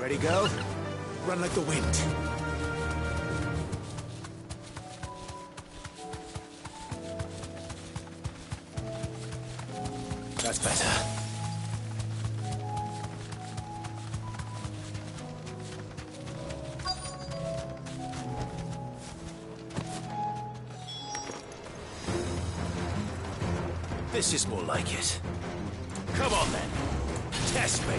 Ready, girl? Run like the wind. That's better. This is more like it. Come on, then. Test me.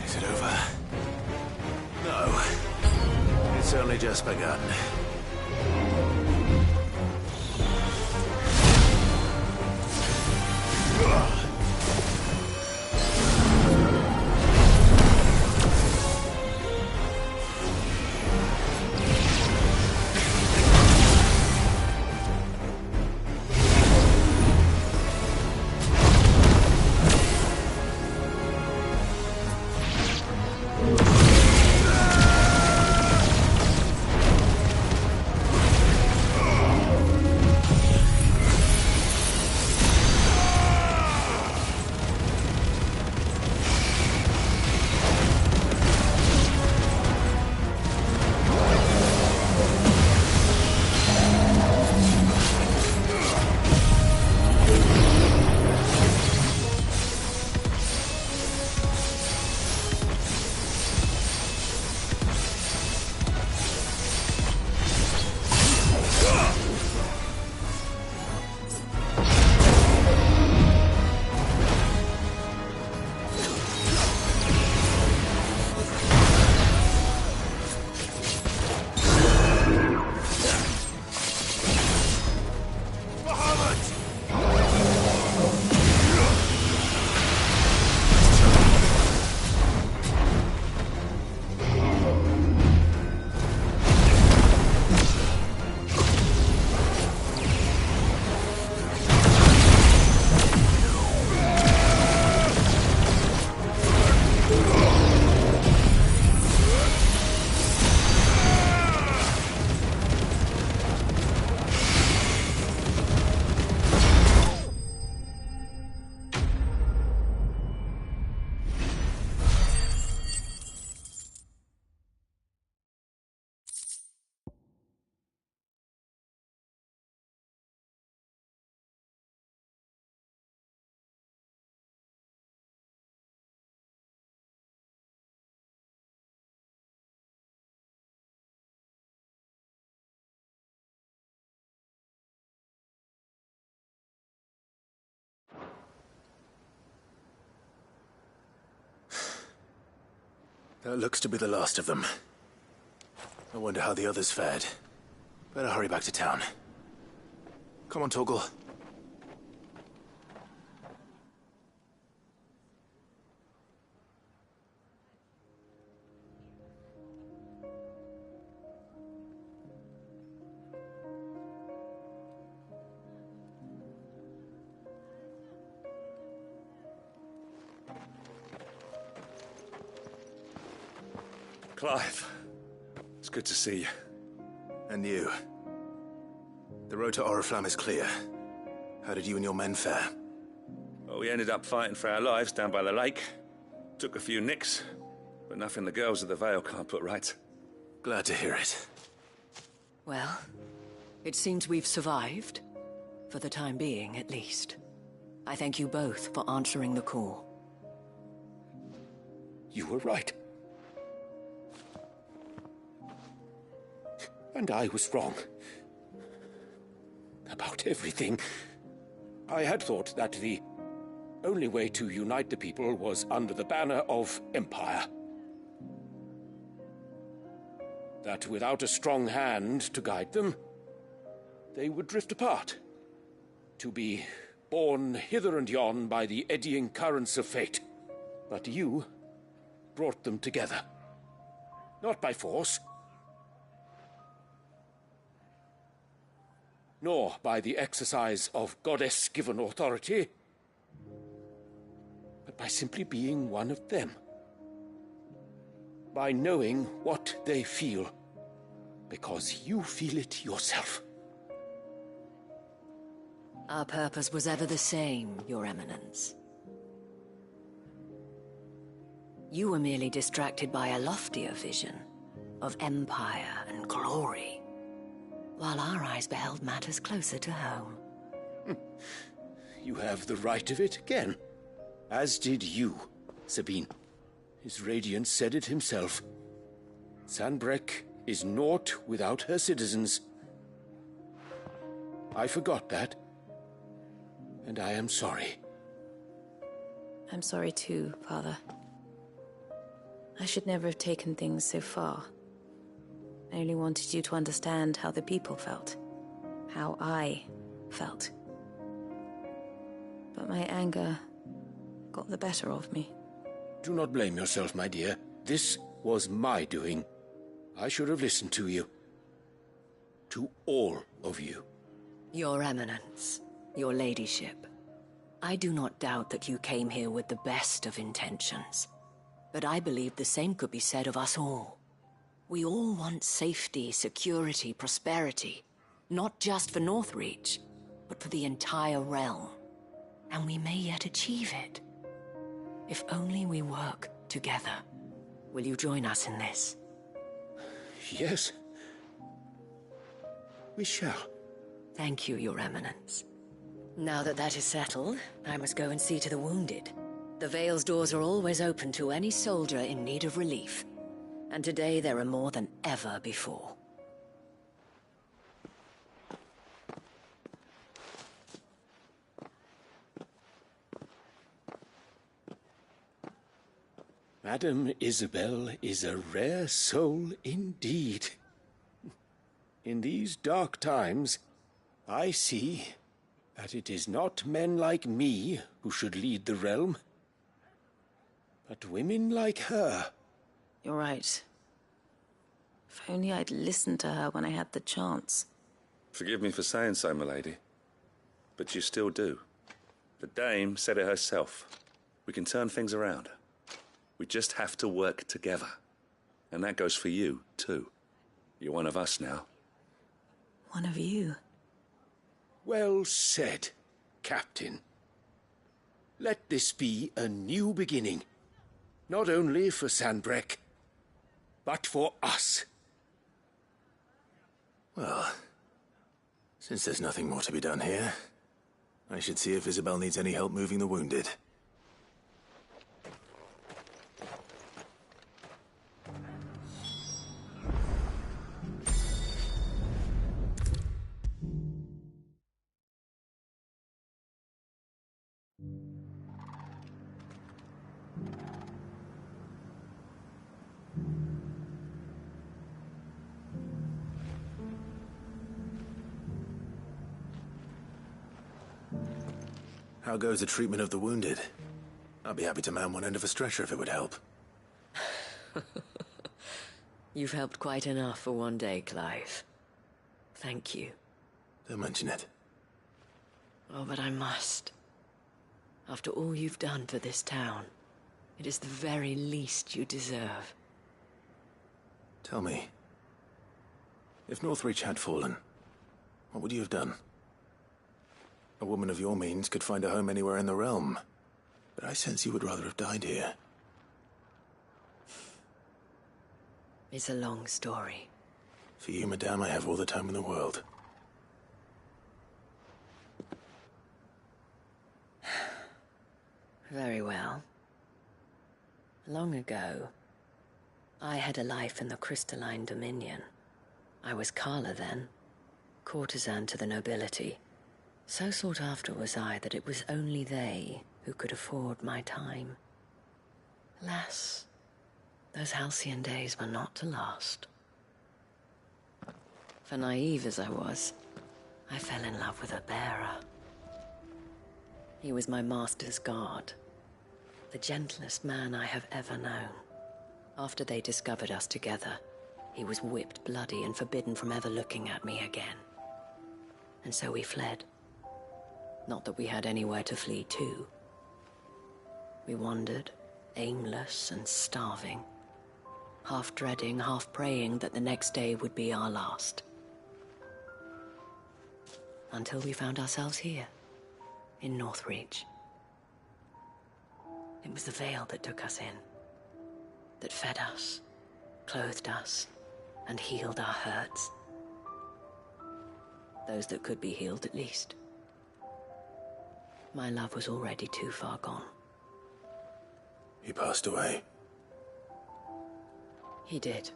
Is it over? No. It's only just begun. That looks to be the last of them. I wonder how the others fared. Better hurry back to town. Come on, Torgal. Clive, it's good to see you. And you. The road to Oriflamme is clear. How did you and your men fare? Well, we ended up fighting for our lives down by the lake. Took a few nicks, but nothing the girls of the Vale can't put right. Glad to hear it. Well, it seems we've survived. For the time being, at least. I thank you both for answering the call. You were right. And I was wrong. About everything. I had thought that the only way to unite the people was under the banner of Empire. That without a strong hand to guide them, they would drift apart. To be borne hither and yon by the eddying currents of fate. But you brought them together. Not by force. nor by the exercise of goddess-given authority, but by simply being one of them. By knowing what they feel, because you feel it yourself. Our purpose was ever the same, Your Eminence. You were merely distracted by a loftier vision of empire and glory, while our eyes beheld matters closer to home. You have the right of it again, as did you, Sabine. His radiance said it himself. Sanbreque is naught without her citizens. I forgot that, and I am sorry. I'm sorry too, Father. I should never have taken things so far. I only wanted you to understand how the people felt. How I felt. But my anger got the better of me. Do not blame yourself, my dear. This was my doing. I should have listened to you. To all of you. Your Eminence, your ladyship, I do not doubt that you came here with the best of intentions. But I believe the same could be said of us all. We all want safety, security, prosperity. Not just for Northreach, but for the entire realm. And we may yet achieve it. If only we work together. Will you join us in this? Yes. We shall. Thank you, Your Eminence. Now that that is settled, I must go and see to the wounded. The Vale's doors are always open to any soldier in need of relief. And today there are more than ever before. Madame Isabel is a rare soul indeed. In these dark times, I see that it is not men like me who should lead the realm, but women like her. You're right. If only I'd listened to her when I had the chance. Forgive me for saying so, milady, but you still do. The Dame said it herself. We can turn things around. We just have to work together. And that goes for you, too. You're one of us now. One of you. Well said, Captain. Let this be a new beginning. Not only for Sanbreque, but for us. Well, since there's nothing more to be done here, I should see if Isabel needs any help moving the wounded. How goes the treatment of the wounded? I'd be happy to man one end of a stretcher if it would help. You've helped quite enough for one day, Clive. Thank you. Don't mention it. Oh, but I must. After all you've done for this town, it is the very least you deserve. Tell me, if Northreach had fallen, what would you have done? A woman of your means could find a home anywhere in the realm, but I sense you would rather have died here. It's a long story. For you, madame, I have all the time in the world. Very well. Long ago, I had a life in the Crystalline Dominion. I was Carla then, courtesan to the nobility. So sought after was I that it was only they who could afford my time. Alas, those halcyon days were not to last. For naive as I was, I fell in love with a bearer. He was my master's guard, the gentlest man I have ever known. After they discovered us together, he was whipped bloody and forbidden from ever looking at me again. And so we fled. Not that we had anywhere to flee to. We wandered, aimless and starving, half dreading, half praying that the next day would be our last. Until we found ourselves here, in Northreach. It was the Veil that took us in, that fed us, clothed us, and healed our hurts. Those that could be healed, at least. My love was already too far gone. He passed away. He did.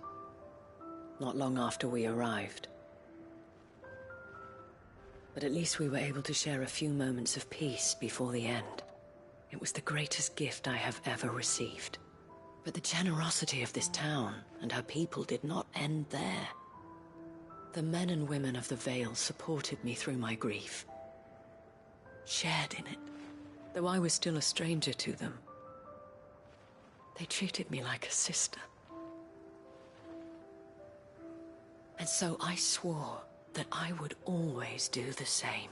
Not long after we arrived. But at least we were able to share a few moments of peace before the end. It was the greatest gift I have ever received. But the generosity of this town and her people did not end there. The men and women of the Vale supported me through my grief. Shared in it, though I was still a stranger to them. They treated me like a sister. And so I swore that I would always do the same.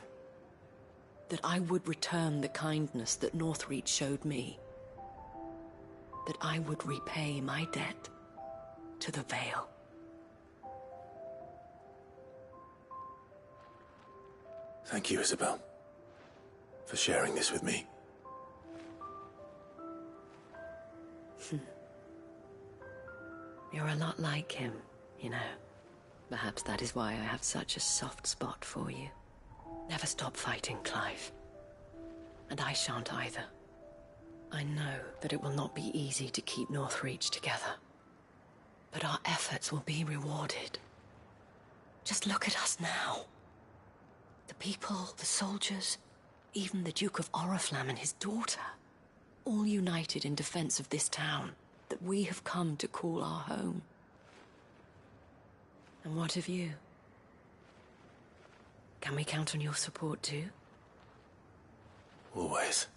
That I would return the kindness that Northreach showed me. That I would repay my debt to the Vale. Thank you, Isabel, for sharing this with me. You're a lot like him, you know. Perhaps that is why I have such a soft spot for you. Never stop fighting, Clive. And I shan't either. I know that it will not be easy to keep Northreach together. But our efforts will be rewarded. Just look at us now. The people, the soldiers, even the Duke of Oriflamme and his daughter, all united in defense of this town that we have come to call our home. And what of you? Can we count on your support too? Always.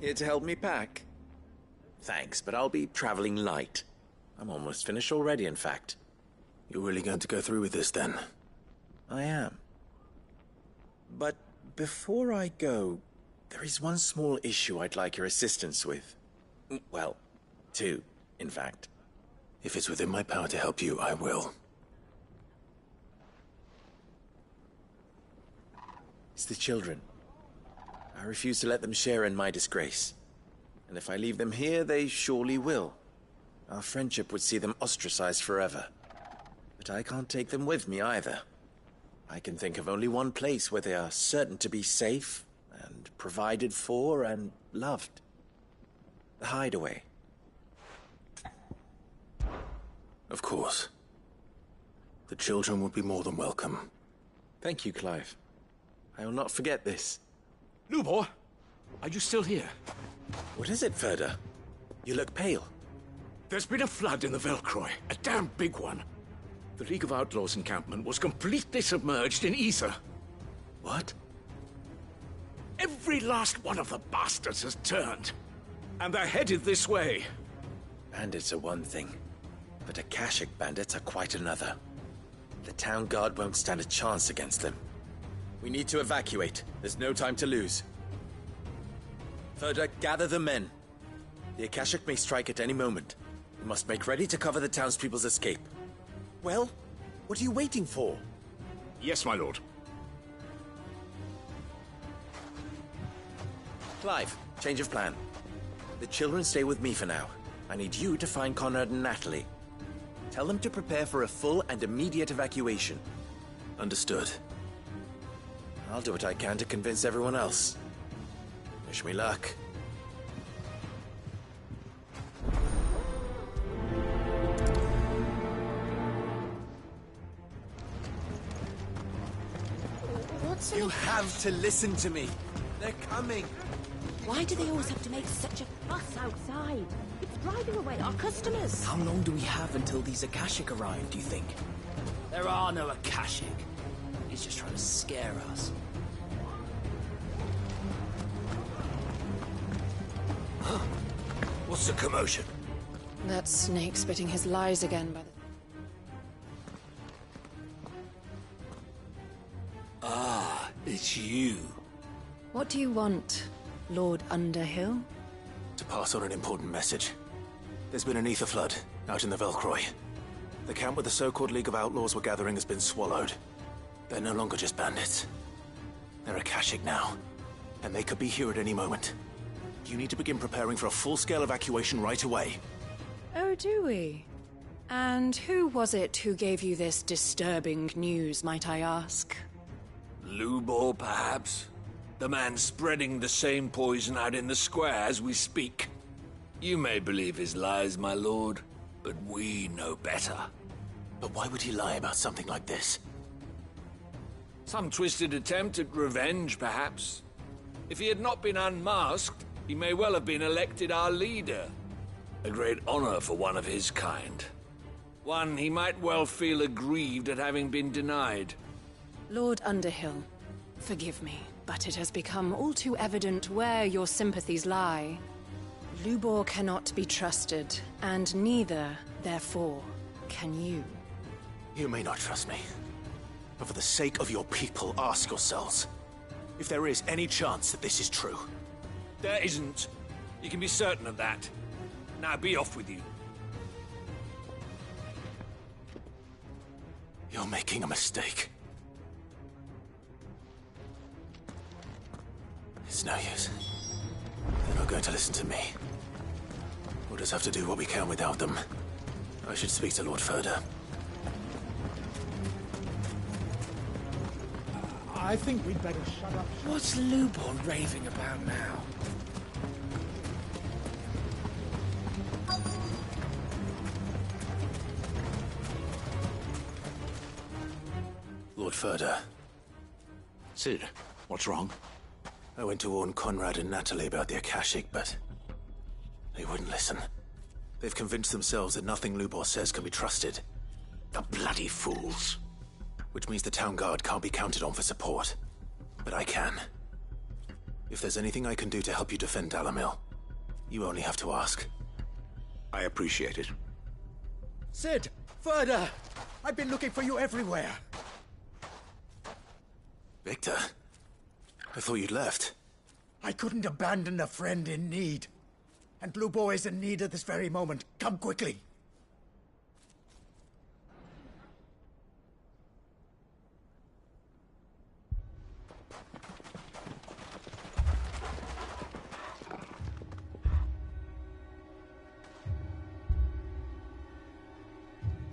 Here to help me pack? Thanks, but I'll be traveling light. I'm almost finished already, in fact. You're really going to go through with this, then? I am. But before I go, there is one small issue I'd like your assistance with. Well, two, in fact. If it's within my power to help you, I will. It's the children. I refuse to let them share in my disgrace. And if I leave them here, they surely will. Our friendship would see them ostracized forever. But I can't take them with me either. I can think of only one place where they are certain to be safe, and provided for, and loved. The Hideaway. Of course. The children would be more than welcome. Thank you, Clive. I will not forget this. Lubor, are you still here? What is it, Ferda? You look pale. There's been a flood in the Velcroy, a damn big one. The League of Outlaws encampment was completely submerged in ether. What? Every last one of the bastards has turned, and they're headed this way. Bandits are one thing, but Akashic bandits are quite another. The town guard won't stand a chance against them. We need to evacuate. There's no time to lose. Ferda, gather the men. The Akashic may strike at any moment. We must make ready to cover the townspeople's escape. Well, what are you waiting for? Yes, my lord. Clive, change of plan. The children stay with me for now. I need you to find Conrad and Natalie. Tell them to prepare for a full and immediate evacuation. Understood. I'll do what I can to convince everyone else. Wish me luck. You have to listen to me. They're coming. Why do they always have to make such a fuss outside? It's driving away our customers. How long do we have until these Akashic arrive, do you think? There are no Akashic. He's just trying to scare us. What's the commotion? That snake spitting his lies again by the... Ah, it's you. What do you want, Lord Underhill? To pass on an important message. There's been an ether flood out in the Velcroy. The camp where the so-called League of Outlaws were gathering has been swallowed. They're no longer just bandits. They're Akashic now, and they could be here at any moment. You need to begin preparing for a full-scale evacuation right away. Oh, do we? And who was it who gave you this disturbing news, might I ask? Lubor, perhaps? The man spreading the same poison out in the square as we speak. You may believe his lies, my lord, but we know better. But why would he lie about something like this? Some twisted attempt at revenge, perhaps. If he had not been unmasked, he may well have been elected our leader. A great honor for one of his kind. One he might well feel aggrieved at having been denied. Lord Underhill, forgive me, but it has become all too evident where your sympathies lie. Lubor cannot be trusted, and neither, therefore, can you. You may not trust me, but for the sake of your people, ask yourselves if there is any chance that this is true. There isn't. You can be certain of that. Now be off with you. You're making a mistake. It's no use. They're not going to listen to me. We'll just have to do what we can without them. I should speak to Lord Furder. I think we'd better shut up. What's Lubor raving about now? Lord Furder. Sid, what's wrong? I went to warn Conrad and Natalie about the Akashic, but they wouldn't listen. They've convinced themselves that nothing Lubor says can be trusted. The bloody fools. Which means the town guard can't be counted on for support. But I can. If there's anything I can do to help you defend Dalamil, you only have to ask. I appreciate it. Sid! Further! I've been looking for you everywhere. Victor? I thought you'd left. I couldn't abandon a friend in need. And Lubor is in need at this very moment. Come quickly.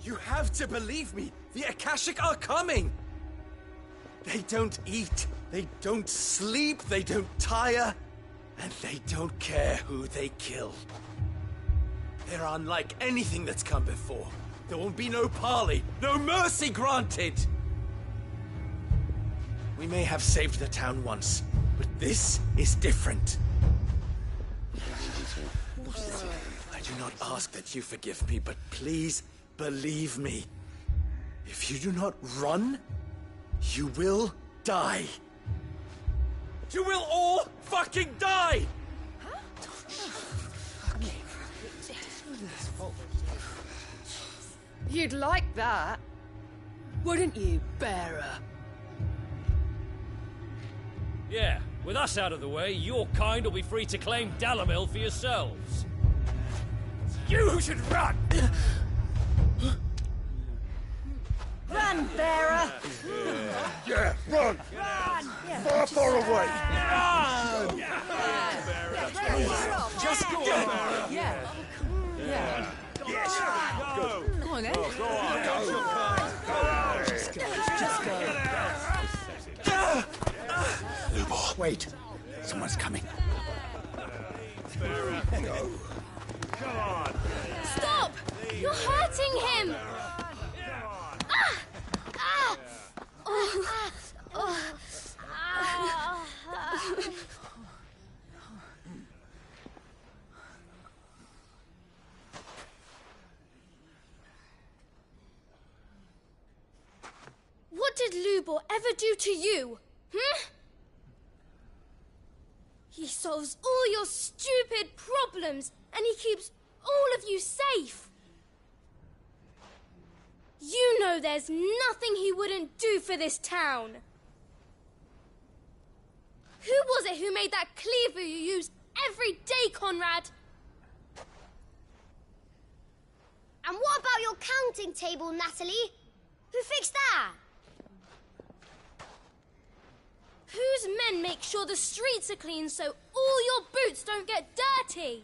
You have to believe me. The Akashic are coming. They don't eat, they don't sleep, they don't tire, and they don't care who they kill. They're unlike anything that's come before. There won't be no parley, no mercy granted. We may have saved the town once, but this is different. I do not ask that you forgive me, but please believe me. If you do not run, you will die. You will all fucking die! You'd like that, wouldn't you, bearer? Yeah, with us out of the way, your kind will be free to claim Dalamil for yourselves. You should run! Run, bearer! Yeah, run! Run! Far, far away! Run! Just go on! Yeah. Yeah. Yes! Go! Come on, then. Go on! Just go. Just go. Wait. Someone's coming. Stop! You're hurting him! What did Lubor ever do to you? He solves all your stupid problems, and he keeps all of you safe. You know there's nothing he wouldn't do for this town. Who was it who made that cleaver you use every day, Conrad? And what about your counting table, Natalie? Who fixed that? Whose men make sure the streets are clean so all your boots don't get dirty?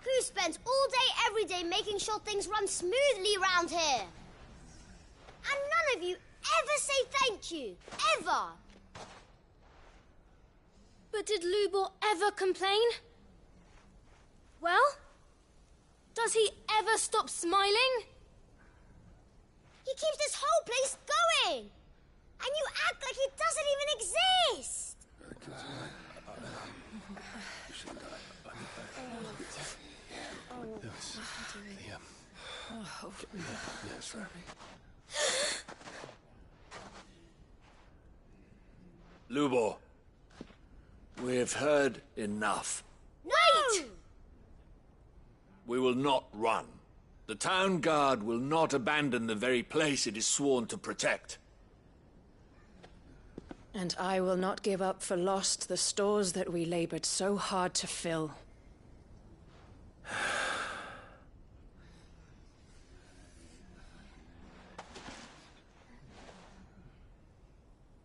Who spends all day, every day making sure things run smoothly around here? And none of you ever say thank you. Ever. But did Lubor ever complain? Well, does he ever stop smiling? He keeps this whole place going. And you act like it doesn't even exist! Lubor, we've heard enough. Wait! We will not run. The town guard will not abandon the very place it is sworn to protect. And I will not give up for lost the stores that we labored so hard to fill.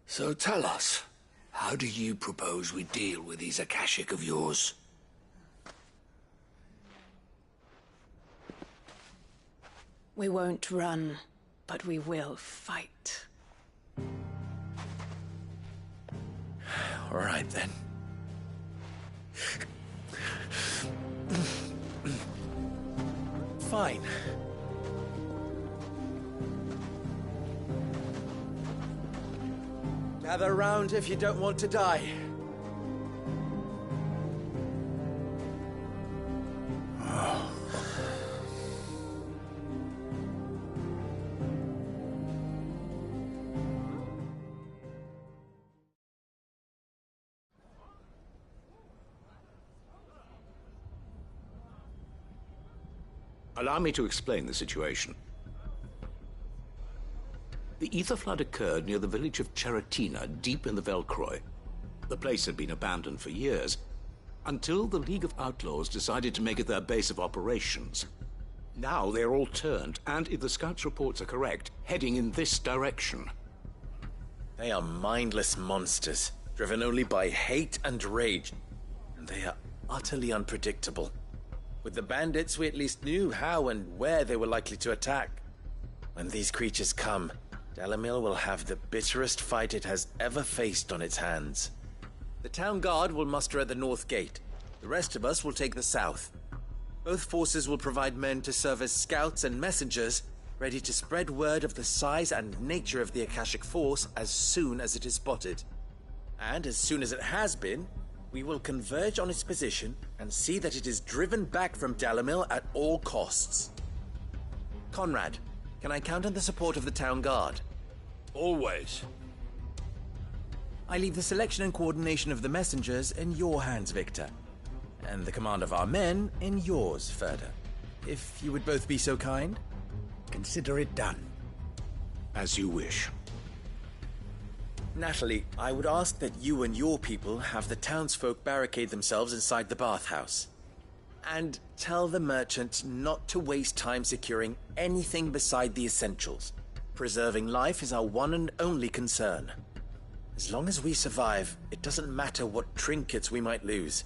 So tell us, how do you propose we deal with these Akashic of yours? We won't run, but we will fight. All right, then. Fine. Gather round if you don't want to die. Allow me to explain the situation. The ether flood occurred near the village of Cheratina, deep in the Velcroy. The place had been abandoned for years, until the League of Outlaws decided to make it their base of operations. Now they're all turned, and if the scouts' reports are correct, heading in this direction. They are mindless monsters, driven only by hate and rage. And they are utterly unpredictable. With the bandits, we at least knew how and where they were likely to attack. When these creatures come, Dalamil will have the bitterest fight it has ever faced on its hands. The town guard will muster at the north gate. The rest of us will take the south. Both forces will provide men to serve as scouts and messengers, ready to spread word of the size and nature of the Akashic force as soon as it is spotted. And as soon as it has been, we will converge on its position and see that it is driven back from Dalamil at all costs. Conrad, can I count on the support of the town guard? Always. I leave the selection and coordination of the messengers in your hands, Victor. And the command of our men in yours, Ferda. If you would both be so kind. Consider it done. As you wish. Natalie, I would ask that you and your people have the townsfolk barricade themselves inside the bathhouse. And tell the merchant not to waste time securing anything beside the essentials. Preserving life is our one and only concern. As long as we survive, it doesn't matter what trinkets we might lose.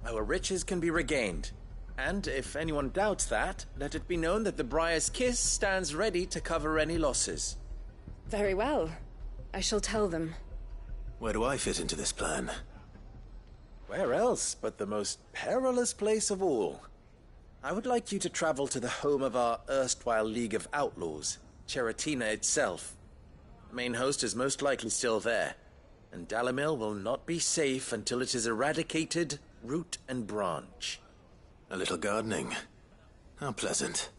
Our riches can be regained. And if anyone doubts that, let it be known that the Briar's Kiss stands ready to cover any losses. Very well. I shall tell them. Where do I fit into this plan? Where else but the most perilous place of all? I would like you to travel to the home of our erstwhile League of Outlaws, Cheratina itself. The main host is most likely still there, and Dalimil will not be safe until it is eradicated, root and branch. A little gardening. How pleasant.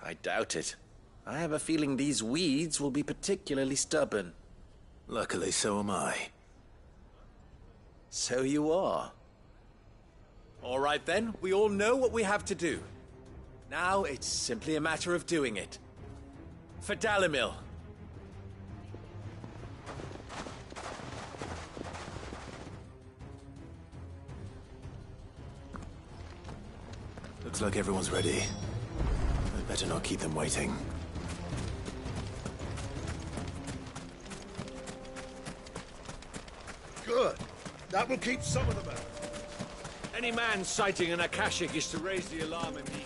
I doubt it. I have a feeling these weeds will be particularly stubborn. Luckily, so am I. So you are. All right then, we all know what we have to do. Now it's simply a matter of doing it. For Dalimil. Looks like everyone's ready. I'd better not keep them waiting. Good. That will keep some of them out. Any man sighting an Akashic is to raise the alarm immediately.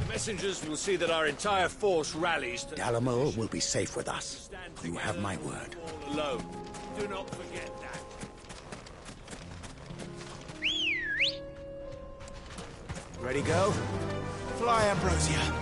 The messengers will see that our entire force rallies to... Dalimil will be safe with us. You have my word. All alone. Do not forget that. Ready, go? Fly, Ambrosia.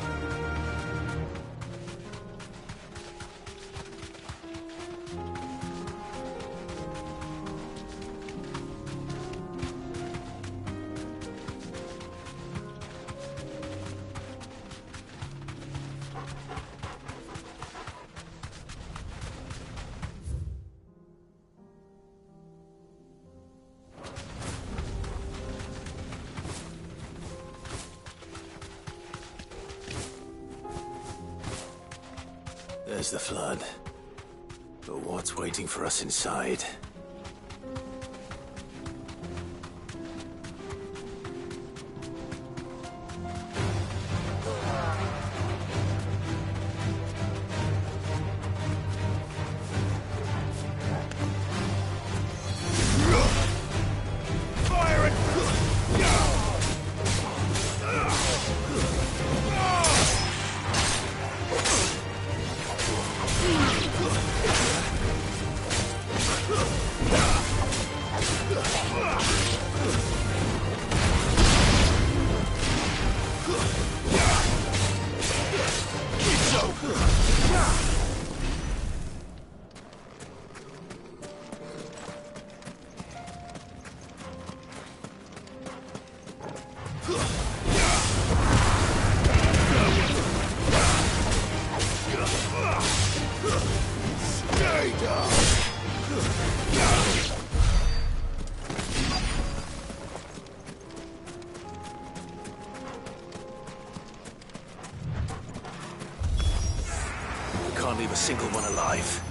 There's the flood. But what's waiting for us inside? Can't leave a single one alive.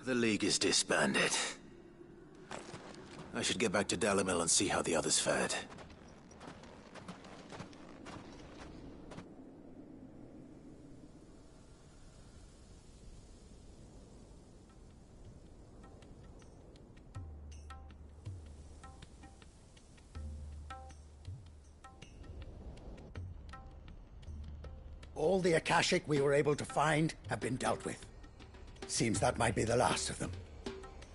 The League is disbanded. I should get back to Dalimil and see how the others fared. All the Akashic we were able to find have been dealt with. Seems that might be the last of them.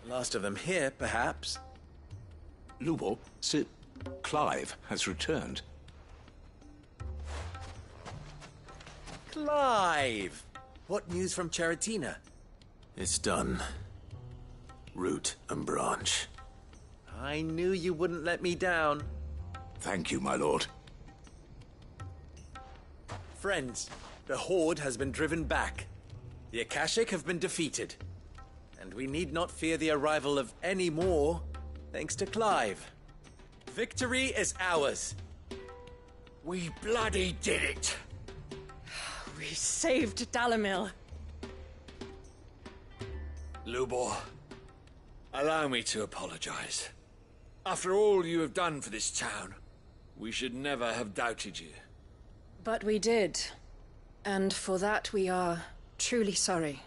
Last of them here, perhaps. Lubor, Sir Clive has returned. Clive! What news from Charatina? It's done. Root and branch. I knew you wouldn't let me down. Thank you, my lord. Friends, the Horde has been driven back. The Akashic have been defeated. And we need not fear the arrival of any more, thanks to Clive. Victory is ours. We bloody did it! We saved Dalimil. Lubor, allow me to apologize. After all you have done for this town, we should never have doubted you. But we did. And for that we are truly sorry.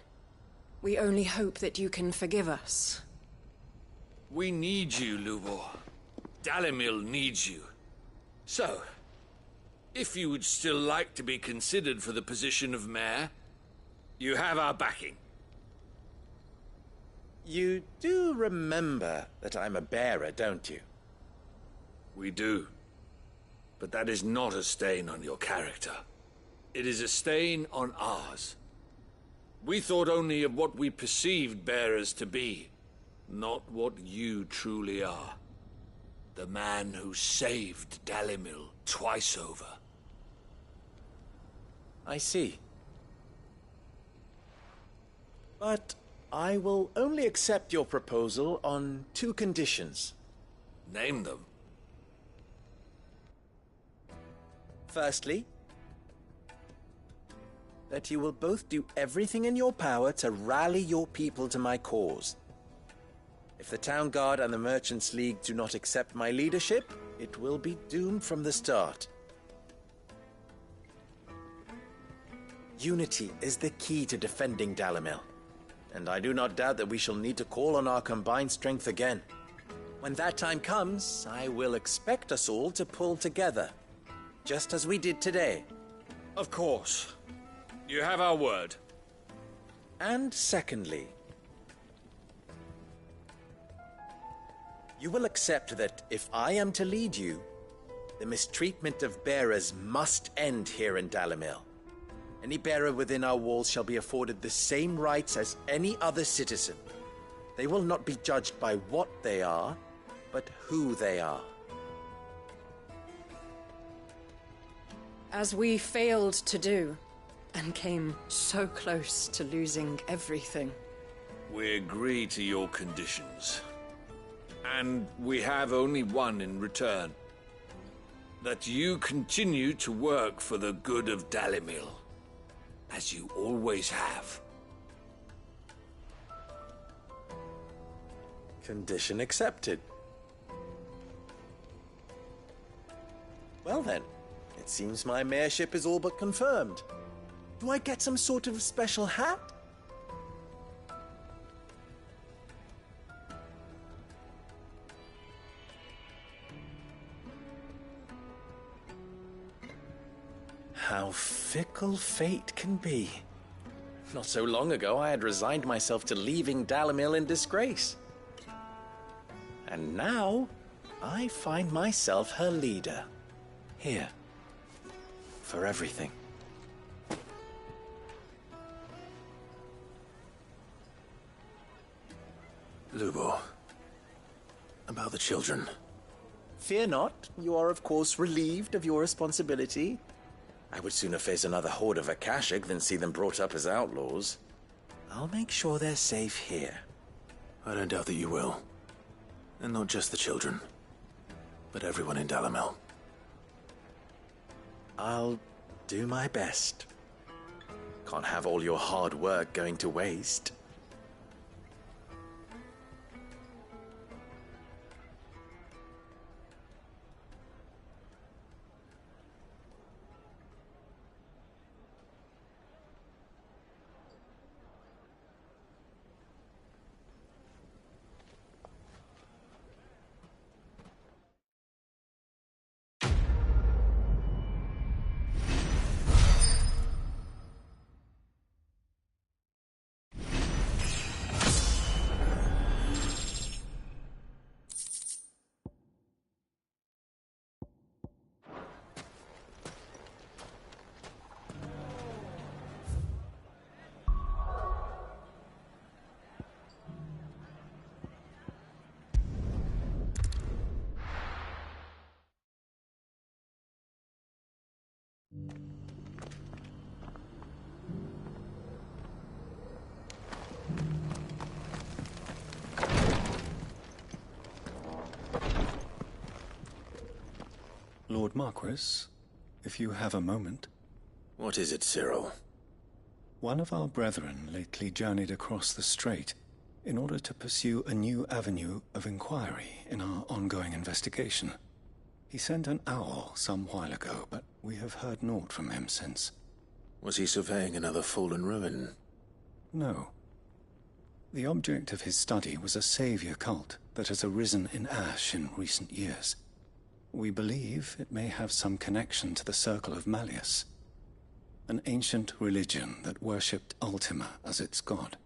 We only hope that you can forgive us. We need you, Lubor. Dalimil needs you. So, if you would still like to be considered for the position of mayor, you have our backing. You do remember that I'm a bearer, don't you? We do. But that is not a stain on your character. It is a stain on ours. We thought only of what we perceived bearers to be, not what you truly are. The man who saved Dalimil twice over. I see. But I will only accept your proposal on 2 conditions. Name them. Firstly, that you will both do everything in your power to rally your people to my cause. If the Town Guard and the Merchants League do not accept my leadership, it will be doomed from the start. Unity is the key to defending Dalimil, and I do not doubt that we shall need to call on our combined strength again. When that time comes, I will expect us all to pull together, just as we did today. Of course. You have our word. And secondly, you will accept that if I am to lead you, the mistreatment of bearers must end here in Dalimil. Any bearer within our walls shall be afforded the same rights as any other citizen. They will not be judged by what they are, but who they are. As we failed to do, and came so close to losing everything. We agree to your conditions. And we have only one in return. That you continue to work for the good of Dalimil, as you always have. Condition accepted. Well then, it seems my mayorship is all but confirmed. Do I get some sort of special hat? How fickle fate can be. Not so long ago, I had resigned myself to leaving Dalimil in disgrace. And now, I find myself her leader. Here. For everything. Lubor. About the children. Fear not. You are, of course, relieved of your responsibility. I would sooner face another horde of Akashic than see them brought up as outlaws. I'll make sure they're safe here. I don't doubt that you will. And not just the children, but everyone in Dalimil. I'll do my best. Can't have all your hard work going to waste. Lord Marquis, if you have a moment. What is it, Cyril? One of our brethren lately journeyed across the strait in order to pursue a new avenue of inquiry in our ongoing investigation. He sent an owl some while ago, but we have heard naught from him since. Was he surveying another fallen ruin? No. The object of his study was a savior cult that has arisen in Ash in recent years. We believe it may have some connection to the Circle of Malleus, an ancient religion that worshipped Ultima as its god.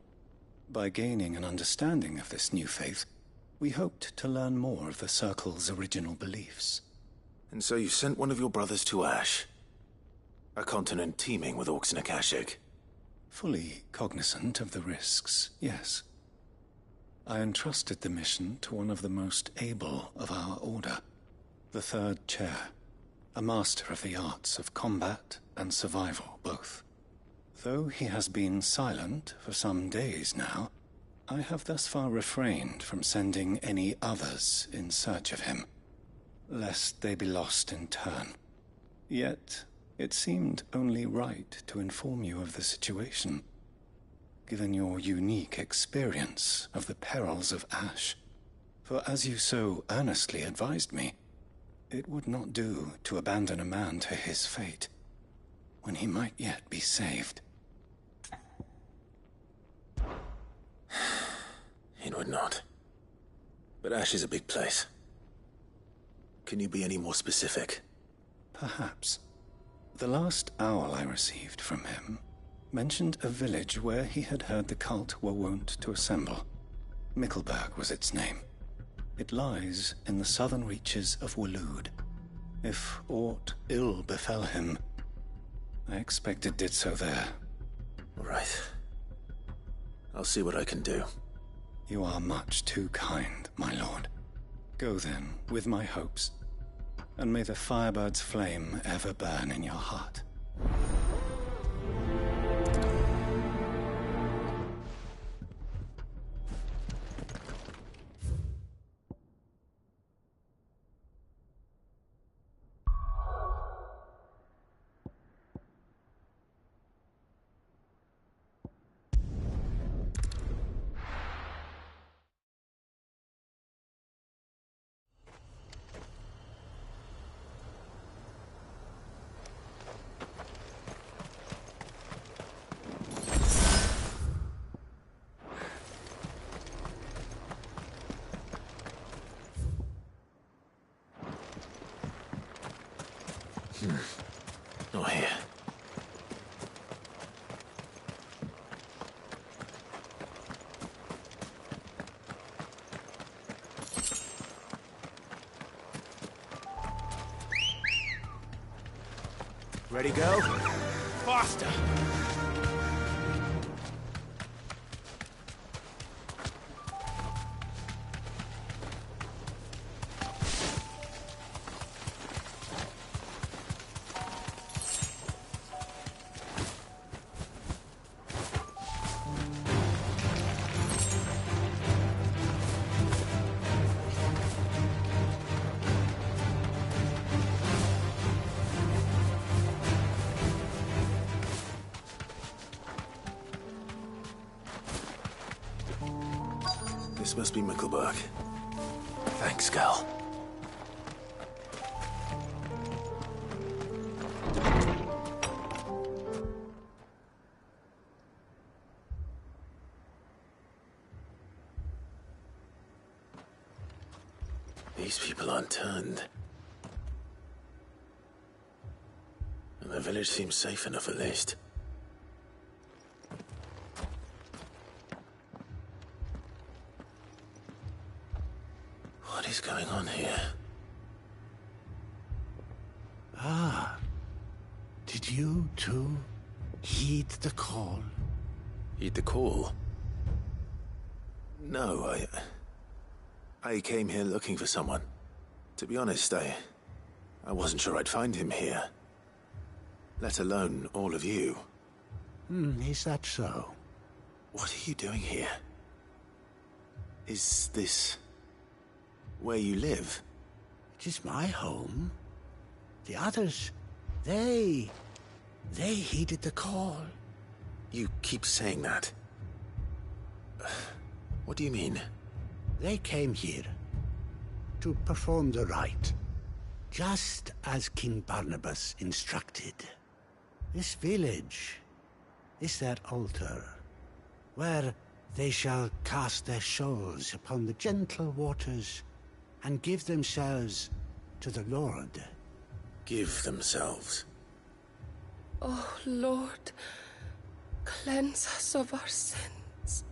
By gaining an understanding of this new faith, we hoped to learn more of the Circle's original beliefs. And so you sent one of your brothers to Ash? A continent teeming with orcs and Akashic? Fully cognizant of the risks, yes. I entrusted the mission to one of the most able of our order, the Third Chair, a master of the arts of combat and survival both. Though he has been silent for some days now, I have thus far refrained from sending any others in search of him, lest they be lost in turn. Yet, it seemed only right to inform you of the situation, given your unique experience of the perils of Ash. For as you so earnestly advised me, it would not do to abandon a man to his fate, when he might yet be saved. It would not. But Ash is a big place. Can you be any more specific? Perhaps. The last owl I received from him mentioned a village where he had heard the cult were wont to assemble. Mickleburg was its name. It lies in the southern reaches of Waloed. If aught ill befell him, I expect it did so there. Right. I'll see what I can do. You are much too kind, my lord. Go then, with my hopes, and may the Firebird's flame ever burn in your heart. Not here. Ready, go? Faster! This must be Mickleburg. Thanks, Gal. These people aren't turned. And the village seems safe enough at least. What is going on here? Ah. Did you, too, heed the call? Heed the call? No, I came here looking for someone. To be honest, I wasn't sure I'd find him here. Let alone all of you. Is that so? What are you doing here? Is this where you live? It is my home. The others, they heeded the call. You keep saying that. What do you mean? They came here to perform the rite, just as King Barnabas instructed. This village is their altar, where they shall cast their souls upon the gentle waters and give themselves to the Lord. Give themselves? Oh, Lord, cleanse us of our sins.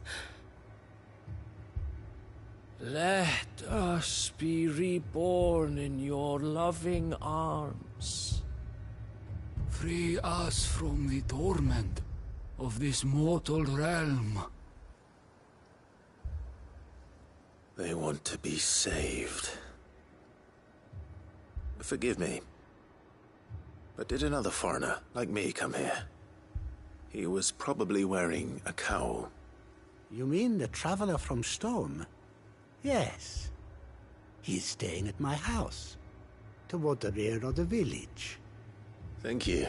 Let us be reborn in your loving arms. Free us from the torment of this mortal realm. They want to be saved. Forgive me, but did another foreigner like me come here? He was probably wearing a cowl. You mean the traveler from Storm? Yes. He's staying at my house, toward the rear of the village. Thank you.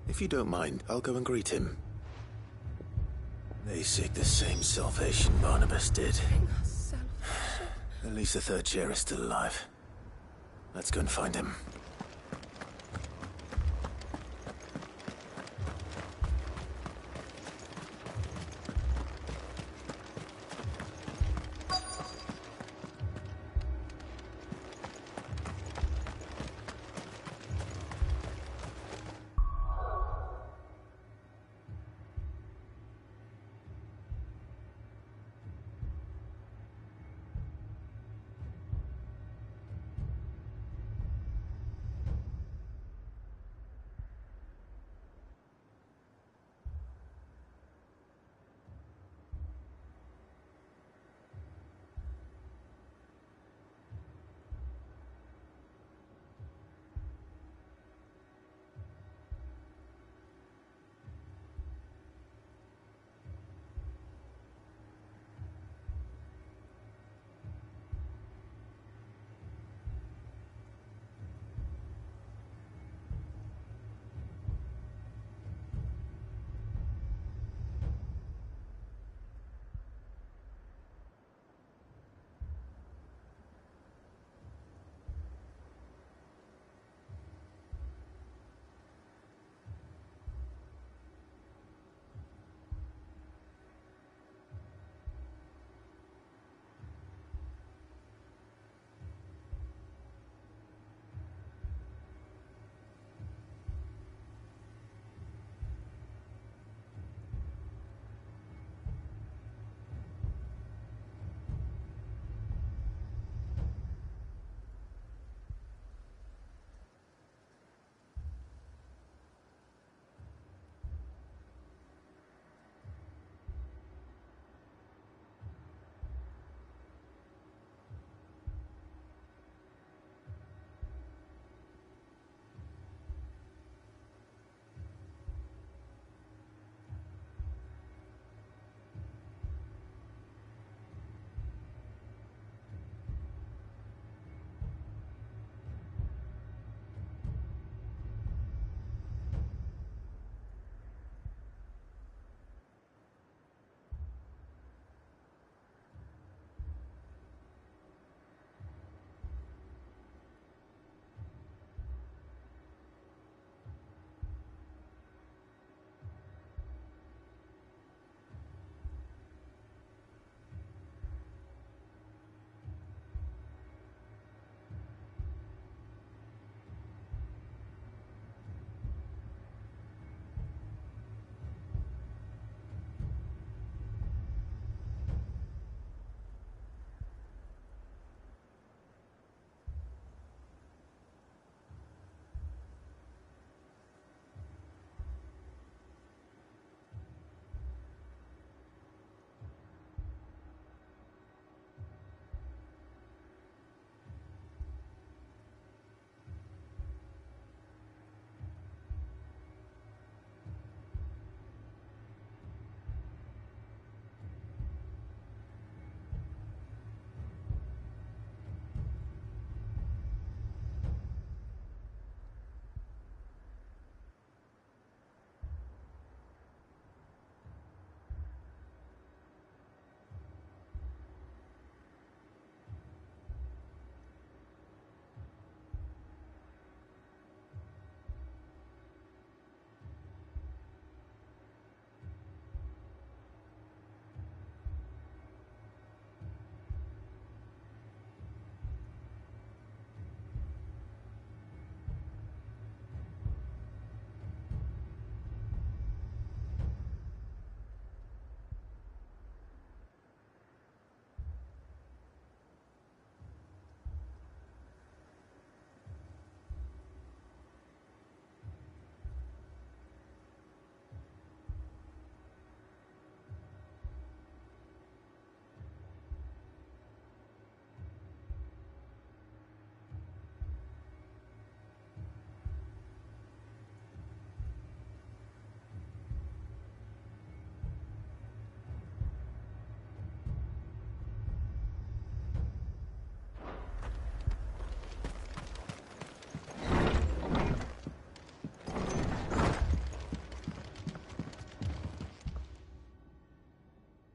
If you don't mind, I'll go and greet him. They seek the same salvation Barnabas did. At least the third chair is still alive. Let's go and find him.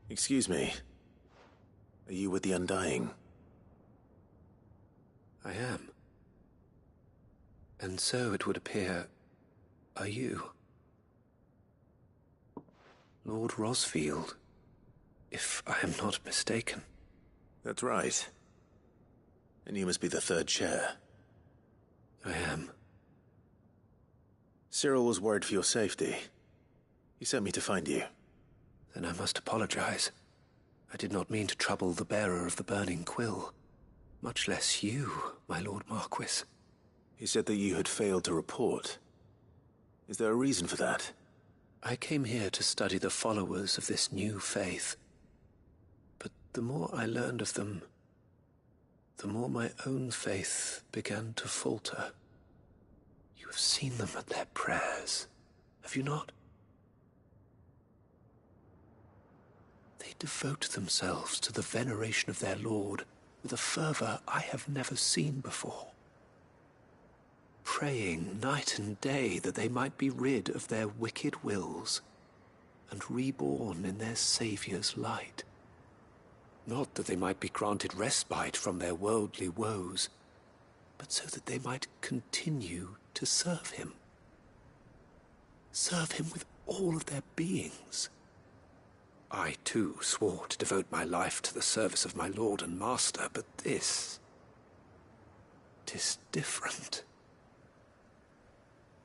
Excuse me. Are you with the Undying? I am. And so it would appear, are you. Lord Rosfield, if I am not mistaken. That's right. And you must be the third chair. I am. Cyril was worried for your safety. He sent me to find you. Then I must apologize. I did not mean to trouble the bearer of the burning quill. Much less you, my Lord Marquis. He said that you had failed to report. Is there a reason for that? I came here to study the followers of this new faith. But the more I learned of them, the more my own faith began to falter. You have seen them at their prayers, have you not? They devote themselves to the veneration of their Lord with a fervor I have never seen before. Praying night and day that they might be rid of their wicked wills and reborn in their Saviour's light. Not that they might be granted respite from their worldly woes, but so that they might continue to serve him. Serve him with all of their beings. I, too, swore to devote my life to the service of my Lord and Master, but this... 'tis different.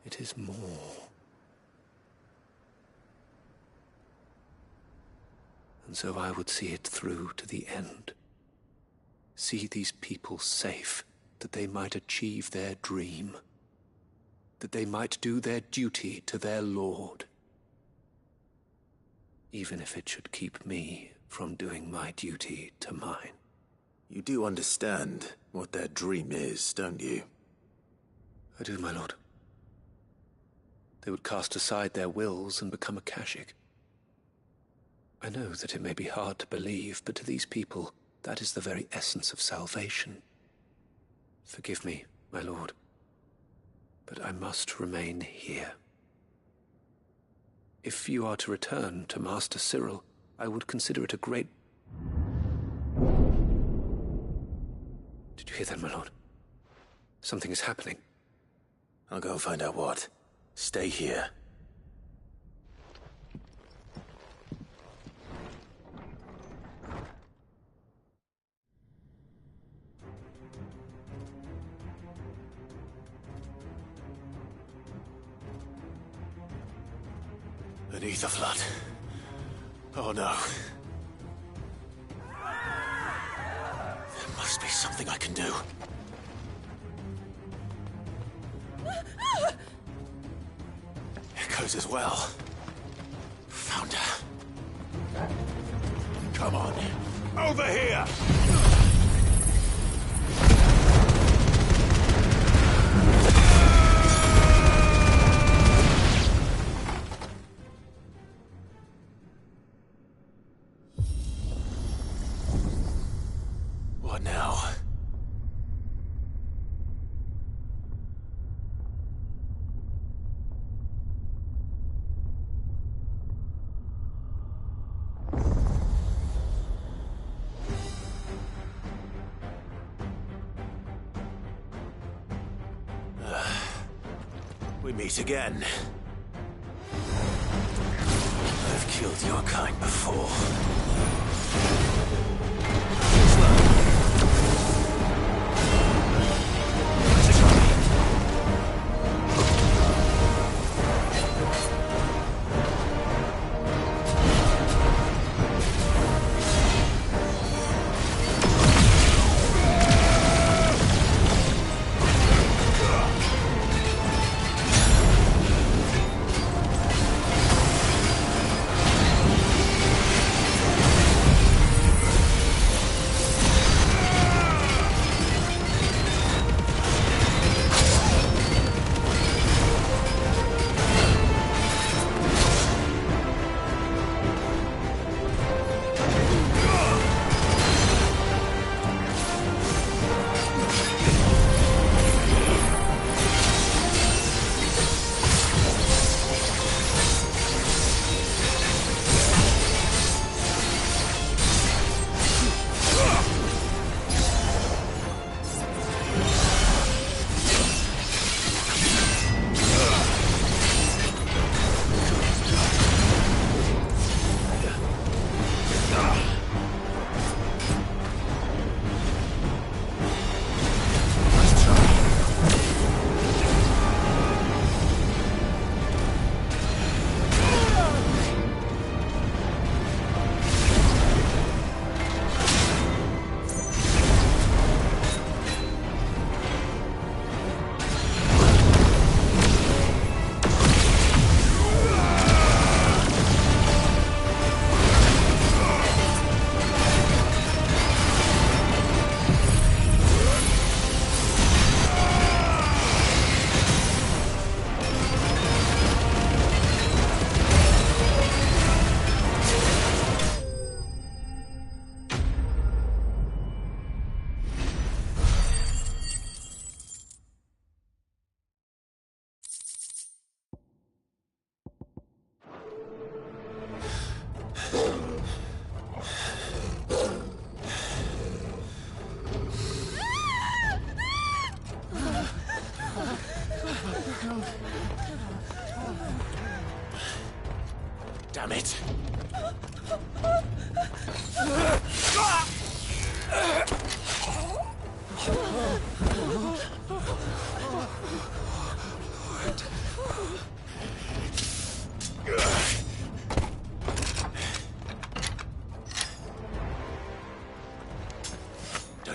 It is more. And so I would see it through to the end. See these people safe, that they might achieve their dream. That they might do their duty to their Lord. Even if it should keep me from doing my duty to mine. You do understand what their dream is, don't you? I do, my lord. They would cast aside their wills and become Akashic. I know that it may be hard to believe, but to these people, that is the very essence of salvation. Forgive me, my lord, but I must remain here. If you are to return to Master Cyril, I would consider it a great... Did you hear that, my lord? Something is happening. I'll go and find out what. Stay here. Beneath the flood. Oh no. There must be something I can do. Echoes as well. Found her. Come on. Over here! What now? We meet again. I've killed your kind before.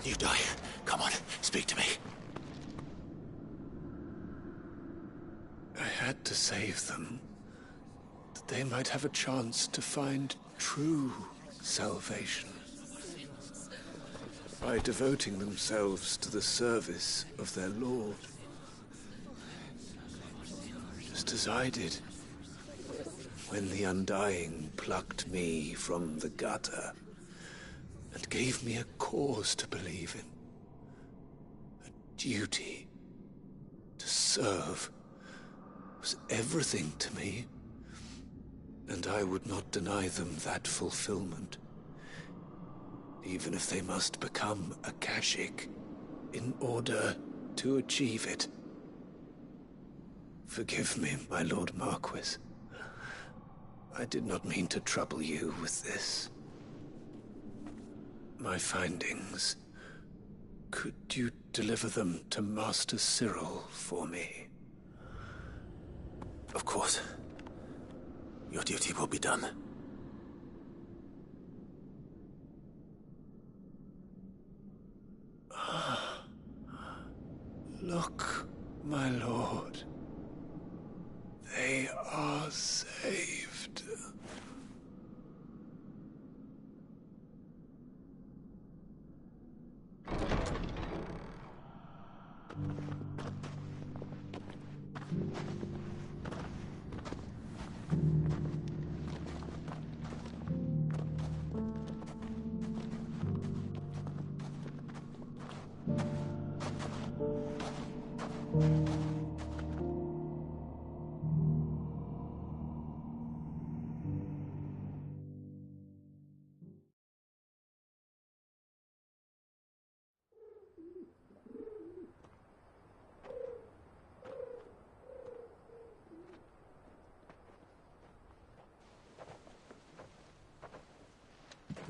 You die. Come on, speak to me. I had to save them, that they might have a chance to find true salvation by devoting themselves to the service of their Lord. Just as I did when the Undying plucked me from the gutter and gave me a cause to believe in, a duty to serve was everything to me, and I would not deny them that fulfillment, even if they must become a Kashik in order to achieve it. Forgive me, my Lord Marquis. I did not mean to trouble you with this. My findings. Could you deliver them to Master Cyril for me? Of course. Your duty will be done. Look, my lord. They are saved.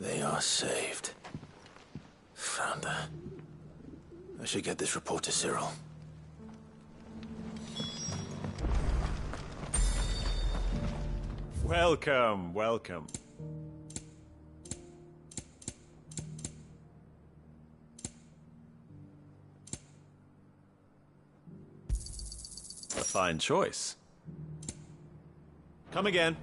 They are saved. Founder. I should get this report to Cyril. Welcome, welcome. A fine choice. Come again.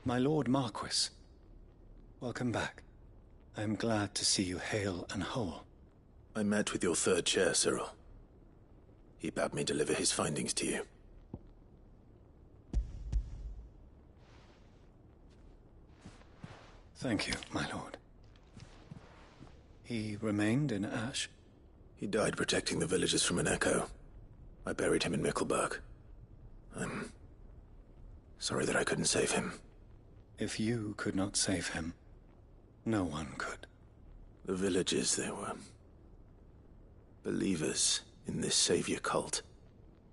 My Lord Marquis, welcome back. I am glad to see you hale and whole. I met with your third chair, Cyril. He bade me deliver his findings to you. Thank you, my lord. He remained in Ash? He died protecting the villagers from an echo. I buried him in Mickelberg. I'm sorry that I couldn't save him. If you could not save him, no one could. The villagers, they were believers in this savior cult.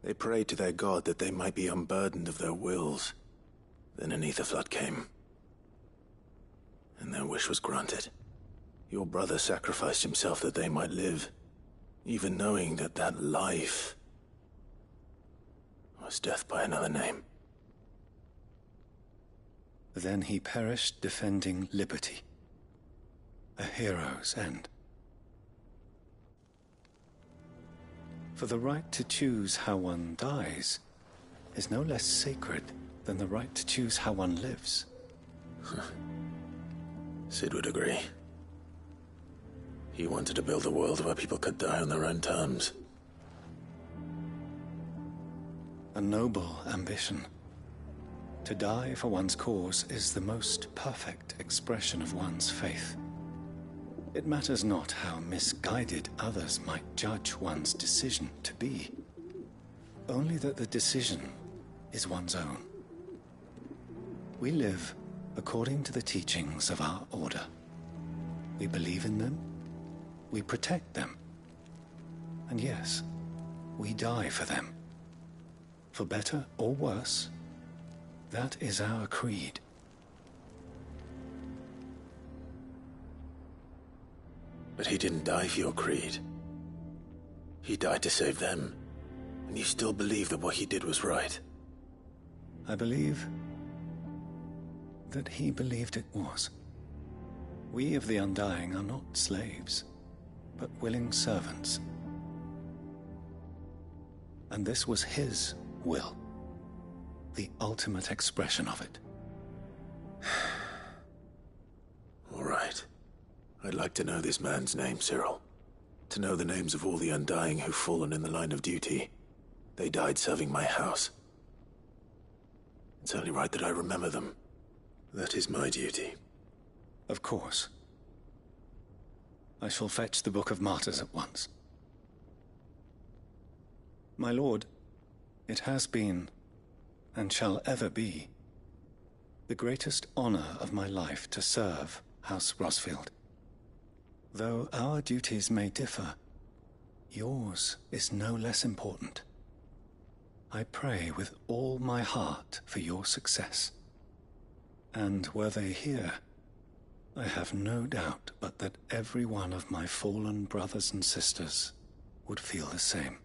They prayed to their god that they might be unburdened of their wills. Then an ether flood came, and their wish was granted. Your brother sacrificed himself that they might live, even knowing that that life was death by another name. Then he perished defending liberty. A hero's end. For the right to choose how one dies is no less sacred than the right to choose how one lives. Sid would agree. He wanted to build a world where people could die on their own terms. A noble ambition. To die for one's cause is the most perfect expression of one's faith. It matters not how misguided others might judge one's decision to be. Only that the decision is one's own. We live according to the teachings of our order. We believe in them, we protect them, and yes, we die for them. For better or worse, that is our creed. But he didn't die for your creed. He died to save them. And you still believe that what he did was right? I believe that he believed it was. We of the Undying are not slaves, but willing servants. And this was his will, the ultimate expression of it. All right. I'd like to know this man's name, Cyril. To know the names of all the Undying who've fallen in the line of duty. They died serving my house. It's only right that I remember them. That is my duty. Of course. I shall fetch the Book of Martyrs at once. My lord, it has been, and shall ever be, the greatest honor of my life to serve House Rosfield. Though our duties may differ, yours is no less important. I pray with all my heart for your success. And were they here, I have no doubt but that every one of my fallen brothers and sisters would feel the same.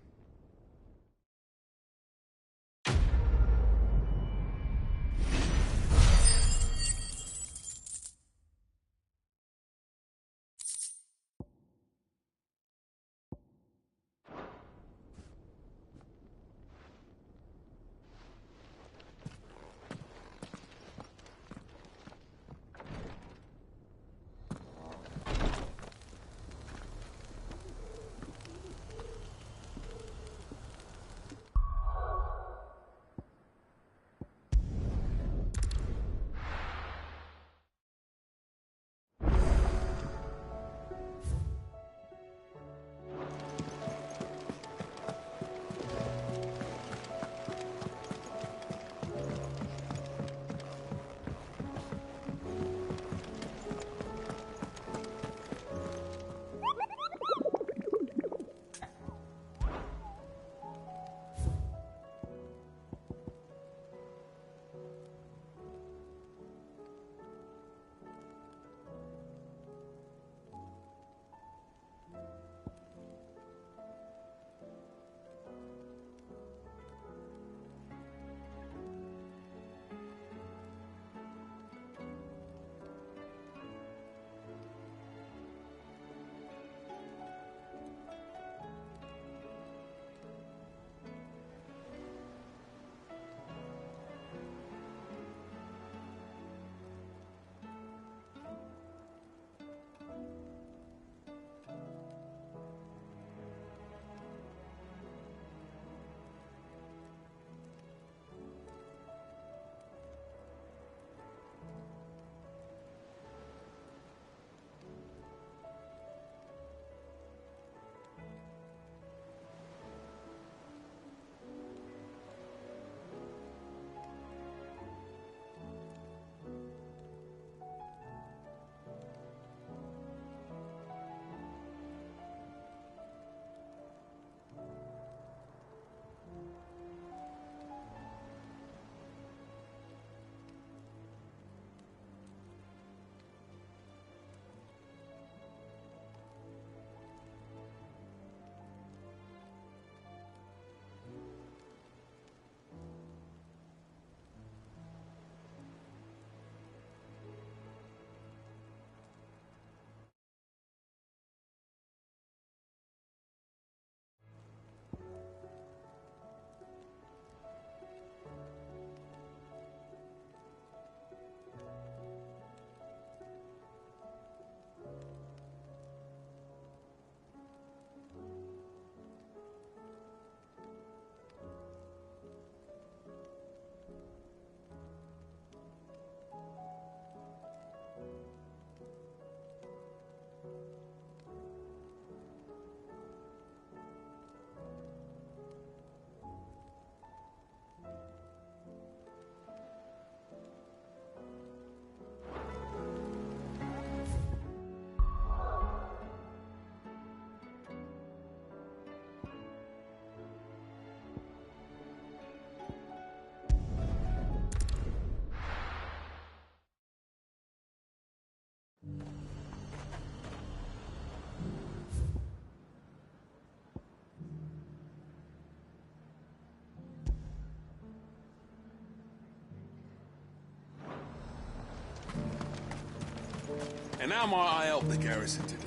how might I help the garrison today?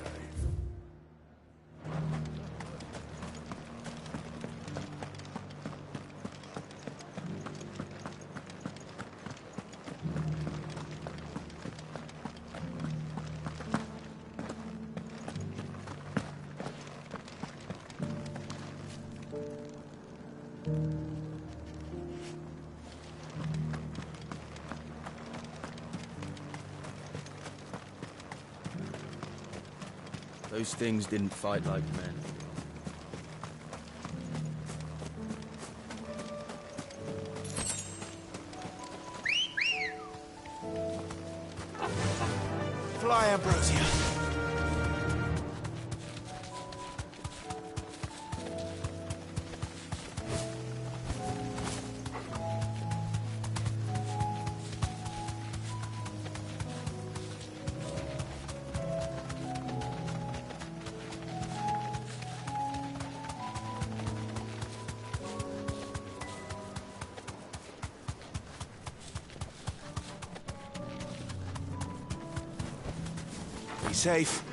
Those things didn't fight like men. Fly, Ambrosia. Be safe.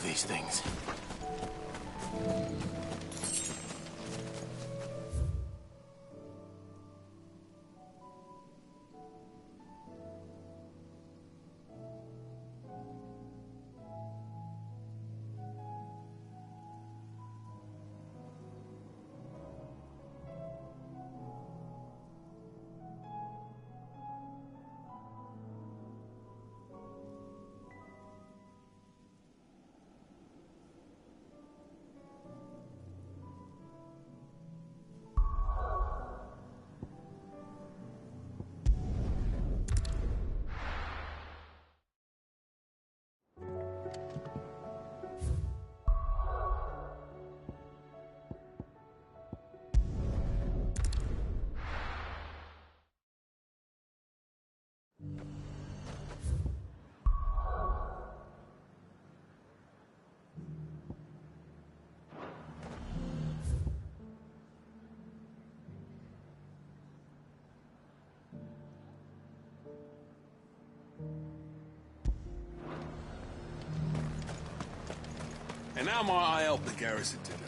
These things. And how might I help the garrison today?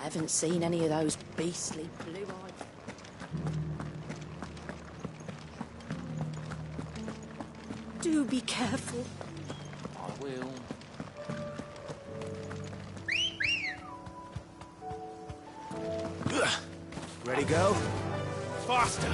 I haven't seen any of those beastly blue-eyed... Do be careful. I will. Ready, go? Faster!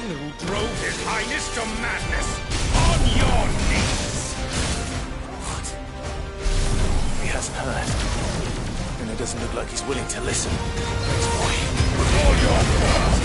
Who drove His Highness to madness on your knees! What? He hasn't heard. And it doesn't look like he's willing to listen. Boy, with all your power!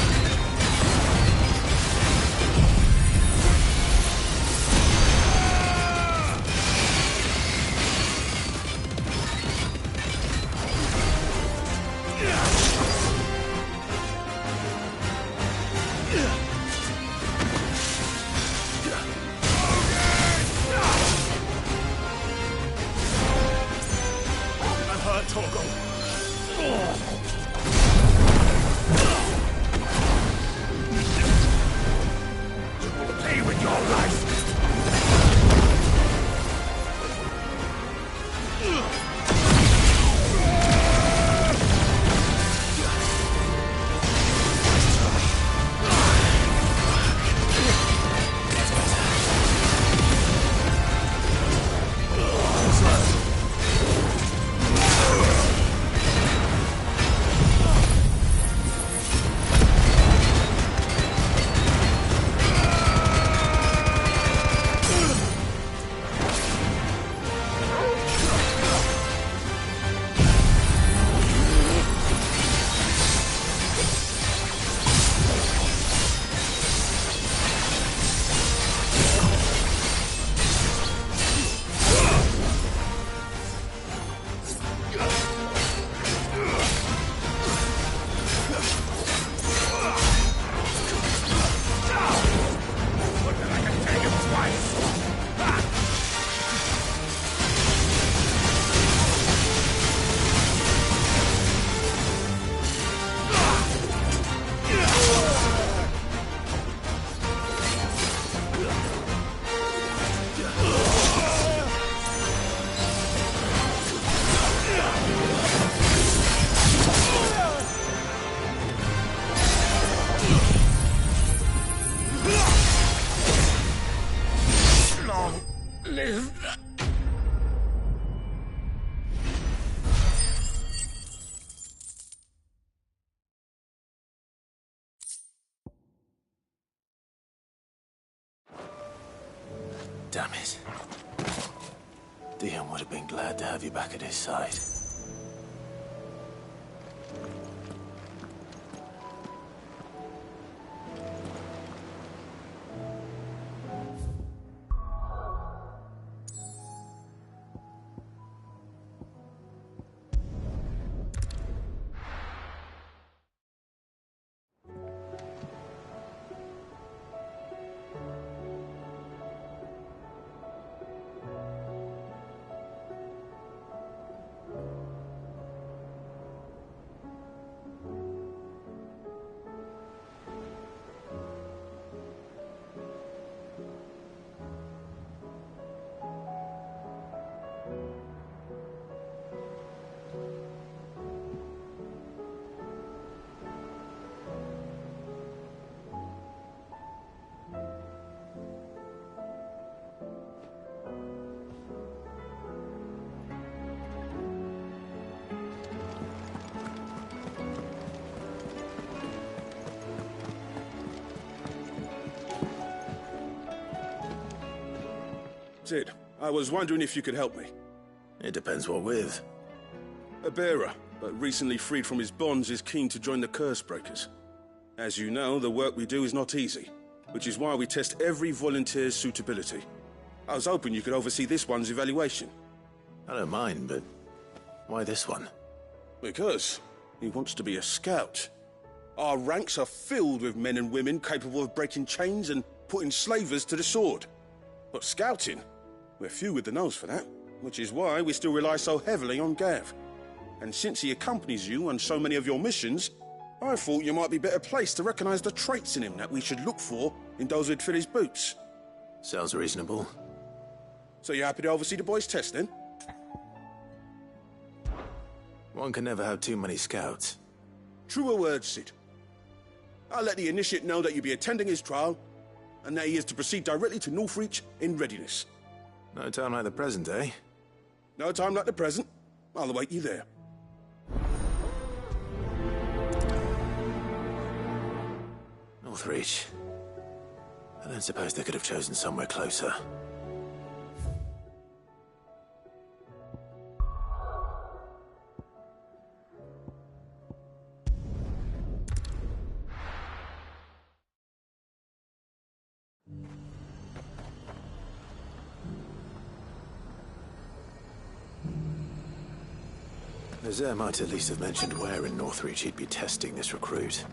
Damn it. Dion would have been glad to have you back at his side. Sid, I was wondering if you could help me. It depends what with. A bearer, but recently freed from his bonds, is keen to join the Curse Breakers. As you know, the work we do is not easy, which is why we test every volunteer's suitability. I was hoping you could oversee this one's evaluation. I don't mind, but why this one? Because he wants to be a scout. Our ranks are filled with men and women capable of breaking chains and putting slavers to the sword. But scouting? We're few with the nose for that, which is why we still rely so heavily on Gav. And since he accompanies you on so many of your missions, I thought you might be better placed to recognize the traits in him that we should look for in those who'd fill his boots. Sounds reasonable. So you're happy to oversee the boys' test, then? One can never have too many scouts. Truer words, Sid. I'll let the initiate know that you'll be attending his trial, and that he is to proceed directly to Northreach in readiness. No time like the present, eh? No time like the present. I'll await you there. Northreach. I don't suppose they could have chosen somewhere closer. Nazaire might at least have mentioned where in Northreach he'd be testing this recruit.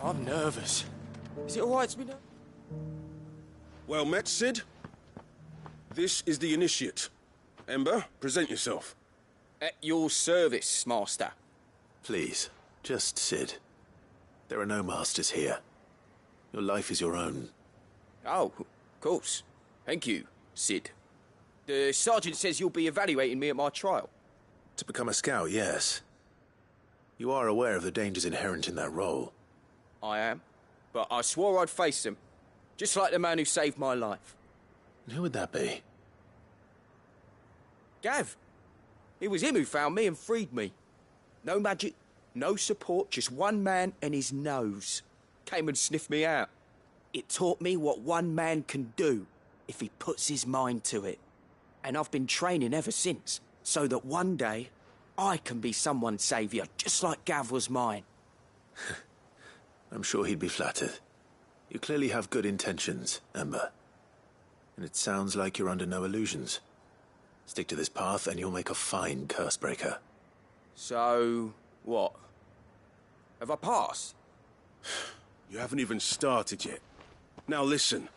I'm nervous. Is it alright to be nervous? Well met, Sid. This is the initiate. Ember, present yourself. At your service, Master. Please, just Sid. There are no masters here. Your life is your own. Oh, of course. Thank you, Sid. The sergeant says you'll be evaluating me at my trial. To become a scout, yes. You are aware of the dangers inherent in that role. I am. But I swore I'd face them. Just like the man who saved my life. And who would that be? Gav. It was him who found me and freed me. No magic, no support, just one man and his nose. Came and sniffed me out. It taught me what one man can do if he puts his mind to it. And I've been training ever since, so that one day I can be someone's saviour, just like Gav was mine. I'm sure he'd be flattered. You clearly have good intentions, Ember. And it sounds like you're under no illusions. Stick to this path and you'll make a fine Cursebreaker. So, what? Have I passed? You haven't even started yet. Now listen.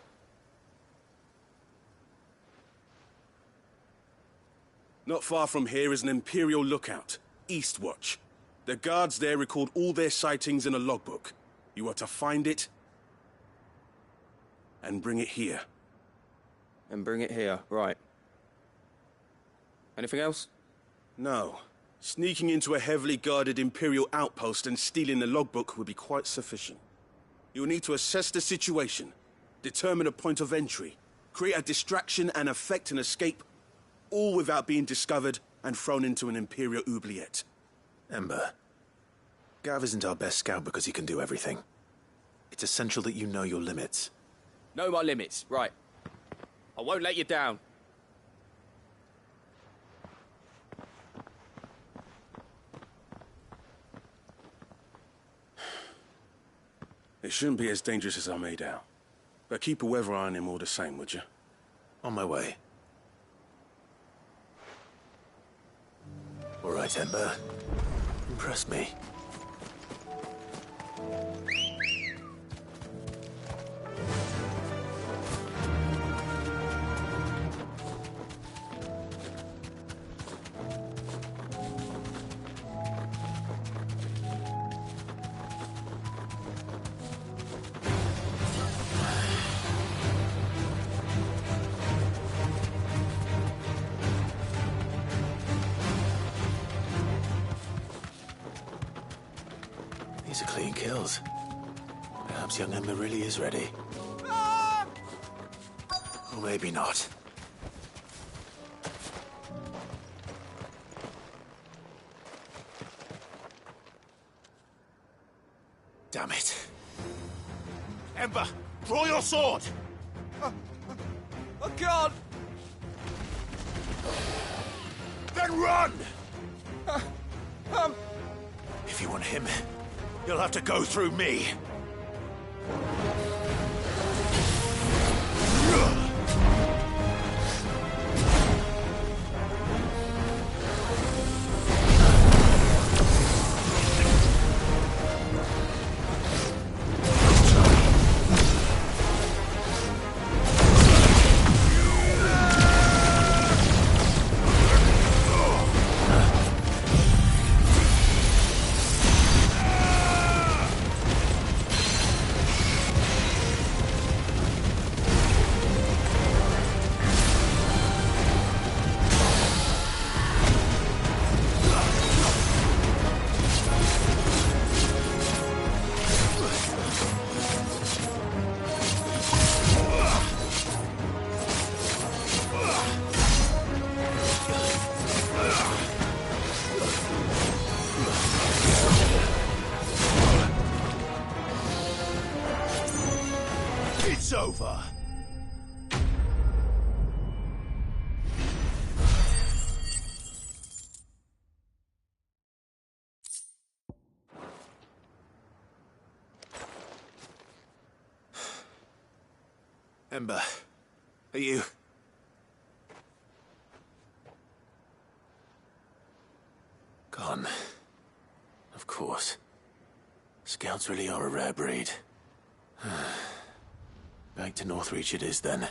Not far from here is an Imperial lookout, Eastwatch. The guards there record all their sightings in a logbook. You are to find it and bring it here. And bring it here, right. Anything else? No. Sneaking into a heavily guarded Imperial outpost and stealing the logbook would be quite sufficient. You will need to assess the situation, determine a point of entry, create a distraction and effect an escape, all without being discovered and thrown into an Imperial oubliette. Ember, Gav isn't our best scout because he can do everything. It's essential that you know your limits. Know my limits, right. I won't let you down. It shouldn't be as dangerous as I made out. But keep a weather eye on him all the same, would you? On my way. All right, Ember. Impress me. These are clean kills. Perhaps young Ember really is ready. Or maybe not. Damn it. Ember, draw your sword! I can't! Then run! If you want him, you'll have to go through me. It's over. Ember, are you... Gone. Of course. Scouts really are a rare breed. Back to Northreach it is, then.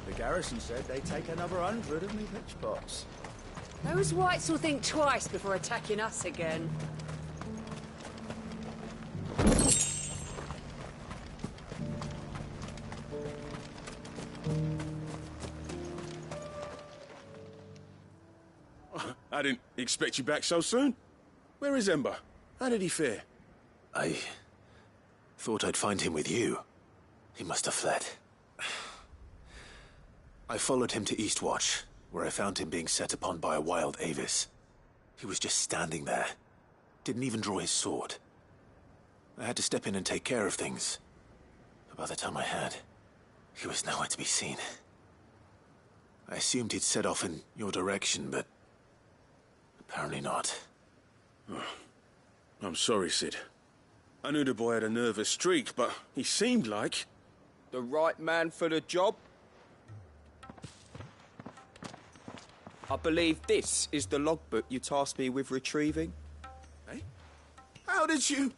The garrison said they'd take another 100 of me pitch pots. Those whites will think twice before attacking us again. I didn't expect you back so soon. Where is Ember? How did he fare? I thought I'd find him with you. He must have fled. I followed him to Eastwatch, where I found him being set upon by a wild Avis. He was just standing there. Didn't even draw his sword. I had to step in and take care of things. But by the time I had, he was nowhere to be seen. I assumed he'd set off in your direction, but apparently not. Oh, I'm sorry, Sid. I knew the boy had a nervous streak, but he seemed like... The right man for the job? I believe this is the logbook you tasked me with retrieving. Eh? How did you...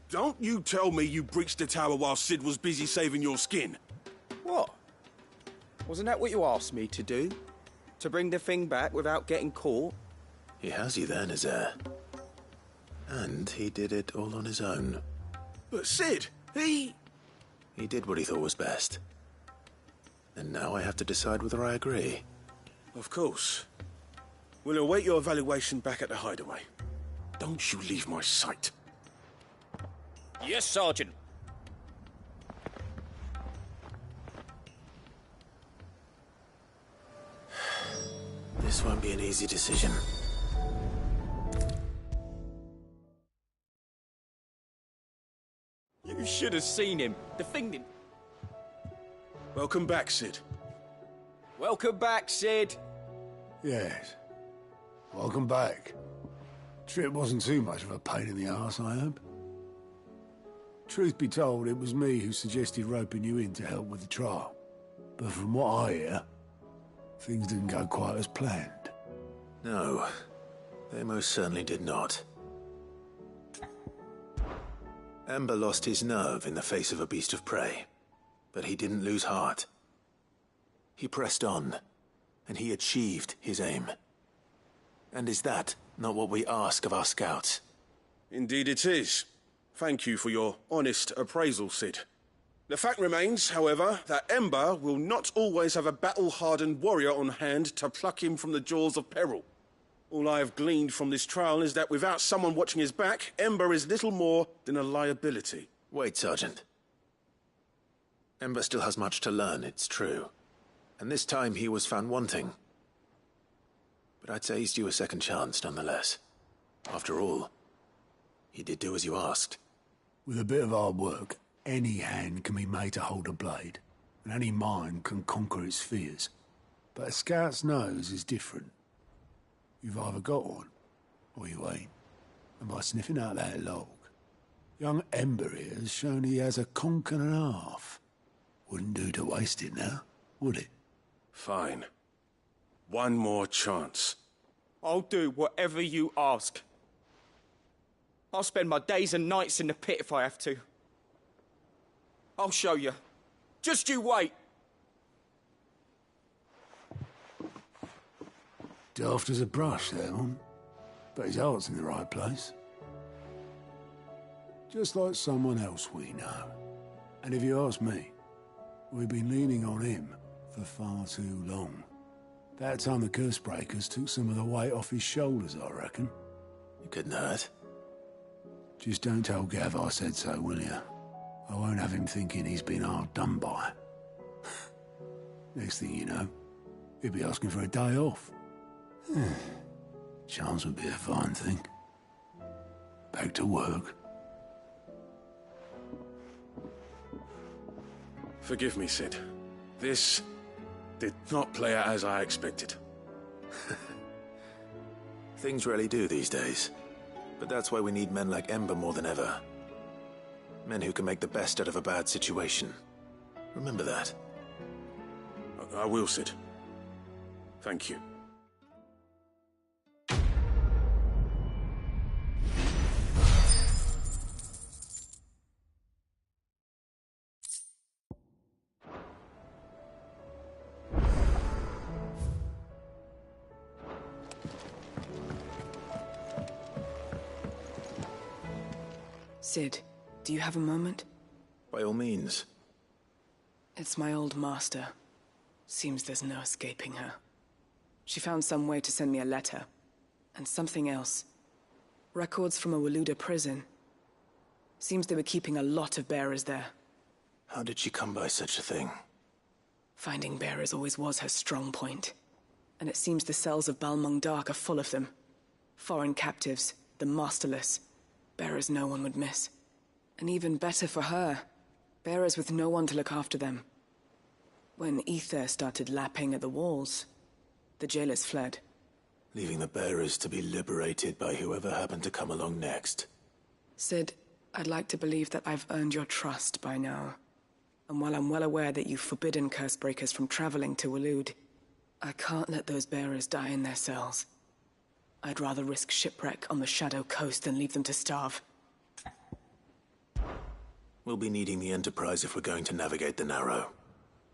Don't you tell me you breached the tower while Sid was busy saving your skin. What? Wasn't that what you asked me to do? To bring the thing back without getting caught? He has you there, Nazaire. And he did it all on his own. But Sid, he... He did what he thought was best. And now I have to decide whether I agree. Of course. We'll await your evaluation back at the hideaway. Don't you leave my sight. Yes, Sergeant. This won't be an easy decision. You should have seen him. The thing didn't... Welcome back, Sid. Welcome back, Sid. Yes. Welcome back. Trip wasn't too much of a pain in the arse, I hope. Truth be told, it was me who suggested roping you in to help with the trial. But from what I hear, things didn't go quite as planned. No, they most certainly did not. Ember lost his nerve in the face of a beast of prey, but he didn't lose heart. He pressed on, and he achieved his aim. And is that not what we ask of our scouts? Indeed it is. Thank you for your honest appraisal, Sid. The fact remains, however, that Ember will not always have a battle-hardened warrior on hand to pluck him from the jaws of peril. All I have gleaned from this trial is that without someone watching his back, Ember is little more than a liability. Wait, Sergeant. Ember still has much to learn, it's true. And this time he was found wanting. But I'd say he's due a second chance, nonetheless. After all, he did do as you asked. With a bit of hard work, any hand can be made to hold a blade, and any mind can conquer its fears. But a scout's nose is different. You've either got one, or you ain't. And by sniffing out that log, young Ember here has shown he has a conk and a half. Wouldn't do to waste it now, would it? Fine. One more chance. I'll do whatever you ask. I'll spend my days and nights in the pit if I have to. I'll show you. Just you wait. Daft as a brush, that one. But his heart's in the right place. Just like someone else we know. And if you ask me, we've been leaning on him for far too long. That time the curse breakers took some of the weight off his shoulders, I reckon. It couldn't hurt. Just don't tell Gav I said so, will you? I won't have him thinking he's been hard done by. Next thing you know, he'll be asking for a day off. Chance would be a fine thing. Back to work. Forgive me, Sid. This did not play out as I expected. Things really do these days. But that's why we need men like Ember more than ever. Men who can make the best out of a bad situation. Remember that. I will, Sid. Thank you. Sid, do you have a moment? By all means. It's my old master. Seems there's no escaping her. She found some way to send me a letter. And something else. Records from a Waluda prison. Seems they were keeping a lot of bearers there. How did she come by such a thing? Finding bearers always was her strong point. And it seems the cells of Balmung Dark are full of them. Foreign captives, the masterless. Bearers no one would miss. And even better for her, bearers with no one to look after them. When Ether started lapping at the walls, the jailers fled. Leaving the bearers to be liberated by whoever happened to come along next. Sid, I'd like to believe that I've earned your trust by now. And while I'm well aware that you've forbidden Cursebreakers from traveling to Waloed, I can't let those bearers die in their cells. I'd rather risk shipwreck on the Shadow Coast than leave them to starve. We'll be needing the Enterprise if we're going to navigate the Narrow.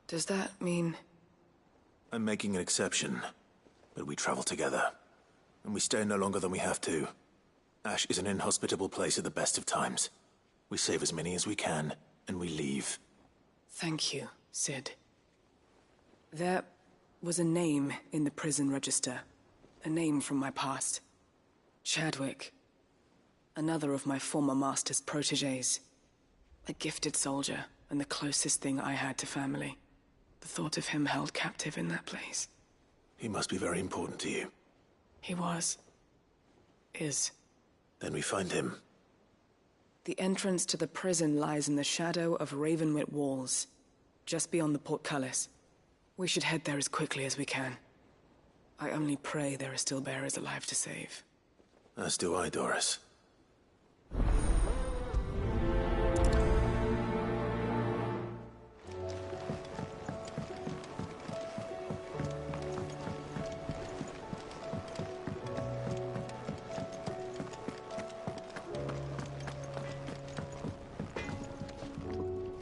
Does that mean... I'm making an exception, but we travel together. And we stay no longer than we have to. Ash is an inhospitable place at the best of times. We save as many as we can, and we leave. Thank you, Sid. There was a name in the prison register. A name from my past. Chadwick. Another of my former master's protégés. A gifted soldier, and the closest thing I had to family. The thought of him held captive in that place. He must be very important to you. He was. Is. Then we find him. The entrance to the prison lies in the shadow of Ravenwit Walls, just beyond the portcullis. We should head there as quickly as we can. I only pray there are still bearers alive to save. As do I, Doris.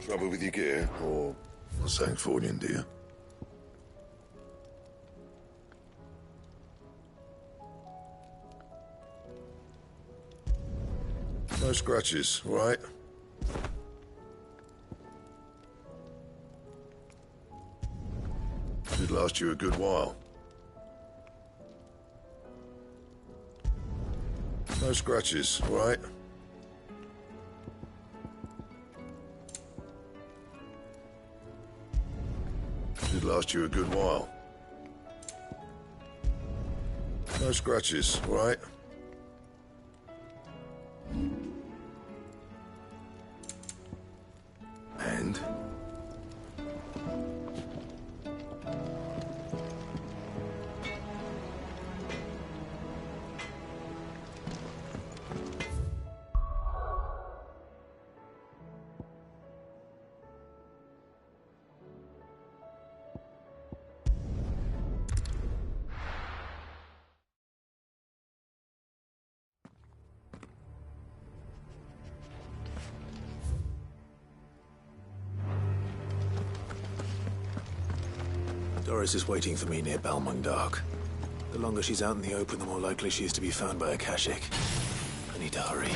Trouble with your gear, or something falling, dear? No scratches, all right? Should last you a good while. No scratches, all right? Should last you a good while. No scratches, all right? And? Doris is waiting for me near Balmung Dark. The longer she's out in the open, the more likely she is to be found by a Kashik. I need to hurry.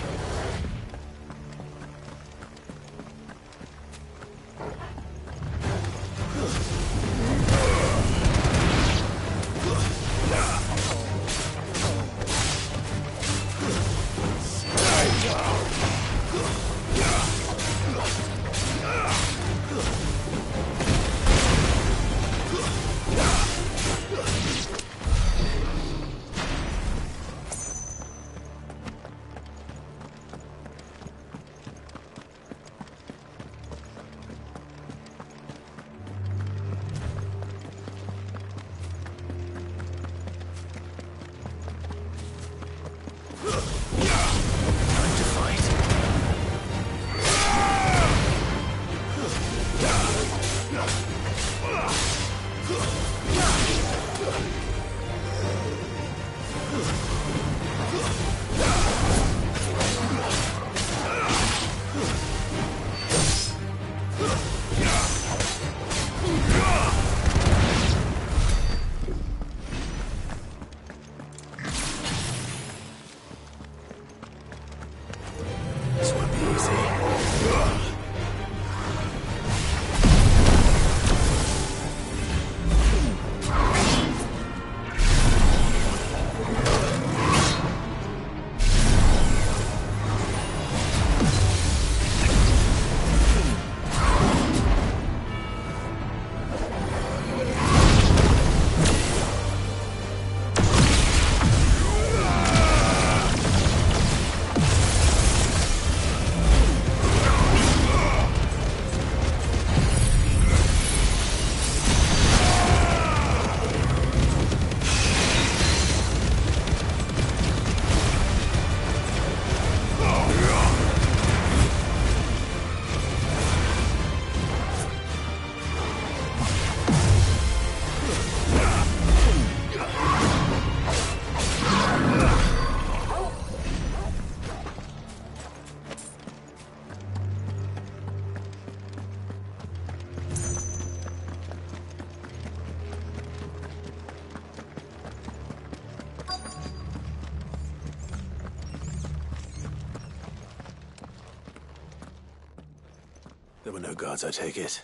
There were no guards, I take it.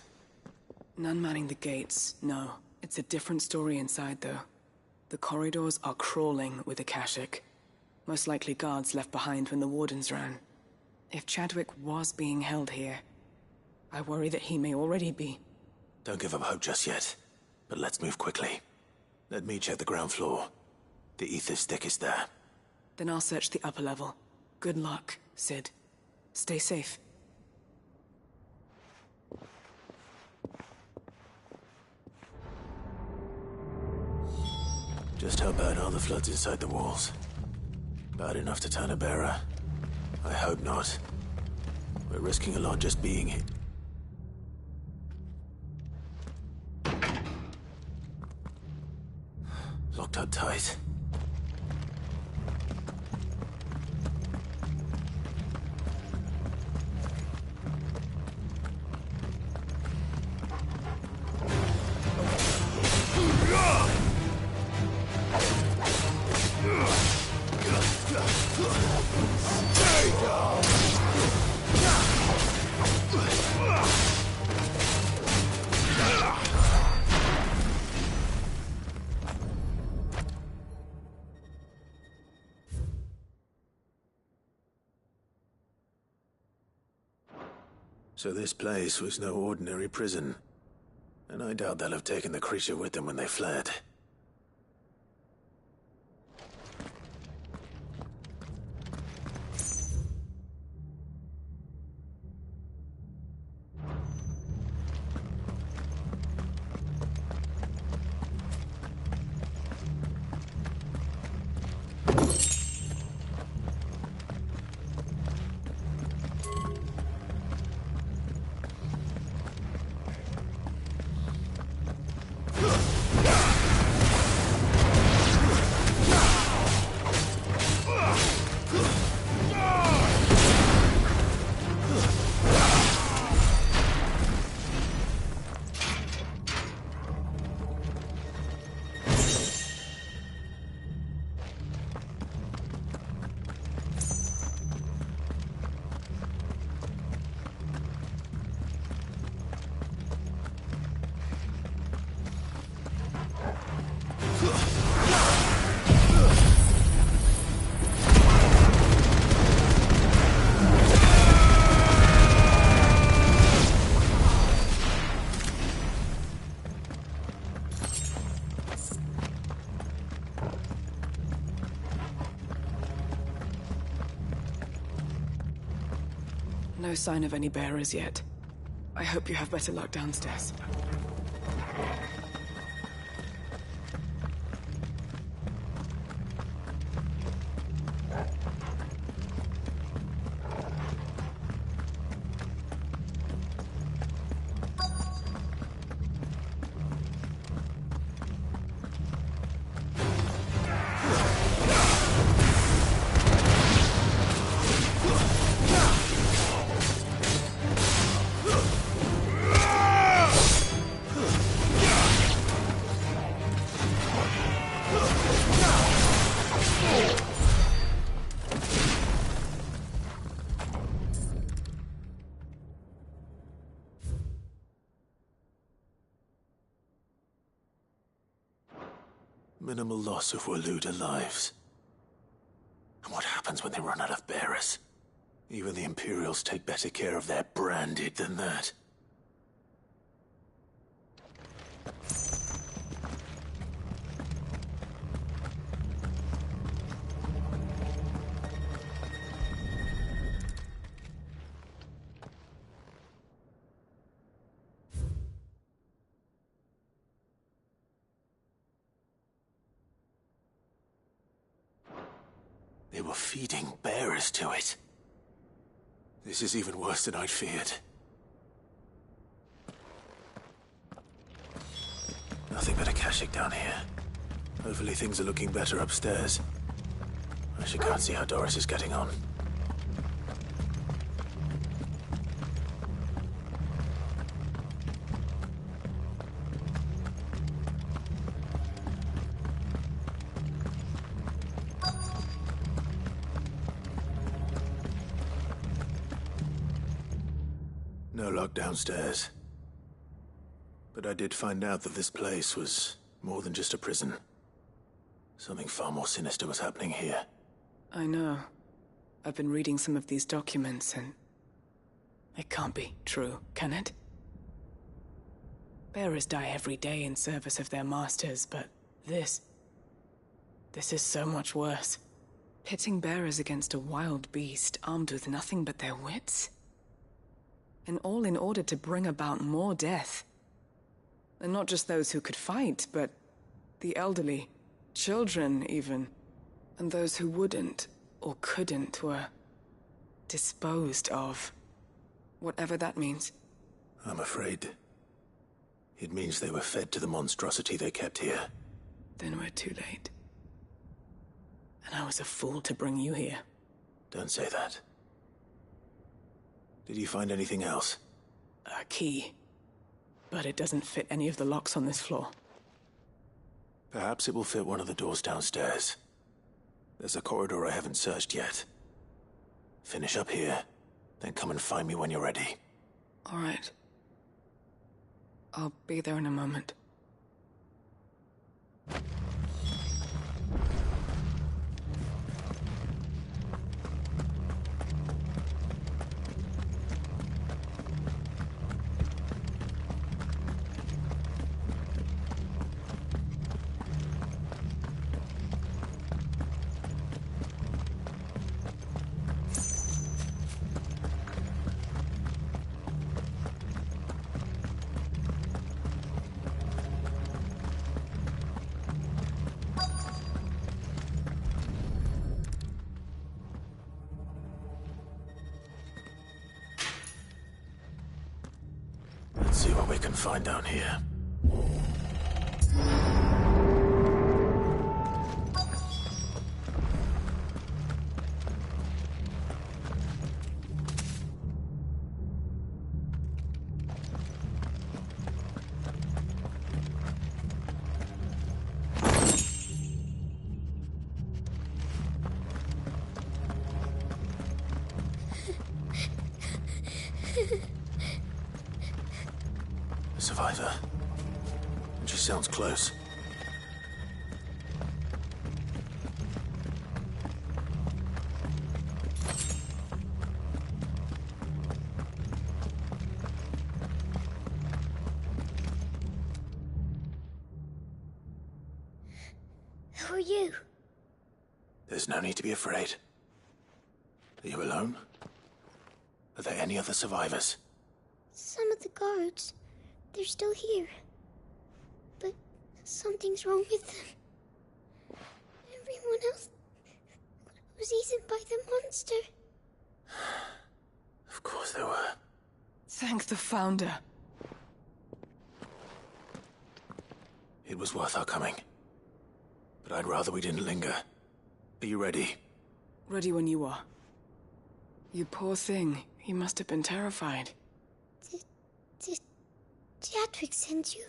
None manning the gates, no. It's a different story inside, though. The corridors are crawling with Akashic. Most likely guards left behind when the Wardens ran. If Chadwick was being held here, I worry that he may already be. Don't give up hope just yet, but let's move quickly. Let me check the ground floor. The ether stick is there. Then I'll search the upper level. Good luck, Sid. Stay safe. Just how bad are the floods inside the walls? Bad enough to turn a bearer? I hope not. We're risking a lot just being here. Locked up tight. So this place was no ordinary prison. And I doubt they'll have taken the creature with them when they fled. No sign of any bearers yet. I hope you have better luck downstairs. Minimal loss of Waluda lives. And what happens when they run out of bearers? Even the Imperials take better care of their branded than that. They were feeding bearers to it. This is even worse than I'd feared. Nothing but Akashic down here. Hopefully things are looking better upstairs. I should go and see how Doris is getting on. No luck downstairs. But But I did find out that this place was more than just a prison. Something far more sinister was happening here. I know. I've been reading some of these documents and... it can't be true, can it? Bearers die every day in service of their masters, but this is so much worse. Pitting bearers against a wild beast armed with nothing but their wits? And all in order to bring about more death. And not just those who could fight, but the elderly, children even. And those who wouldn't or couldn't were disposed of. Whatever that means. I'm afraid it means they were fed to the monstrosity they kept here. Then we're too late. And I was a fool to bring you here. Don't say that. Did you find anything else? A key. But it doesn't fit any of the locks on this floor. Perhaps it will fit one of the doors downstairs. There's a corridor I haven't searched yet. Finish up here, then come and find me when you're ready. All right. I'll be there in a moment. Let's see what we can find down here. Survivor. And she sounds close. Who are you? There's no need to be afraid. Are you alone? Are there any other survivors? Some of the guards. They're still here. But something's wrong with them. Everyone else was eaten by the monster. Of course they were. Thank the Founder. It was worth our coming. But I'd rather we didn't linger. Are you ready? Ready when you are. You poor thing. He must have been terrified. Did Chadwick send you?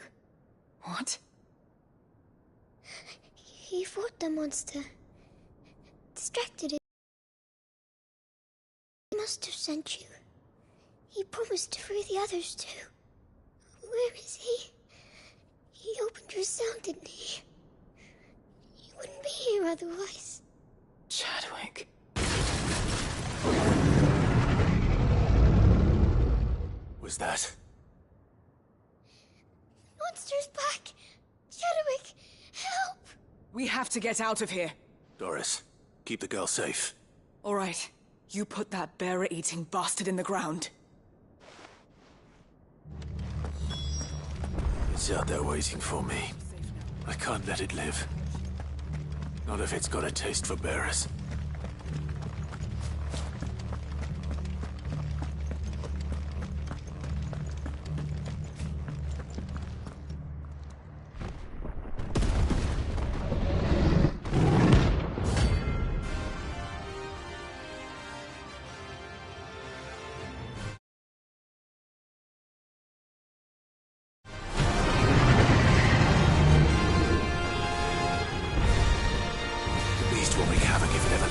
What? He fought the monster. Distracted it. He must have sent you. He promised to free the others too. Where is he? He opened your cell, didn't he? He wouldn't be here otherwise. Chadwick. Was that? Monster's back! Chadwick, help! We have to get out of here. Doris, keep the girl safe. All right. You put that bearer-eating bastard in the ground. It's out there waiting for me. I can't let it live. Not if it's got a taste for bearers. Will wreak havoc if it ever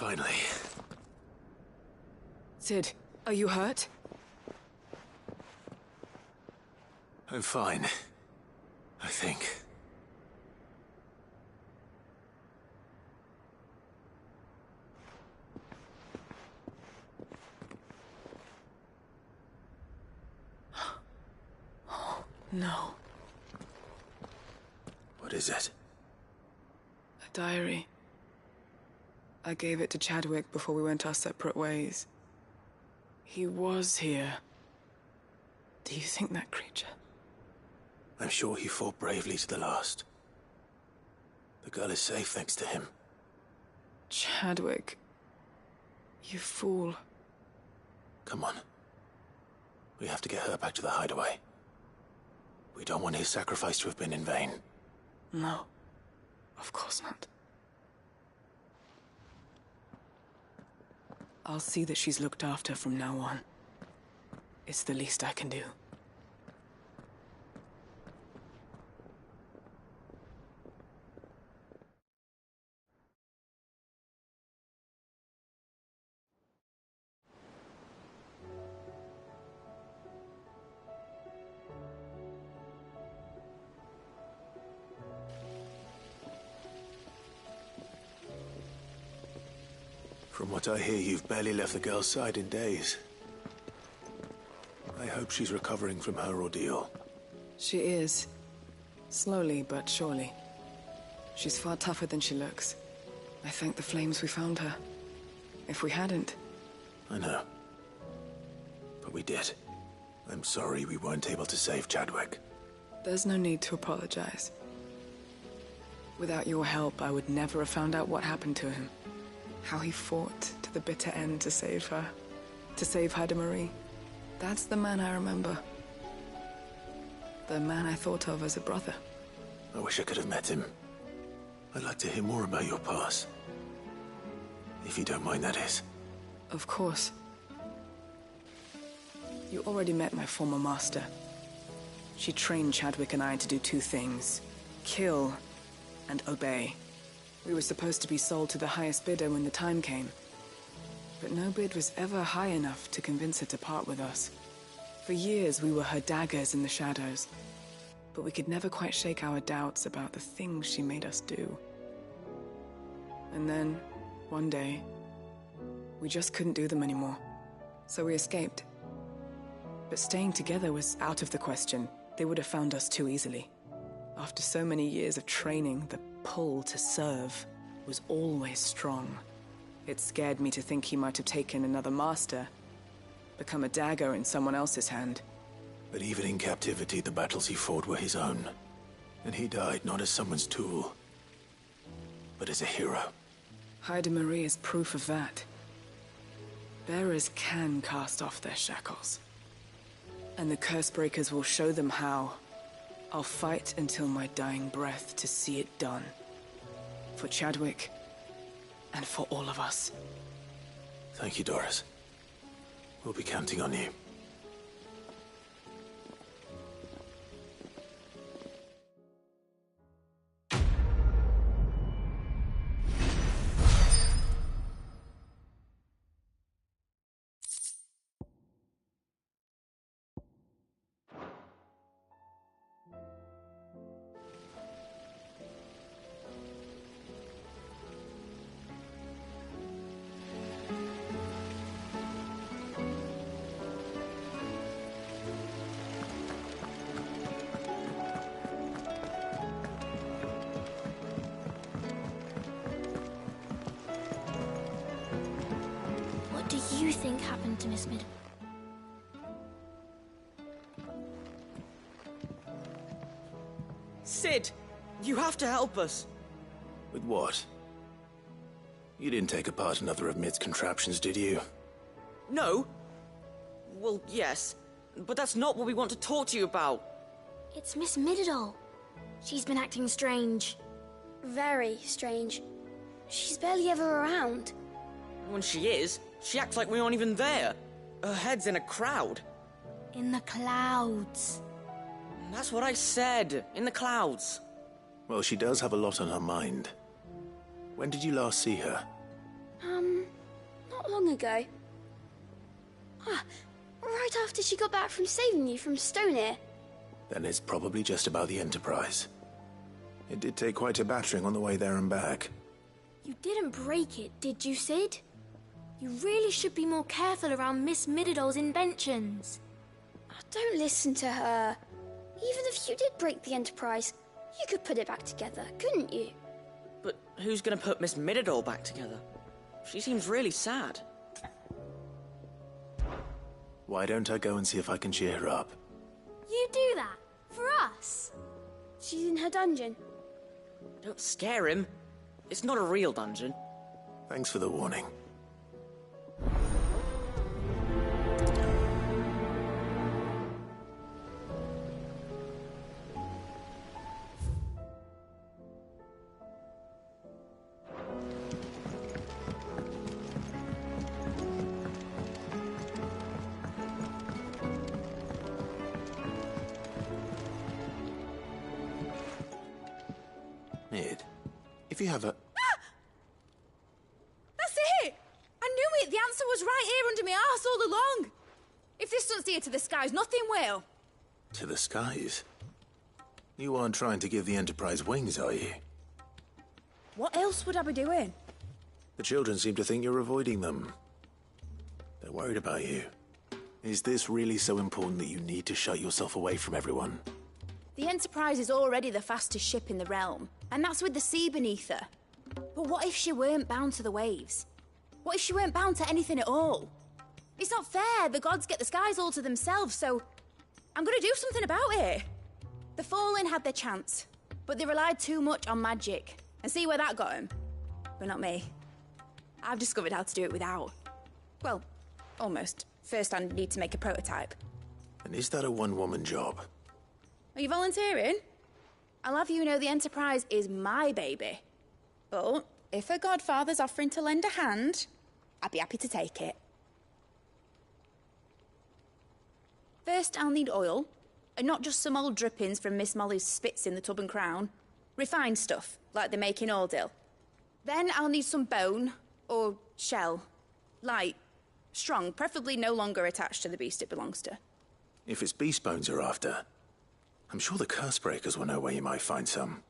Finally. Sid, are you hurt? I'm fine. I think. Oh, no. What is it? A diary. I gave it to Chadwick before we went our separate ways. He was here. Do you think that creature? I'm sure he fought bravely to the last. The girl is safe thanks to him. Chadwick. You fool. Come on. We have to get her back to the hideaway. We don't want his sacrifice to have been in vain. No. Of course not. I'll see that she's looked after from now on. It's the least I can do. From what I hear, you've barely left the girl's side in days. I hope she's recovering from her ordeal. She is. Slowly but surely. She's far tougher than she looks. I thank the flames we found her. If we hadn't... I know. But we did. I'm sorry we weren't able to save Chadwick. There's no need to apologize. Without your help, I would never have found out what happened to him. How he fought to the bitter end to save her. To save Haida Marie. That's the man I remember. The man I thought of as a brother. I wish I could have met him. I'd like to hear more about your past. If you don't mind, that is. Of course. You already met my former master. She trained Chadwick and I to do two things. Kill and obey. We were supposed to be sold to the highest bidder when the time came. But no bid was ever high enough to convince her to part with us. For years, we were her daggers in the shadows. But we could never quite shake our doubts about the things she made us do. And then, one day, we just couldn't do them anymore. So we escaped. But staying together was out of the question. They would have found us too easily. After so many years of training, the pull to serve was always strong. It scared me to think he might have taken another master, become a dagger in someone else's hand. But even in captivity, the battles he fought were his own. And he died not as someone's tool, but as a hero. Haida Marie is proof of that. Bearers can cast off their shackles. And the Cursebreakers will show them how. I'll fight until my dying breath to see it done. For Chadwick, and for all of us. Thank you, Doris. We'll be counting on you. What do you think happened to Miss Mid? Sid! You have to help us! With what? You didn't take apart another of Mid's contraptions, did you? No? Well, yes. But that's not what we want to talk to you about. It's Miss Mididol. She's been acting strange. Very strange. She's barely ever around. When she is, she acts like we aren't even there. Her head's in a crowd. In the clouds. That's what I said. In the clouds. Well, she does have a lot on her mind. When did you last see her? Not long ago. Right after she got back from saving you from Stoneir. Then it's probably just about the Enterprise. It did take quite a battering on the way there and back. You didn't break it, did you, Sid? You really should be more careful around Miss Mididol's inventions. Don't listen to her. Even if you did break the Enterprise, you could put it back together, couldn't you? But who's gonna put Miss Mididol back together? She seems really sad. Why don't I go and see if I can cheer her up? You do that? For us? She's in her dungeon. Don't scare him. It's not a real dungeon. Thanks for the warning. Mid, if you have a... That's it! I knew it! The answer was right here under my arse all along! If this doesn't steer to the skies, nothing will! To the skies? You aren't trying to give the Enterprise wings, are you? What else would I be doing? The children seem to think you're avoiding them. They're worried about you. Is this really so important that you need to shut yourself away from everyone? The Enterprise is already the fastest ship in the realm, and that's with the sea beneath her. But what if she weren't bound to the waves? What if she weren't bound to anything at all? It's not fair. The gods get the skies all to themselves, so I'm gonna do something about it. The Fallen had their chance, but they relied too much on magic. And see where that got them? But not me. I've discovered how to do it without. Well, almost. First, I need to make a prototype. And is that a one-woman job? Are you volunteering? I'll have you know the Enterprise is my baby. But if a godfather's offering to lend a hand, I'd be happy to take it. First, I'll need oil, and not just some old drippings from Miss Molly's spits in the Tub and Crown. Refined stuff, like they make in Ordil. Then I'll need some bone, or shell. Light, strong, preferably no longer attached to the beast it belongs to. If it's beast bones you're after, I'm sure the Cursebreakers will know where you might find some.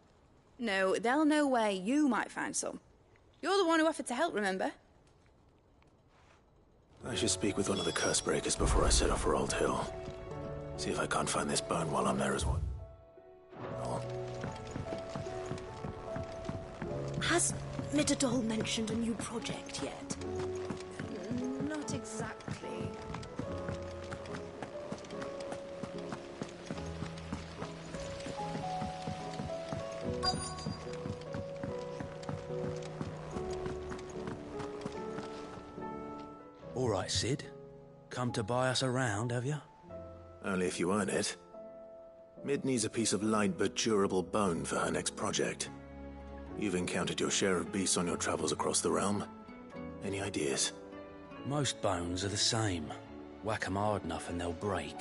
No, they'll know where you might find some. You're the one who offered to help, remember? I should speak with one of the Cursebreakers before I set off for Old Hill. See if I can't find this bone while I'm there as well. Has Mididol mentioned a new project yet? Not exactly. All right, Sid. Come to buy us around, have you? Only if you earn it. Mid needs a piece of light but durable bone for her next project. You've encountered your share of beasts on your travels across the realm. Any ideas? Most bones are the same. Whack 'em hard enough and they'll break.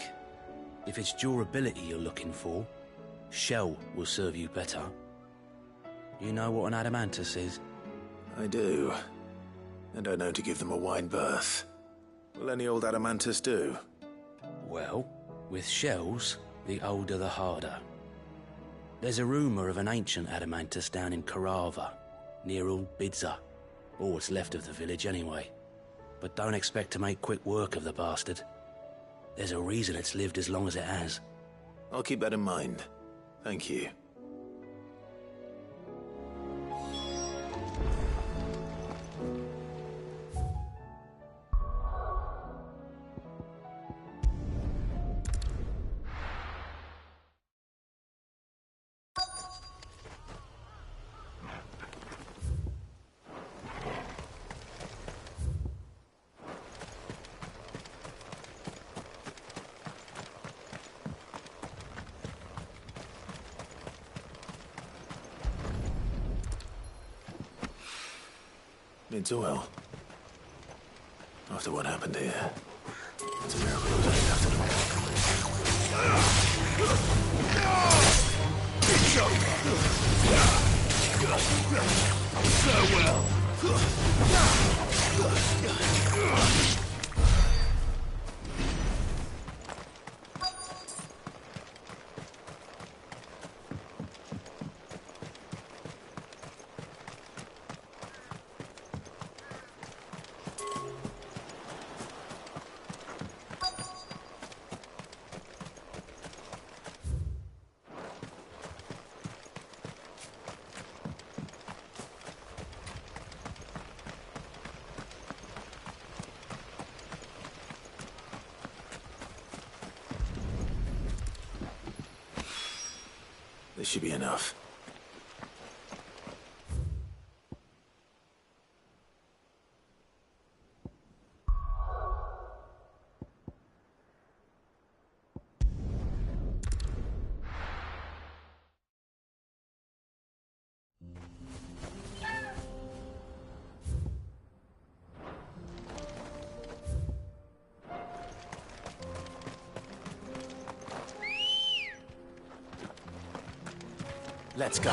If it's durability you're looking for, shell will serve you better. You know what an adamantus is? I do. And I know to give them a wide berth. Will any old adamantus do? Well, with shells, the older the harder. There's a rumour of an ancient adamantus down in Karava, near Old Bidza, or what's left of the village anyway. But don't expect to make quick work of the bastard. There's a reason it's lived as long as it has. I'll keep that in mind. Thank you. It's well. After what happened here, it's a miracle it was only after Farewell. This should be enough. Let's go.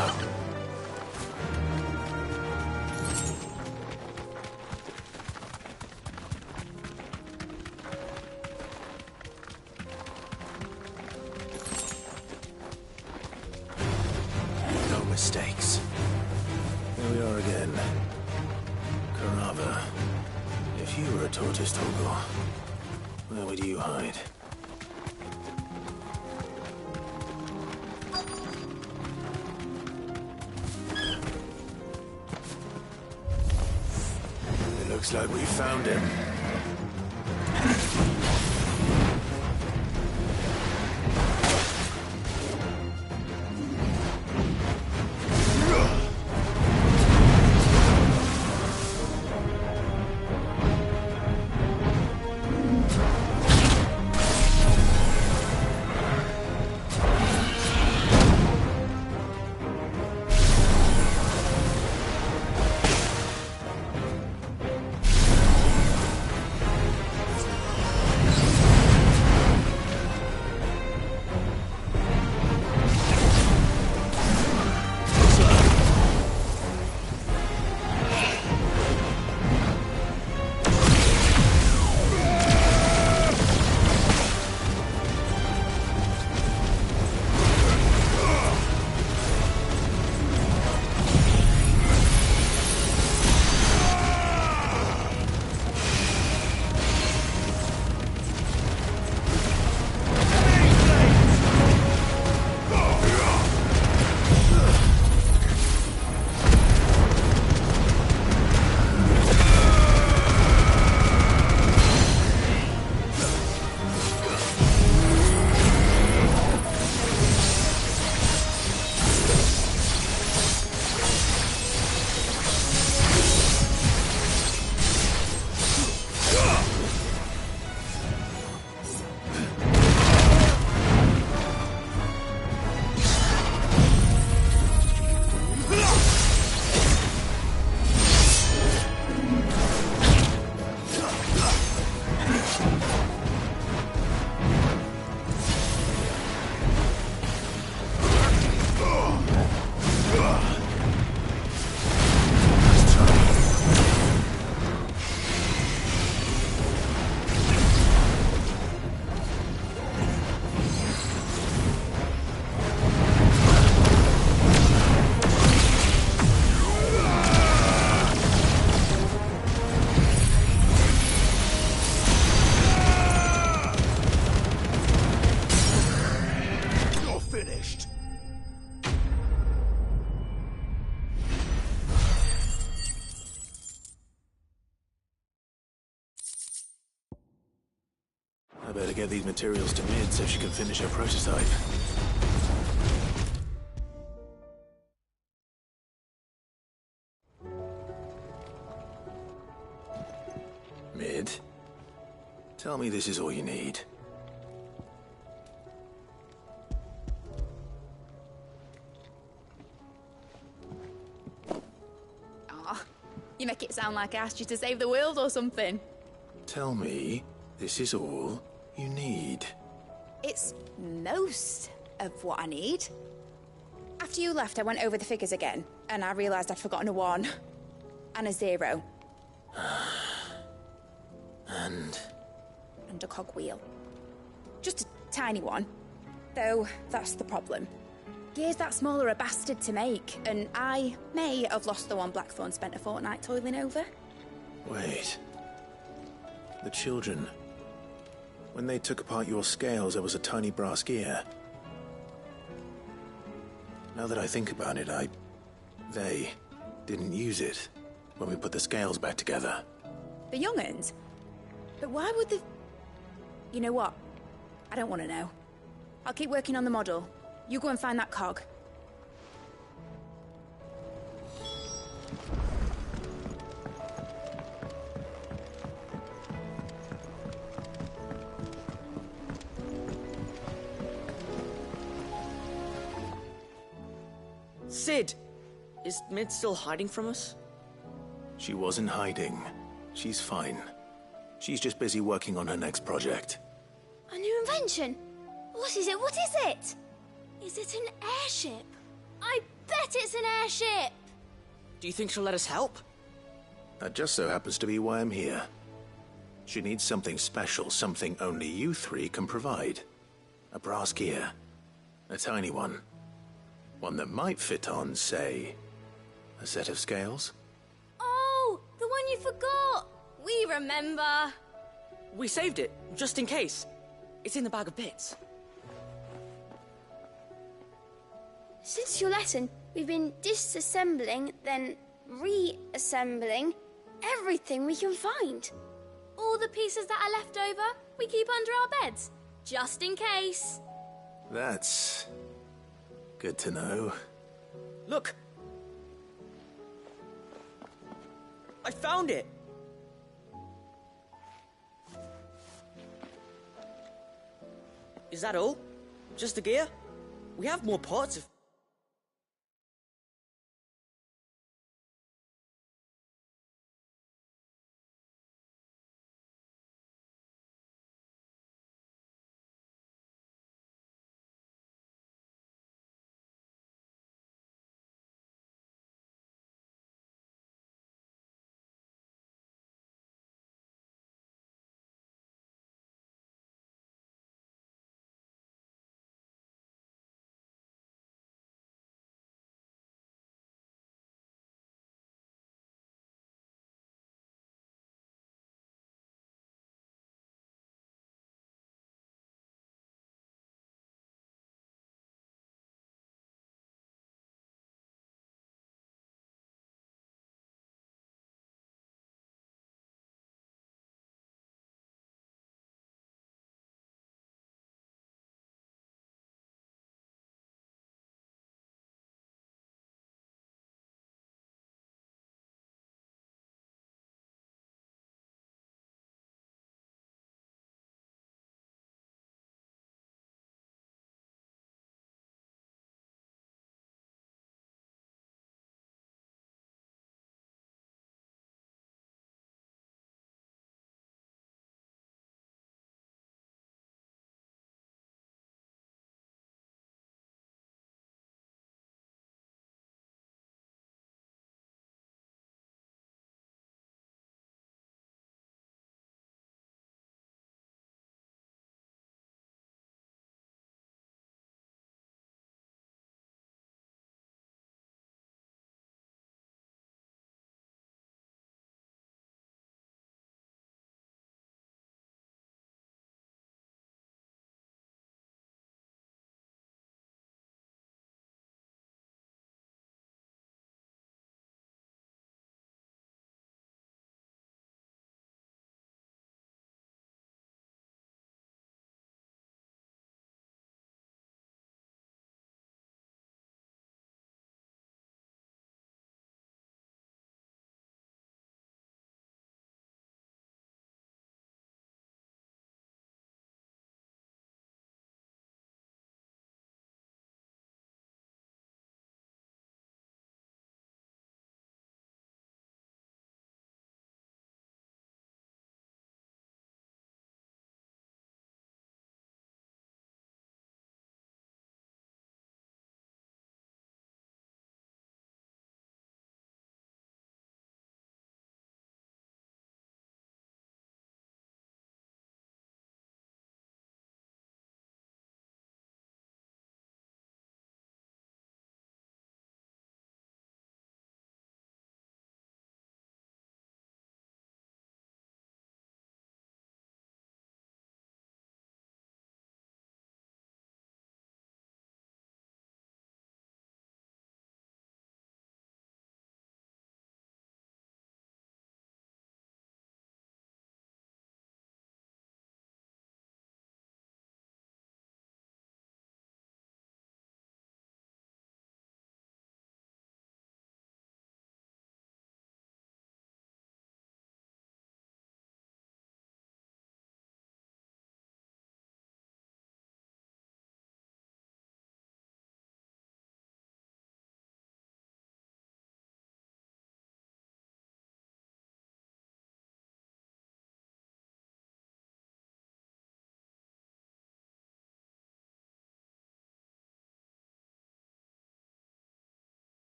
No mistakes. Here we are again. Carava. If you were a tortoise, Toggle, where would you hide? Looks like we found him. I better get these materials to Mid so she can finish her prototype. Mid? Tell me this is all you need. Aw, you make it sound like I asked you to save the world or something. Tell me this is all you need. It's most of what I need. After you left, I went over the figures again, and I realised I'd forgotten a 1 and a 0. And a cogwheel. Just a tiny one. Though, that's the problem. Gears that small are a bastard to make, and I may have lost the one Blackthorn spent a fortnight toiling over. wait. The children. When they took apart your scales, there was a tiny brass gear. Now that I think about it, they didn't use it when we put the scales back together. The young'uns? But why would the... You know what? I don't want to know. I'll keep working on the model. You go and find that cog. Sid! Is Mid still hiding from us? She wasn't hiding. She's fine. She's just busy working on her next project. A new invention? What is it? What is it? Is it an airship? I bet it's an airship! Do you think she'll let us help? That just so happens to be why I'm here. She needs something special, something only you three can provide. A brass gear. A tiny one. One that might fit on, say, a set of scales? Oh, the one you forgot! We remember! We saved it, just in case. It's in the bag of bits. Since your lesson, we've been disassembling, then reassembling everything we can find. All the pieces that are left over, we keep under our beds, just in case. That's good to know. Look! I found it! Is that all? Just the gear? We have more parts if...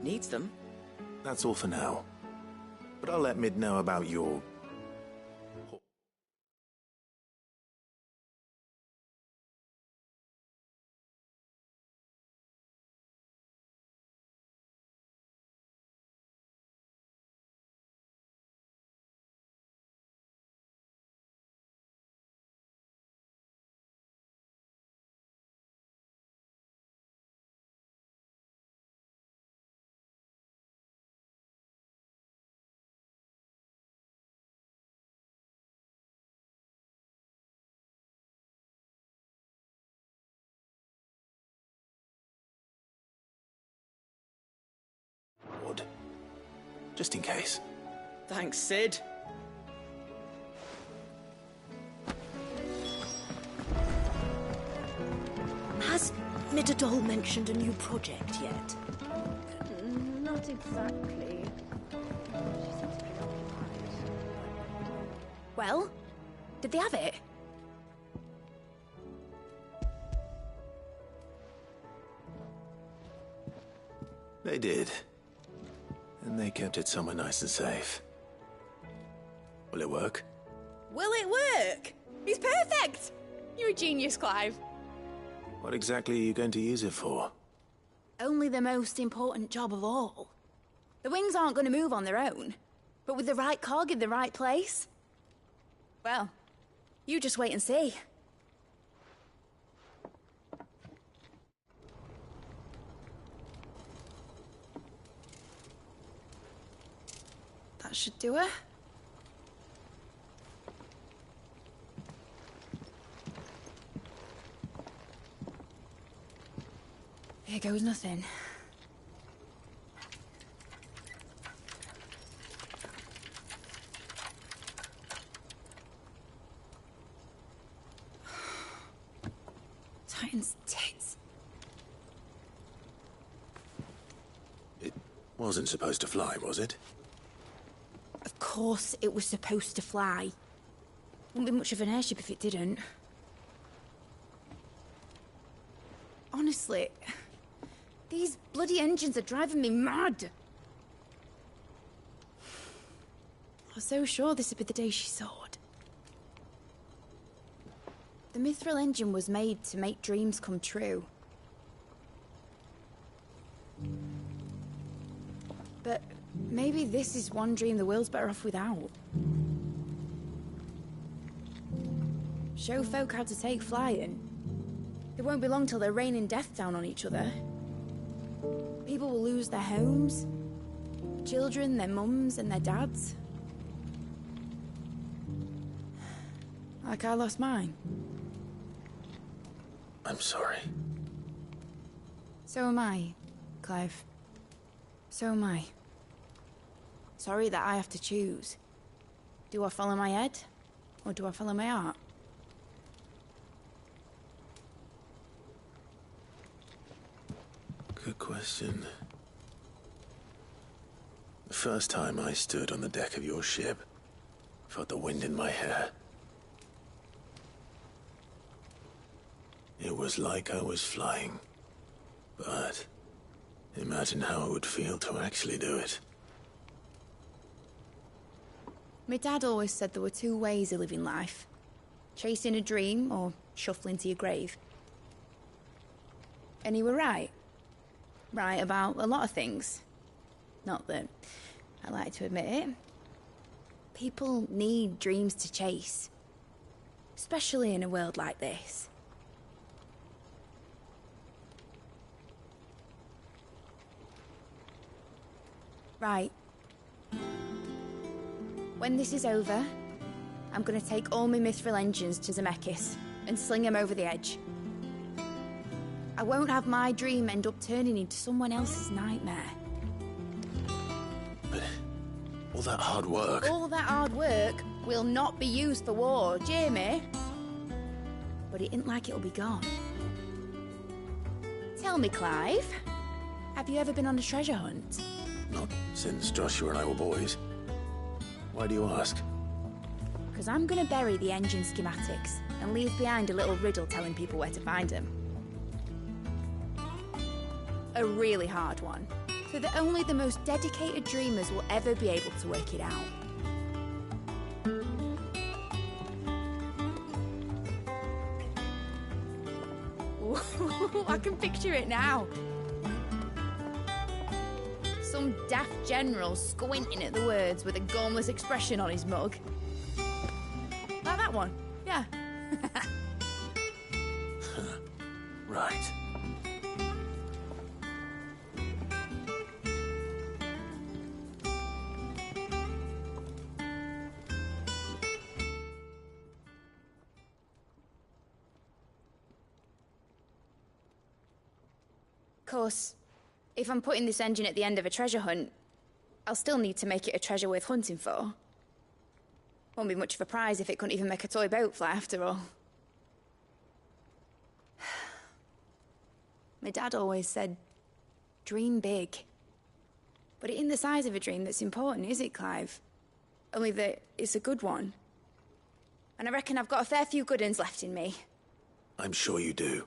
Needs them. That's all for now. But I'll let Mid know about your... Just in case. Thanks, Sid. Has Midadol mentioned a new project yet? Not exactly. Well, did they have it? They did. And they kept it somewhere nice and safe. Will it work? Will it work? He's perfect! You're a genius, Clive. What exactly are you going to use it for? Only the most important job of all. The wings aren't going to move on their own. But with the right cog in the right place... well, you just wait and see. That should do it. Here goes nothing. Titan's tits. It wasn't supposed to fly, was it? Of course it was supposed to fly. Wouldn't be much of an airship if it didn't. Honestly, these bloody engines are driving me mad. I was so sure this would be the day she soared. The Mithril engine was made to make dreams come true. But maybe this is one dream the world's better off without. Show folk how to take flying. It won't be long till they're raining death down on each other. People will lose their homes. Children, their mums and their dads. Like I lost mine. I'm sorry. So am I, Clive. So am I. Sorry that I have to choose. Do I follow my head, or do I follow my heart? Good question. The first time I stood on the deck of your ship, I felt the wind in my hair. It was like I was flying. But imagine how it would feel to actually do it. My dad always said there were two ways of living life. Chasing a dream or shuffling to your grave. And he were right. Right about a lot of things. Not that I like to admit it. People need dreams to chase. Especially in a world like this. Right. When this is over, I'm gonna take all my Mithril engines to Zemeckis and sling them over the edge. I won't have my dream end up turning into someone else's nightmare. But all that hard work... All that hard work will not be used for war, Jamie. But it ain't like it'll be gone. Tell me, Clive, have you ever been on a treasure hunt? Not since Joshua and I were boys. Why do you ask? Because I'm gonna bury the engine schematics and leave behind a little riddle telling people where to find them. A really hard one. so that only the most dedicated dreamers will ever be able to work it out. Ooh, I can picture it now. Some daft general squinting at the words with a gormless expression on his mug. Like that one, yeah. Right. Of course, if I'm putting this engine at the end of a treasure hunt, I'll still need to make it a treasure worth hunting for. Won't be much of a prize if it couldn't even make a toy boat fly after all. My dad always said, dream big. But it isn't the size of a dream that's important, is it, Clive? Only that it's a good one. And I reckon I've got a fair few good uns left in me. I'm sure you do.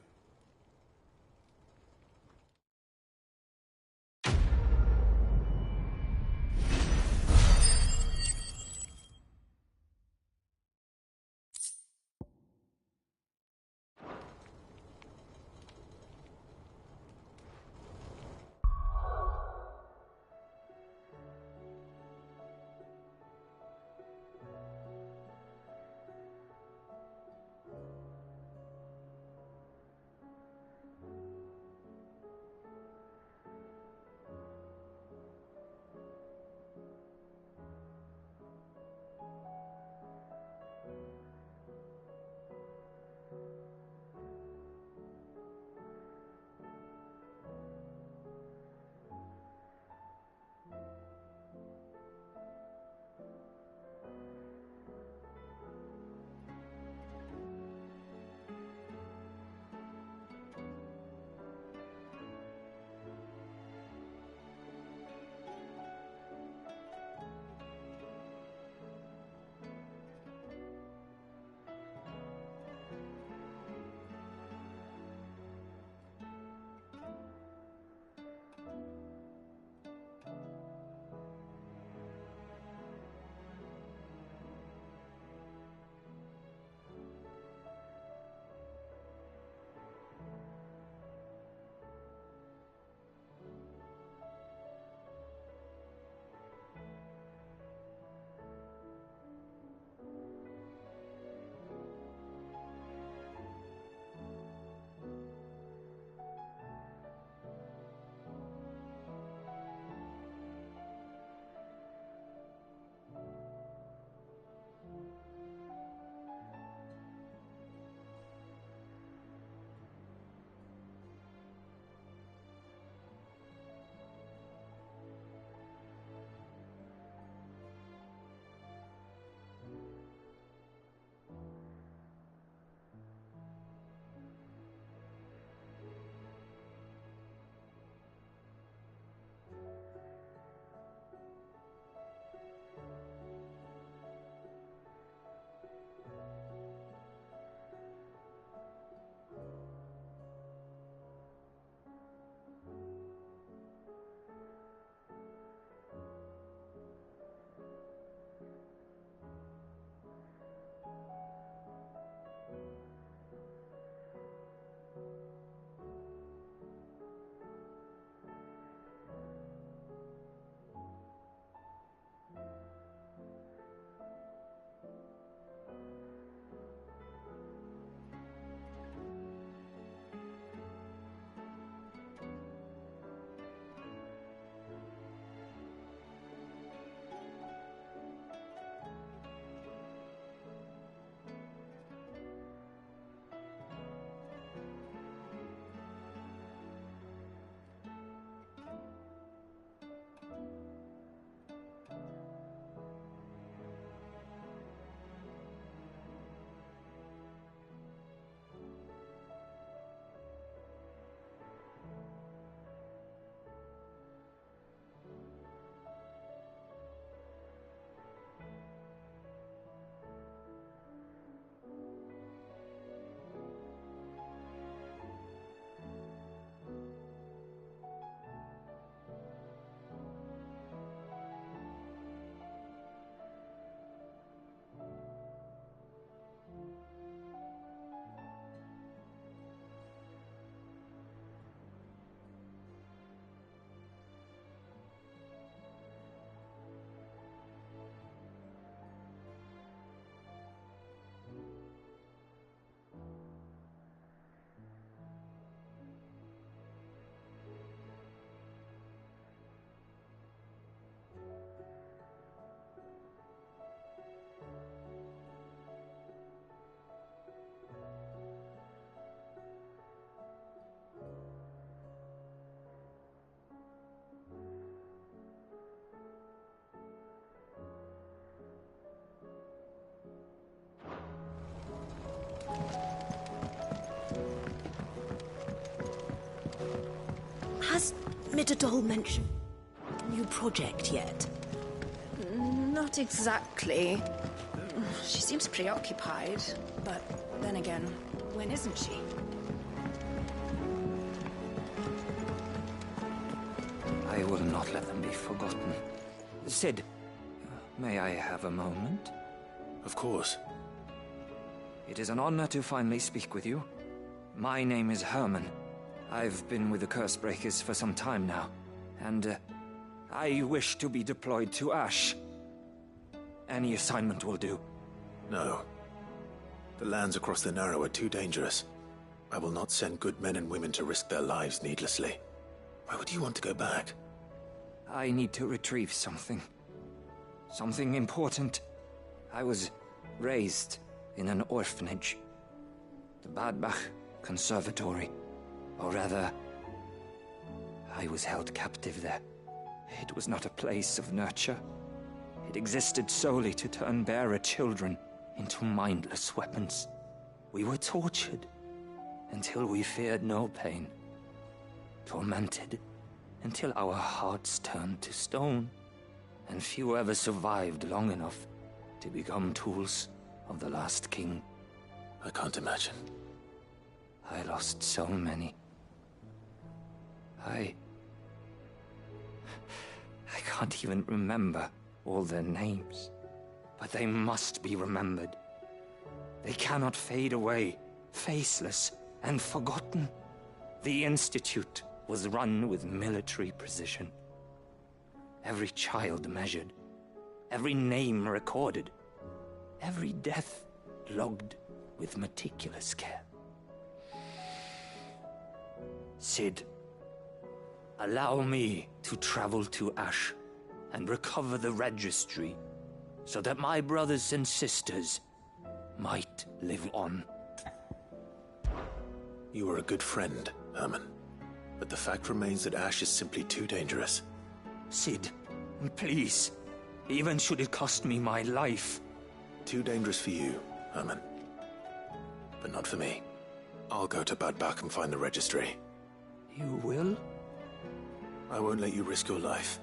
Midadol mention new project yet? Not exactly. She seems preoccupied, but then again, when isn't she? I will not let them be forgotten. Sid, may I have a moment? Of course. It is an honor to finally speak with you. My name is Herman. I've been with the Cursebreakers for some time now, and I wish to be deployed to Ash. Any assignment will do. No. The lands across the Narrow are too dangerous. I will not send good men and women to risk their lives needlessly. Why would you want to go back? I need to retrieve something. Something important. I was raised in an orphanage. The Badbach Conservatory. Or rather, I was held captive there. It was not a place of nurture. It existed solely to turn bearer children into mindless weapons. We were tortured until we feared no pain. Tormented until our hearts turned to stone. And few ever survived long enough to become tools of the last king. I can't imagine. I lost so many. I can't even remember all their names. But they must be remembered. They cannot fade away, faceless and forgotten. The Institute was run with military precision. Every child measured, every name recorded, every death logged with meticulous care. Sid, allow me to travel to Ash and recover the registry so that my brothers and sisters might live on. You are a good friend, Herman. But the fact remains that Ash is simply too dangerous. Sid, please. Even should it cost me my life. Too dangerous for you, Herman. But not for me. I'll go to Badbach and find the registry. You will? I won't let you risk your life.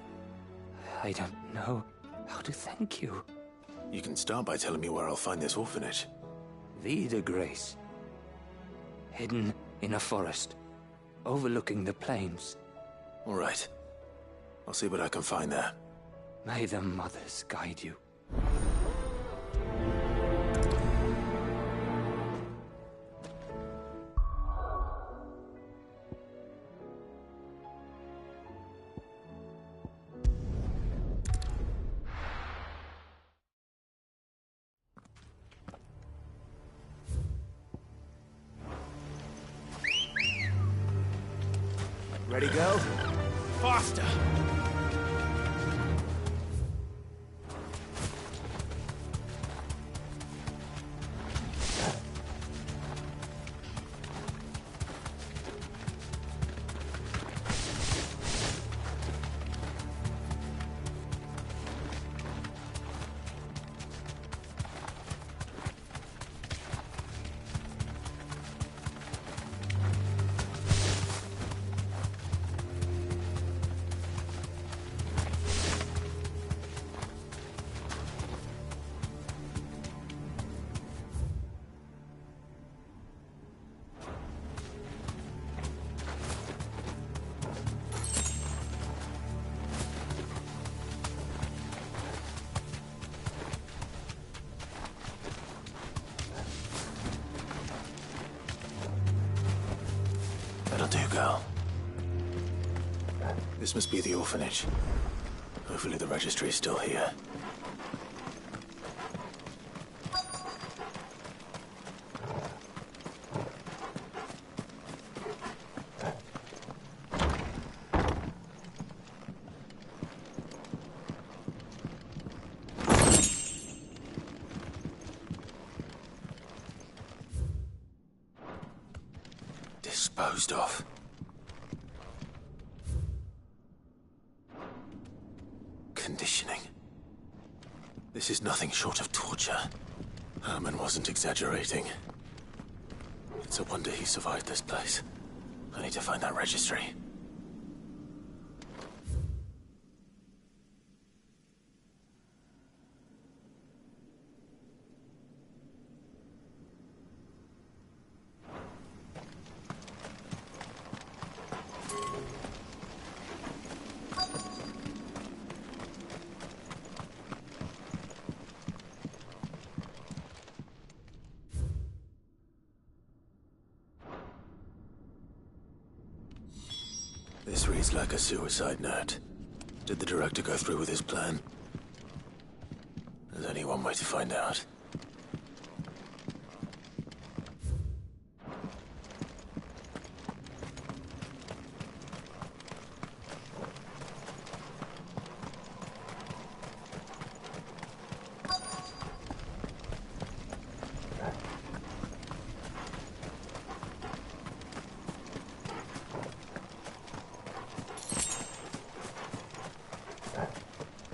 I don't know how to thank you. You can start by telling me where I'll find this orphanage. Vida Grace. Hidden in a forest, overlooking the plains. All right. I'll see what I can find there. May the mothers guide you. Ready, girl? Faster! That'll do, girl. This must be the orphanage. Hopefully the registry is still here. Disposed of. Conditioning. This is nothing short of torture. Herman wasn't exaggerating. It's a wonder he survived this place. I need to find that registry. Reads like a suicide note. Did the director go through with his plan? There's only one way to find out.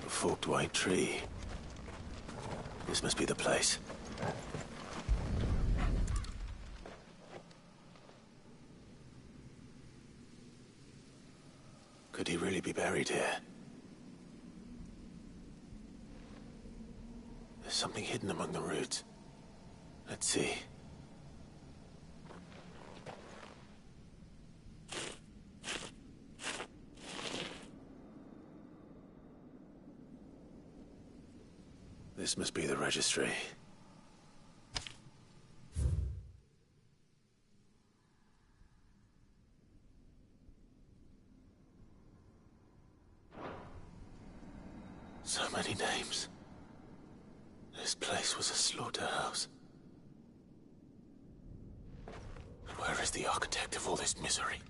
Forked white tree. This must be the place. Could he really be buried here? There's something hidden among the roots. Let's see. This must be the registry. So many names. This place was a slaughterhouse. And where is the architect of all this misery?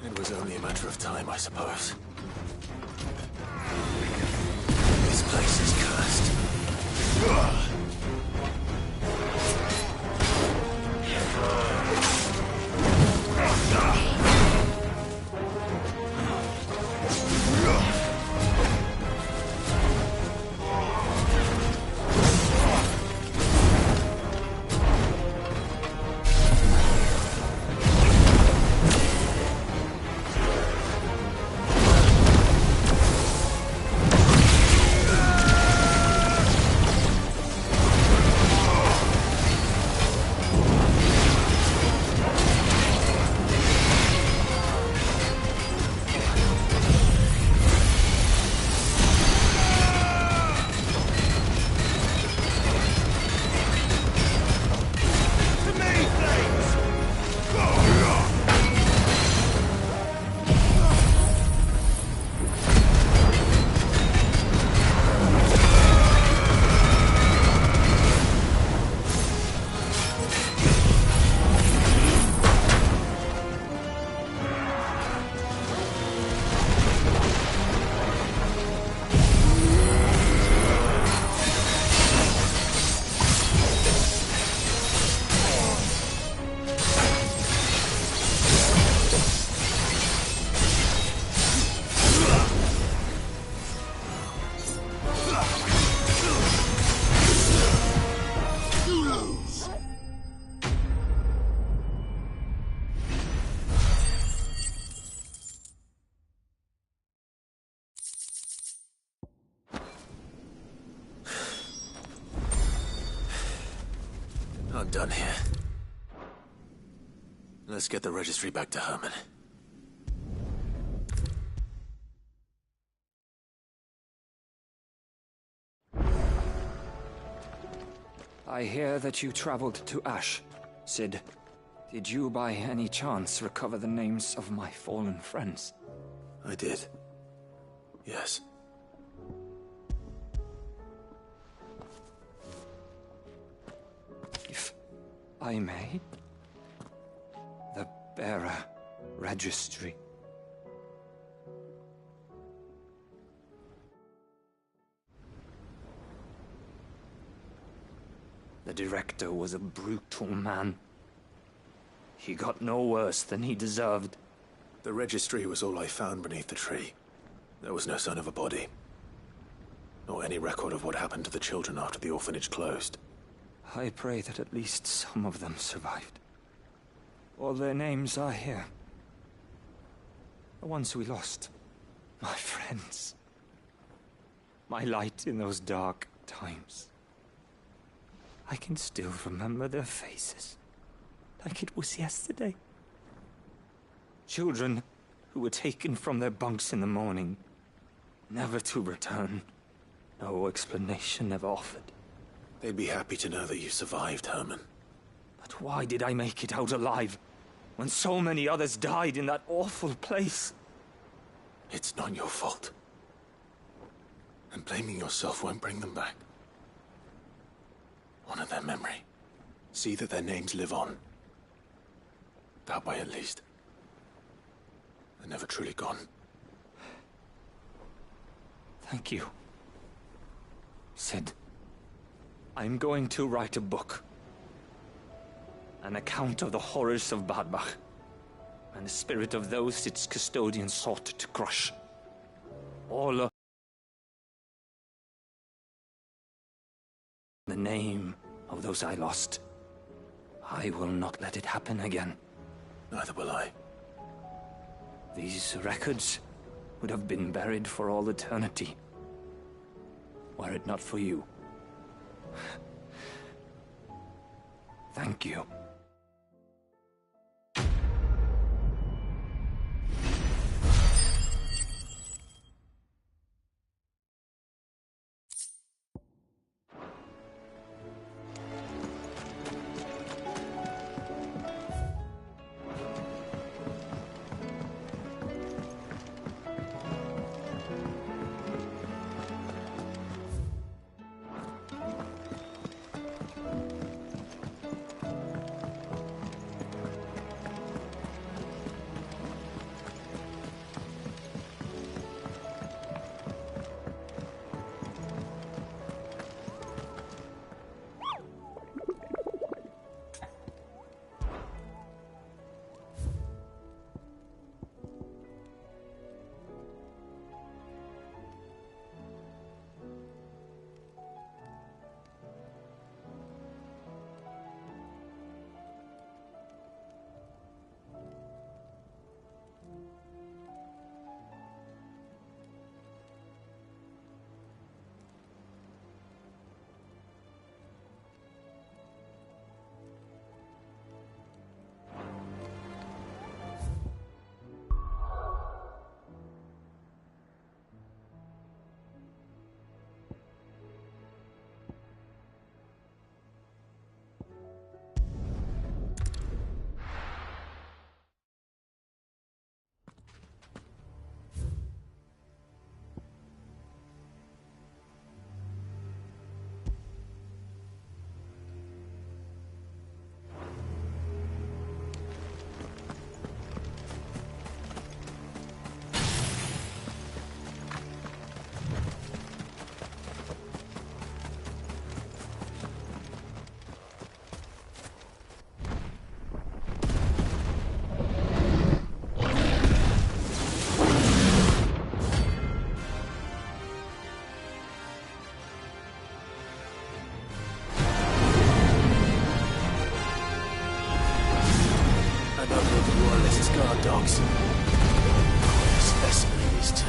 It was only a matter of time, I suppose. This place is cursed. I'm done here. Let's get the registry back to Herman. I hear that you traveled to Ash, Sid. Did you by any chance recover the names of my fallen friends? I did. Yes. If I may, the bearer registry. The director was a brutal man. He got no worse than he deserved. The registry was all I found beneath the tree. There was no sign of a body. Nor any record of what happened to the children after the orphanage closed. I pray that at least some of them survived. All their names are here. The ones we lost. My friends. My light in those dark times. I can still remember their faces. Like it was yesterday. Children who were taken from their bunks in the morning, never to return. No explanation ever offered. They'd be happy to know that you survived, Herman. But why did I make it out alive, when so many others died in that awful place? It's not your fault. And blaming yourself won't bring them back. Honor their memory. See that their names live on. That way, at least. They're never truly gone. Thank you. Sid, I'm going to write a book. An account of the horrors of Bad Bach, and the spirit of those its custodians sought to crush. All of the name of those I lost. I will not let it happen again. Neither will I. These records would have been buried for all eternity, were it not for you. Thank you. Dogs. This specimen is too.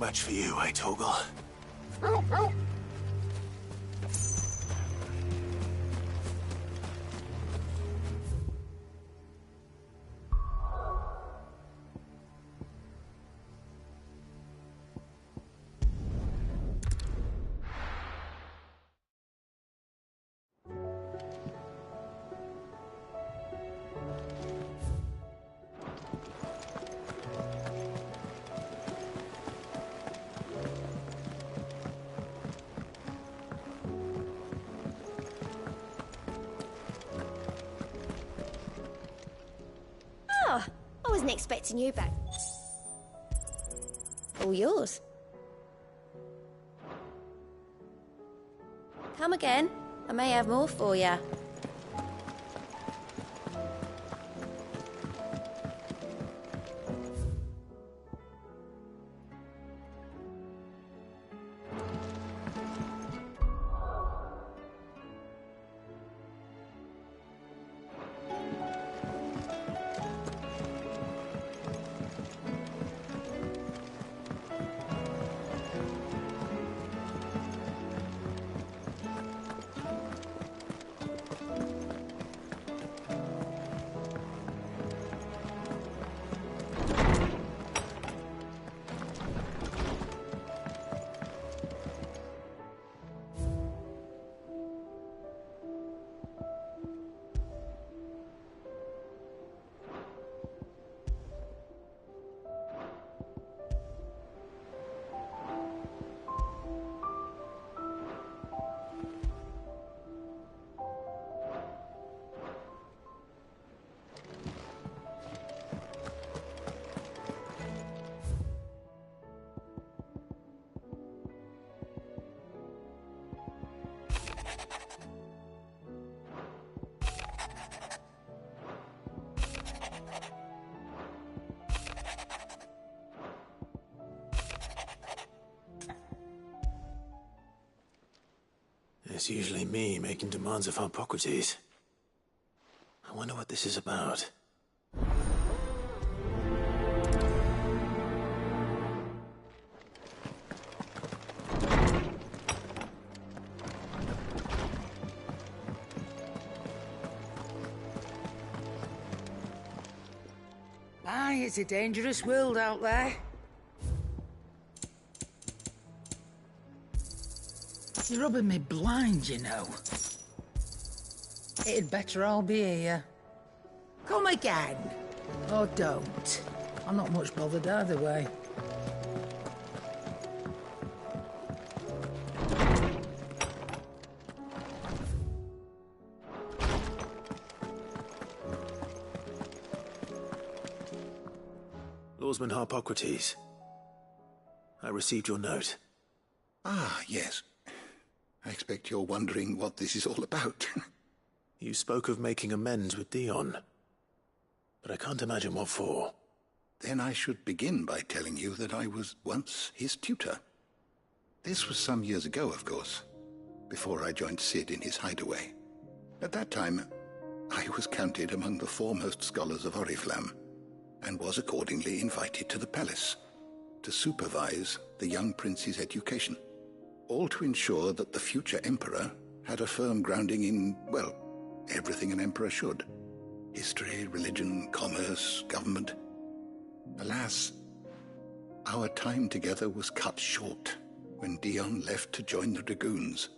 match for you, eh, Torgal? Oh, I wasn't expecting you back. All yours. Come again. I may have more for you. It's usually me making demands of Hippocrates. I wonder what this is about. Aye, it's a dangerous world out there. You're rubbing me blind, you know. It'd better all be here. Come again. Or don't. I'm not much bothered either way. Lawsman Hippocrates. I received your note. Ah, yes. I expect you're wondering what this is all about. You spoke of making amends with Dion, but I can't imagine what for. Then I should begin by telling you that I was once his tutor. This was some years ago, of course, before I joined Cid in his hideaway. At that time, I was counted among the foremost scholars of Oriflamme, and was accordingly invited to the palace to supervise the young prince's education, all to ensure that the future emperor had a firm grounding in, well, everything an emperor should. History, religion, commerce, government. Alas, our time together was cut short when Dion left to join the dragoons,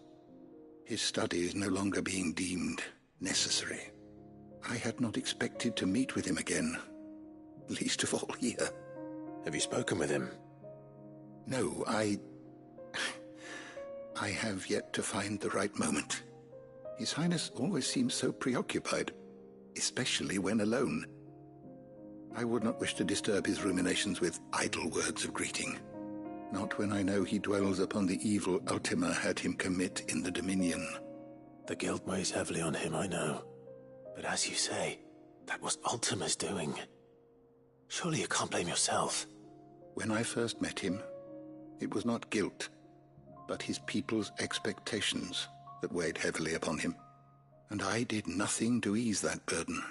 his studies no longer being deemed necessary. I had not expected to meet with him again, least of all here. Have you spoken with him? No, I have yet to find the right moment. His Highness always seems so preoccupied, especially when alone. I would not wish to disturb his ruminations with idle words of greeting, not when I know he dwells upon the evil Ultima had him commit in the Dominion. The guilt weighs heavily on him, I know. But as you say, that was Ultima's doing. Surely you can't blame yourself. When I first met him, it was not guilt, but his people's expectations that weighed heavily upon him, and I did nothing to ease that burden.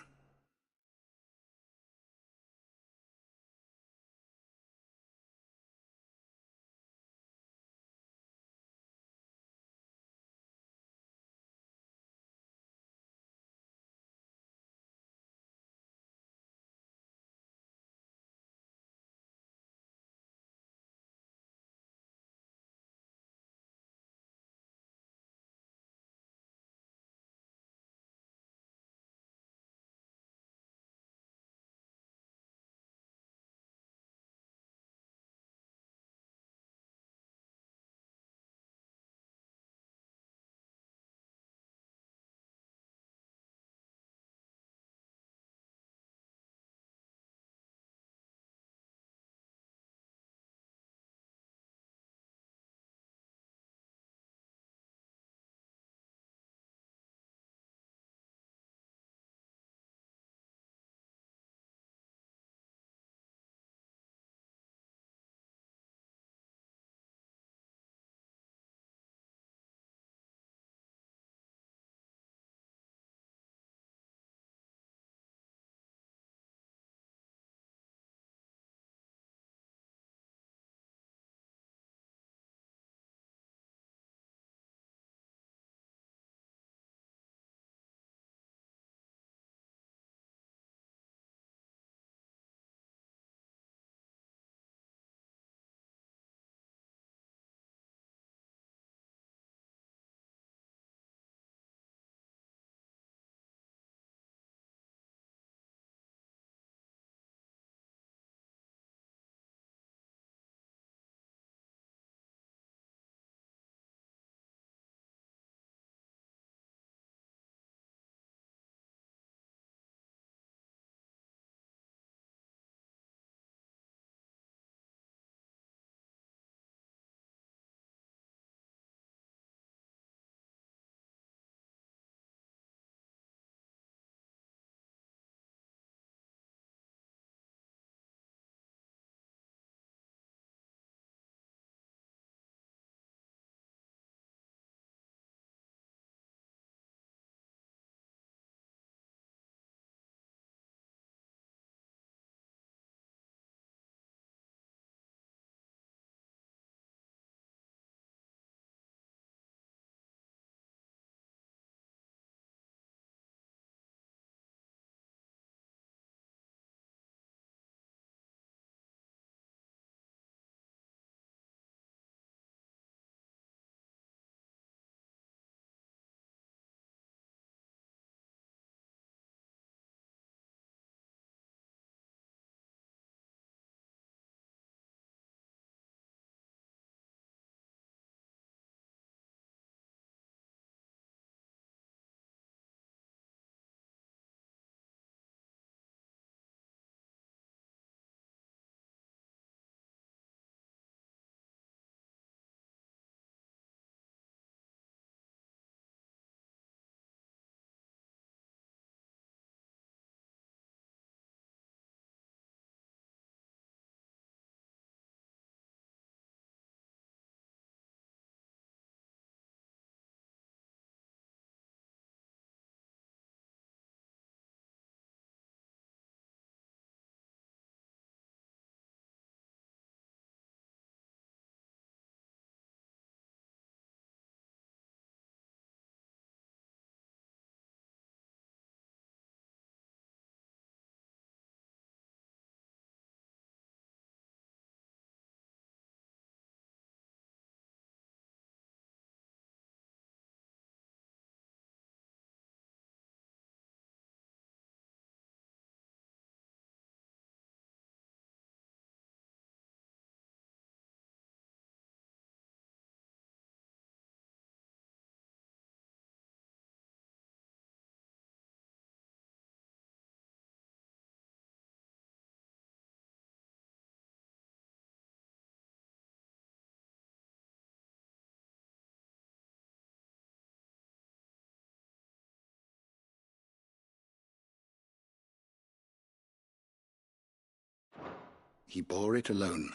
He bore it alone,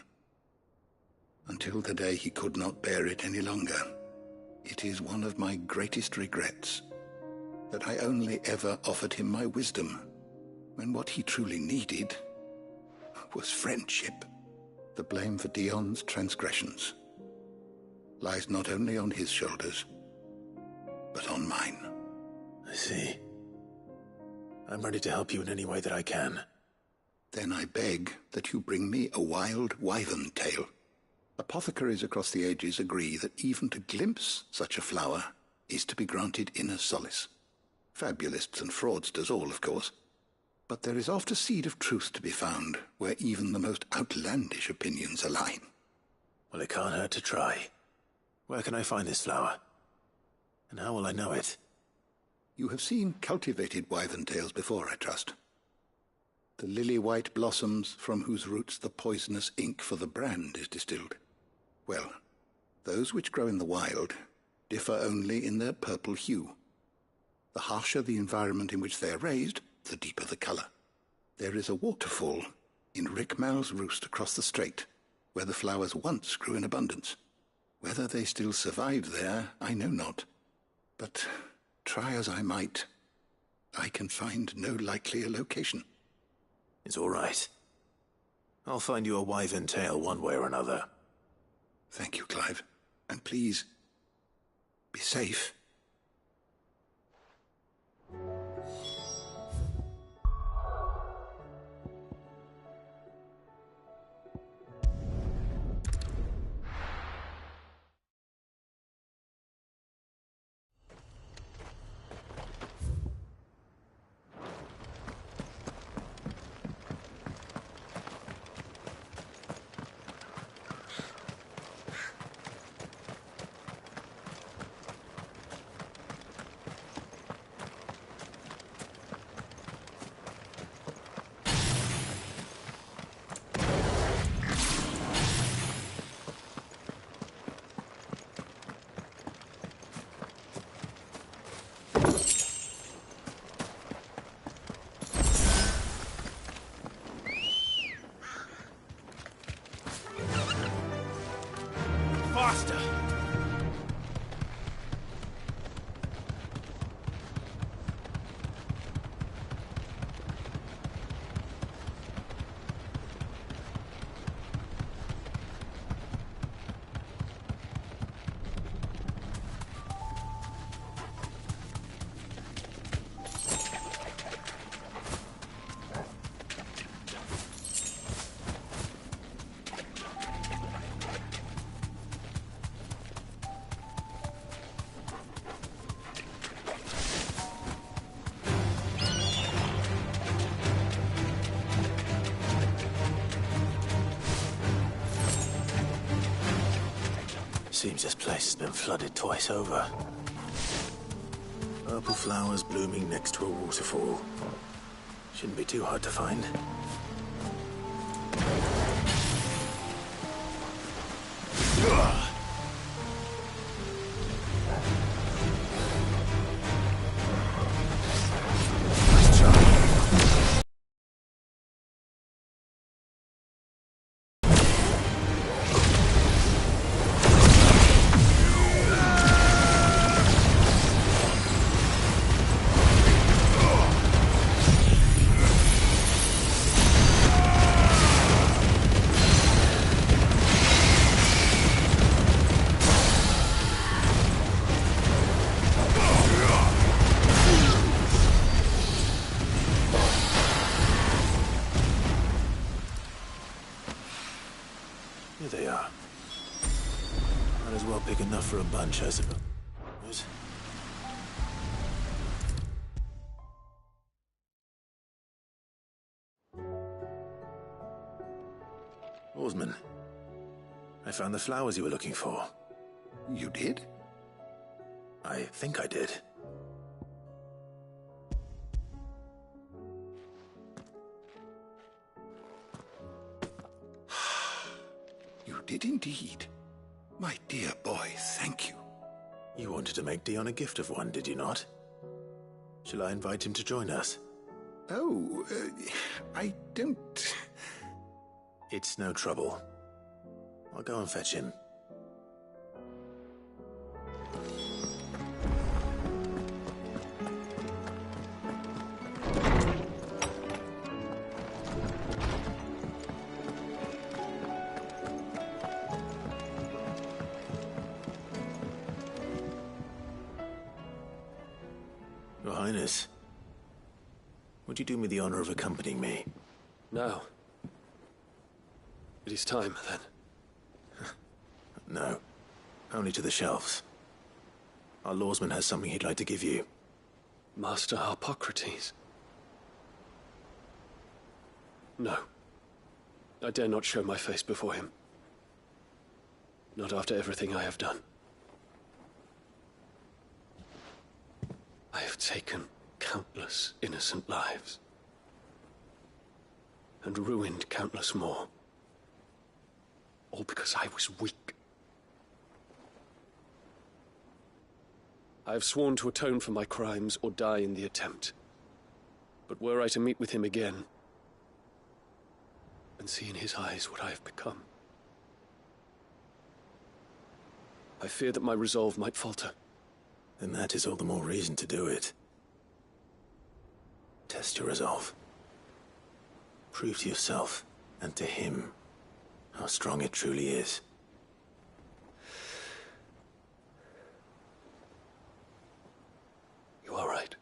until the day he could not bear it any longer. It is one of my greatest regrets that I only ever offered him my wisdom, when what he truly needed was friendship. The blame for Dion's transgressions lies not only on his shoulders, but on mine. I see. I'm ready to help you in any way that I can. Then I beg that you bring me a wild wyvern tail. Apothecaries across the ages agree that even to glimpse such a flower is to be granted inner solace. Fabulists and fraudsters all, of course. But there is oft a seed of truth to be found where even the most outlandish opinions align. Well, it can't hurt to try. Where can I find this flower? And how will I know it? You have seen cultivated wyvern tails before, I trust. The lily-white blossoms from whose roots the poisonous ink for the brand is distilled. Well, those which grow in the wild differ only in their purple hue. The harsher the environment in which they are raised, the deeper the colour. There is a waterfall in Rickmal's roost across the strait, where the flowers once grew in abundance. Whether they still survive there, I know not. But try as I might, I can find no likelier location. It's all right. I'll find you a wyvern tail one way or another. Thank you, Clive. And please, be safe. Faster! Seems this place has been flooded twice over. Purple flowers blooming next to a waterfall. Shouldn't be too hard to find. Here they are. Might as well pick enough for a bunch, I suppose. Oarsman, I found the flowers you were looking for. You did? I think I did. You did indeed. My dear boy, thank you. You wanted to make Dion a gift of one, did you not? Shall I invite him to join us? Oh, I don't... It's no trouble. I'll go and fetch him. Your Highness, would you do me the honor of accompanying me? Now. It is time, then. No. Only to the shelves. Our lawsman has something he'd like to give you. Master Harpocrates. No. I dare not show my face before him. Not after everything I have done. I have taken countless innocent lives. And ruined countless more. All because I was weak. I have sworn to atone for my crimes or die in the attempt. But were I to meet with him again, and see in his eyes what I have become, I fear that my resolve might falter. Then that is all the more reason to do it. Test your resolve. Prove to yourself, and to him, how strong it truly is. You are right.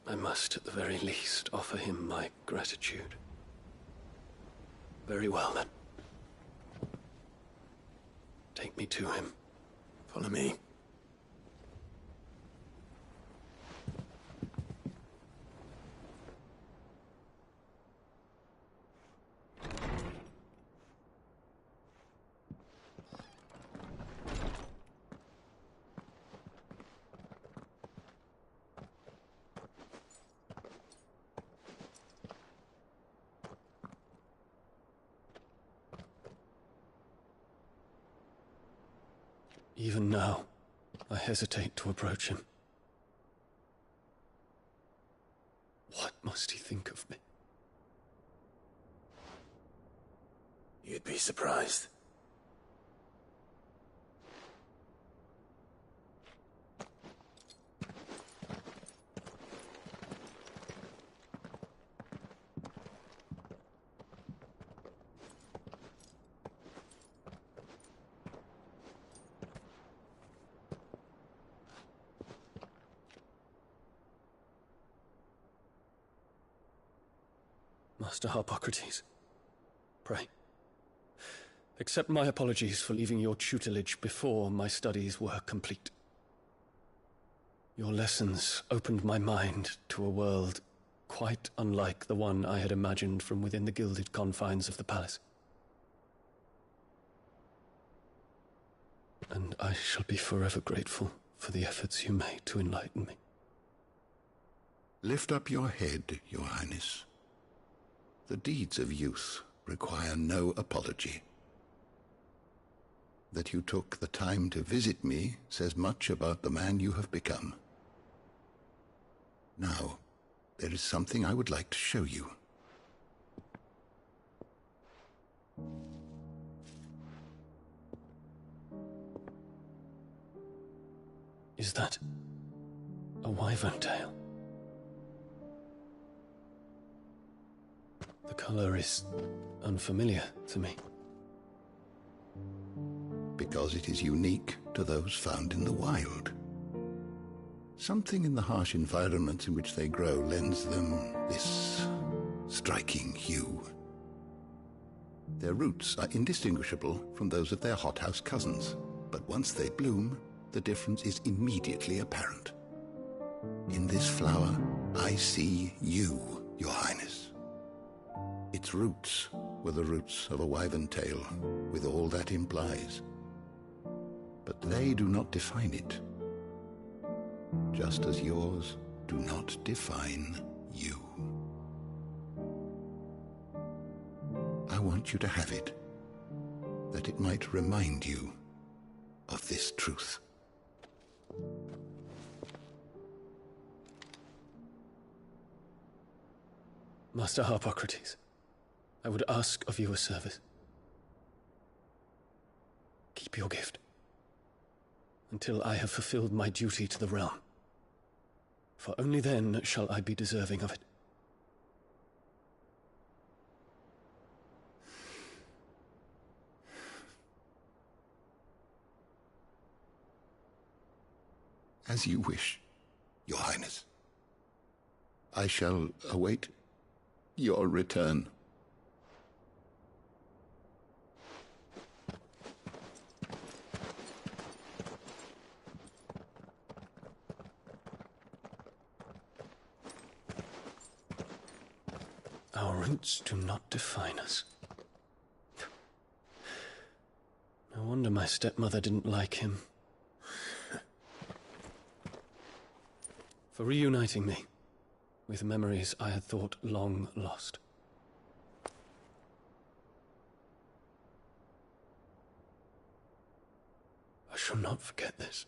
I must, at the very least, offer him my gratitude. Very well, then. Take me to him. Follow me. Even now, I hesitate to approach him. What must he think of me? You'd be surprised. Master Harpocrates, pray, accept my apologies for leaving your tutelage before my studies were complete. Your lessons opened my mind to a world quite unlike the one I had imagined from within the gilded confines of the palace. And I shall be forever grateful for the efforts you made to enlighten me. Lift up your head, Your Highness. The deeds of youth require no apology. That you took the time to visit me says much about the man you have become. Now, there is something I would like to show you. Is that a wyvern tail? The color is unfamiliar to me. Because it is unique to those found in the wild. Something in the harsh environments in which they grow lends them this striking hue. Their roots are indistinguishable from those of their hothouse cousins, but once they bloom, the difference is immediately apparent. In this flower, I see you, Your Highness. Its roots were the roots of a wyvern tail, with all that implies. But they do not define it, just as yours do not define you. I want you to have it, that it might remind you of this truth. Master Harpocrates, I would ask of you a service. Keep your gift until I have fulfilled my duty to the realm, for only then shall I be deserving of it. As you wish, Your Highness. I shall await your return. Our roots do not define us. No wonder my stepmother didn't like him. For reuniting me with memories I had thought long lost. I shall not forget this.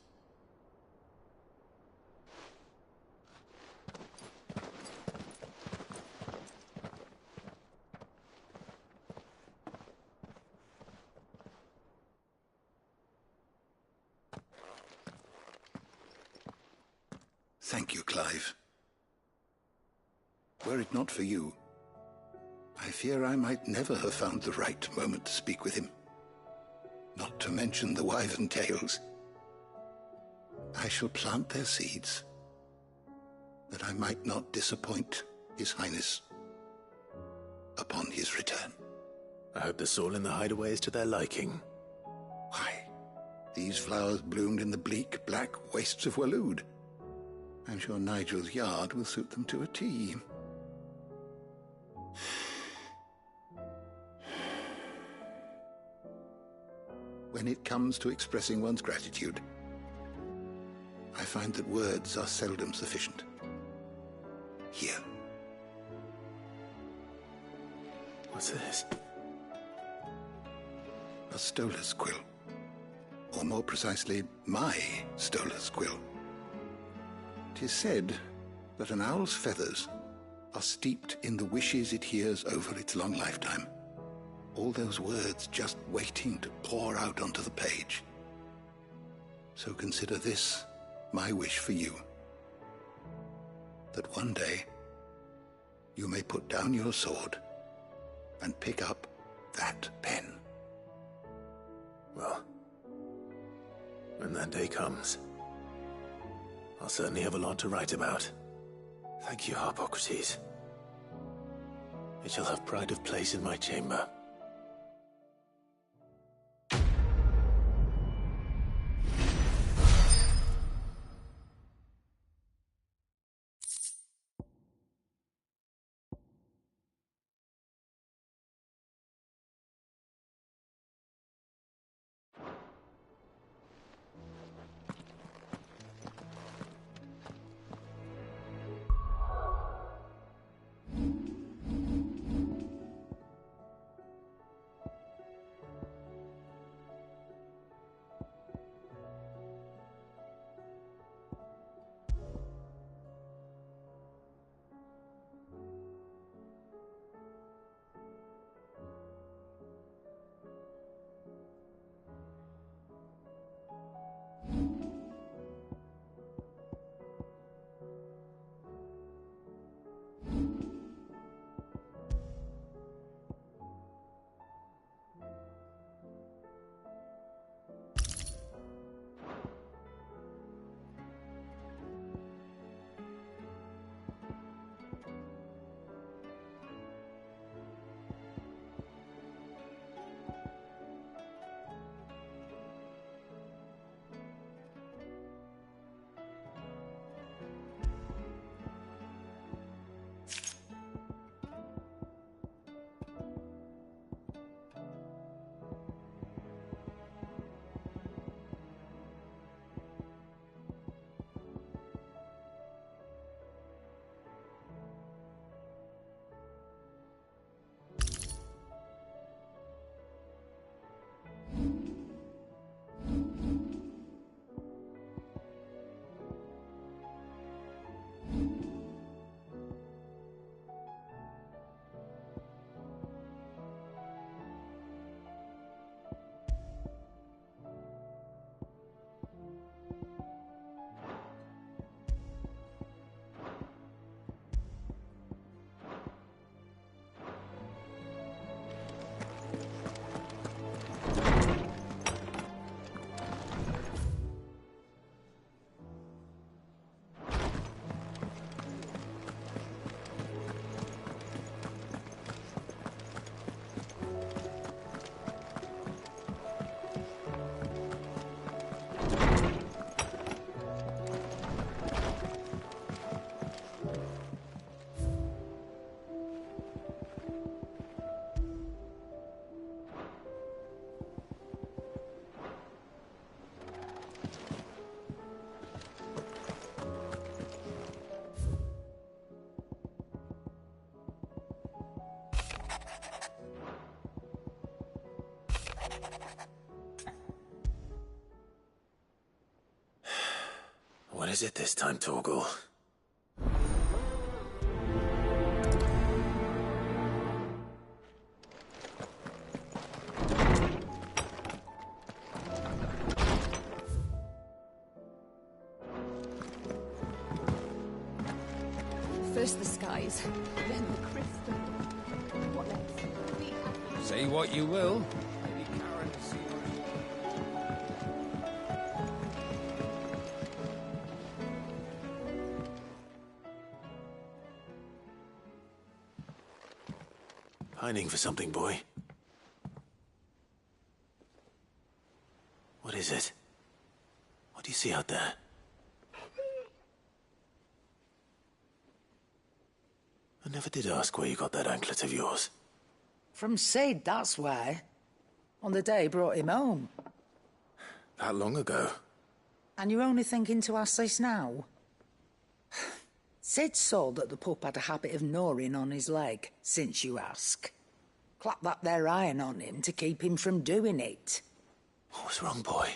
Thank you, Clive. Were it not for you, I fear I might never have found the right moment to speak with him. Not to mention the wyvern tales. I shall plant their seeds, that I might not disappoint His Highness upon his return. I hope the soil in the hideaway is to their liking. Why, these flowers bloomed in the bleak, black wastes of Waloed. I'm sure Nigel's yard will suit them to a T. When it comes to expressing one's gratitude, I find that words are seldom sufficient. Here. What's this? A stolas quill. Or more precisely, my stolas quill. 'Tis said that an owl's feathers are steeped in the wishes it hears over its long lifetime. All those words just waiting to pour out onto the page. So consider this my wish for you. That one day you may put down your sword and pick up that pen. Well, when that day comes, I'll certainly have a lot to write about. Thank you, Harpocrates. It shall have pride of place in my chamber. What is it this time, Torgal? First the skies, then the crystal. What next? Say what you will. Pining for something, boy. What is it? What do you see out there? I never did ask where you got that anklet of yours. From Sid, that's why. On the day he brought him home. That long ago? And you're only thinking to ask this now? Sid saw that the pup had a habit of gnawing on his leg, since you ask. Clap that there iron on him to keep him from doing it. What was wrong, boy?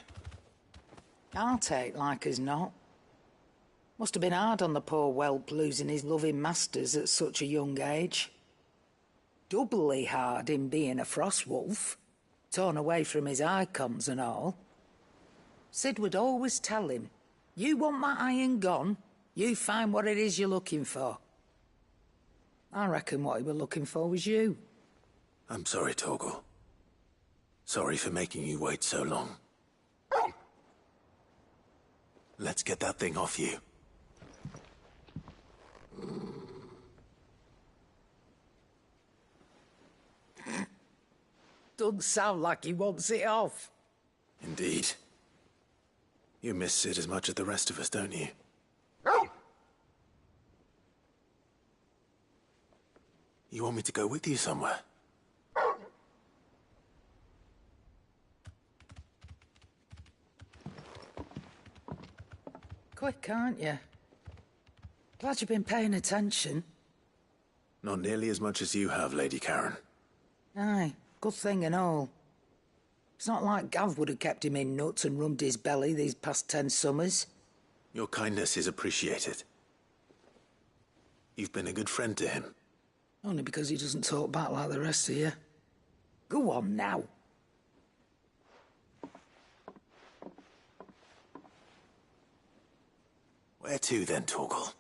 I'll take like as not. Must have been hard on the poor whelp losing his loving masters at such a young age. Doubly hard in being a frost wolf, torn away from his icons and all. Sid would always tell him, you want that iron gone, you find what it is you're looking for. I reckon what he were looking for was you. I'm sorry, Torgal. Sorry for making you wait so long. Let's get that thing off you. Doesn't sound like he wants it off. Indeed. You miss Sid as much as the rest of us, don't you? You want me to go with you somewhere? Quick, aren't you? Glad you've been paying attention. Not nearly as much as you have, Lady Karen. Aye, good thing and all. It's not like Gav would have kept him in nuts and rubbed his belly these past 10 summers. Your kindness is appreciated. You've been a good friend to him. Only because he doesn't talk back like the rest of you. Go on now. Where to then, Torgal?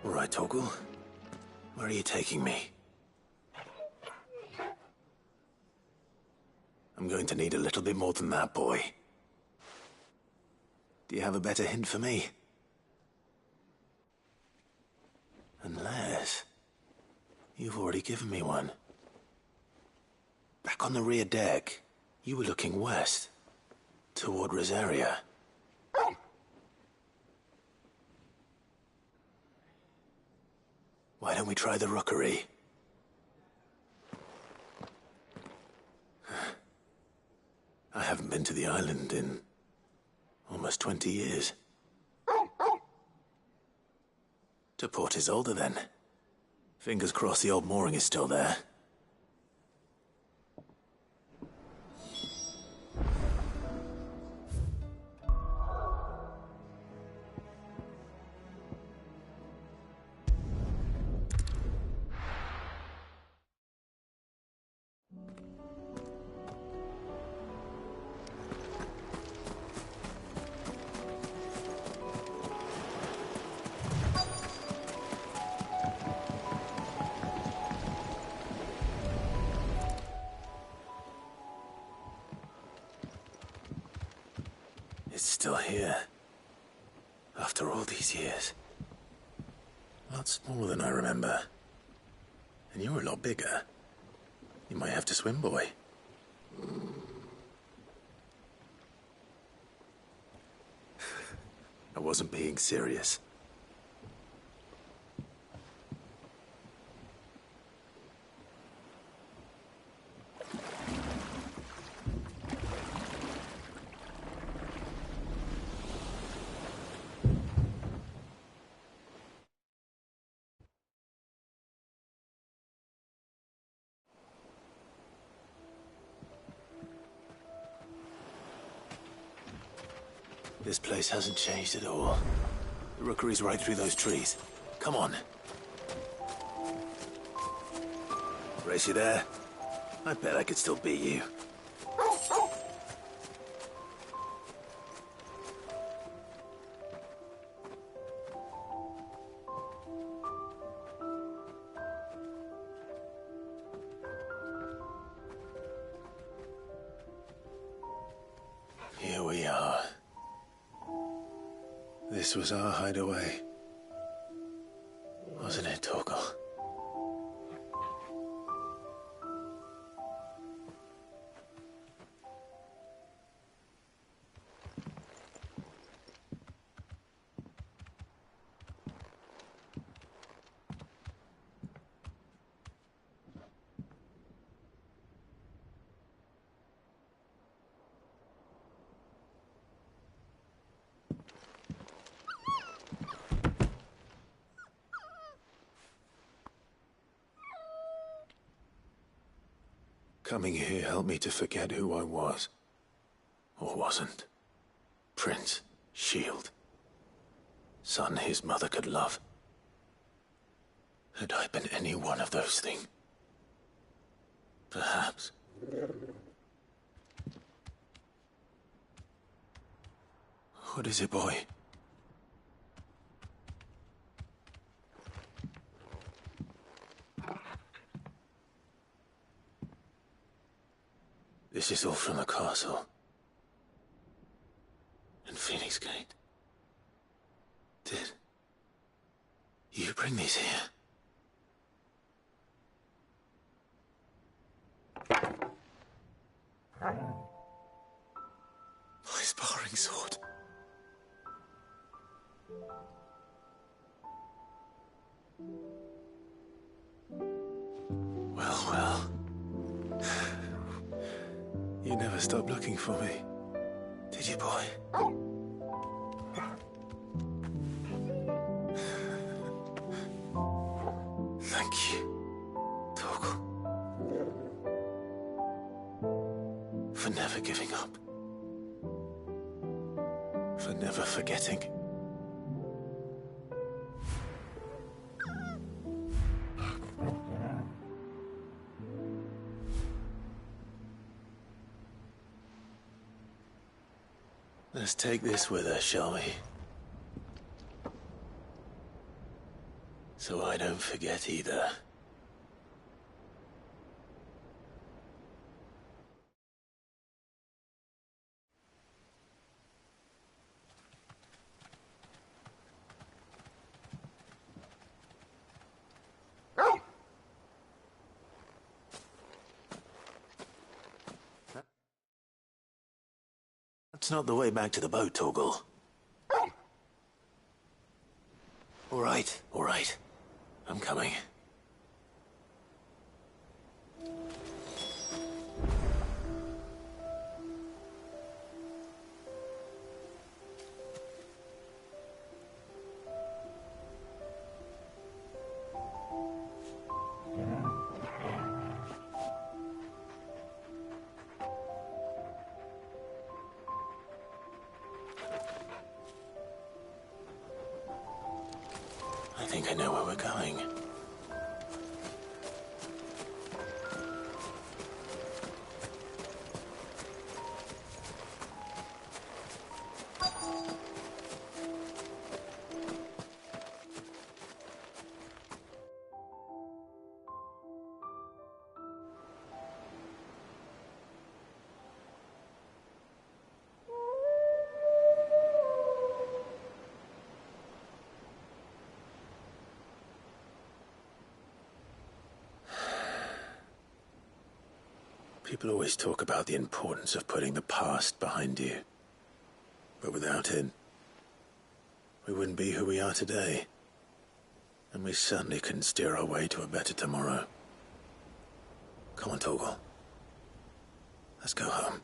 All right, Torgal. Where are you taking me? I'm going to need a little bit more than that, boy. Do you have a better hint for me? Unless... you've already given me one. Back on the rear deck, you were looking west, toward Rosaria. Why don't we try the rookery? I haven't been to the island in almost 20 years. To Port Isolde, then. Fingers crossed the old mooring is still there. It's still here. After all these years. A lot smaller than I remember. And you're a lot bigger. You might have to swim, boy. I wasn't being serious. This place hasn't changed at all. The rookery's right through those trees. Come on. Race you there? I bet I could still beat you. Here we are. This was our hideaway. Wasn't it, Torgal? Coming here helped me to forget who I was. Or wasn't. Prince, shield. Son his mother could love. Had I been any one of those things? Perhaps. What is it, boy? This is all from the castle. And Phoenix Gate. Did you bring these here? My sparring sword. Well, well. You never stopped looking for me, did you, boy? Thank you, Torgal. For never giving up. For never forgetting. Let's take this with us, shall we? So I don't forget either. That's not the way back to the boat, Torgal. All right. I'm coming. I think I know where we're going. People always talk about the importance of putting the past behind you. But without it, we wouldn't be who we are today. And we certainly couldn't steer our way to a better tomorrow. Come on, Torgal. Let's go home.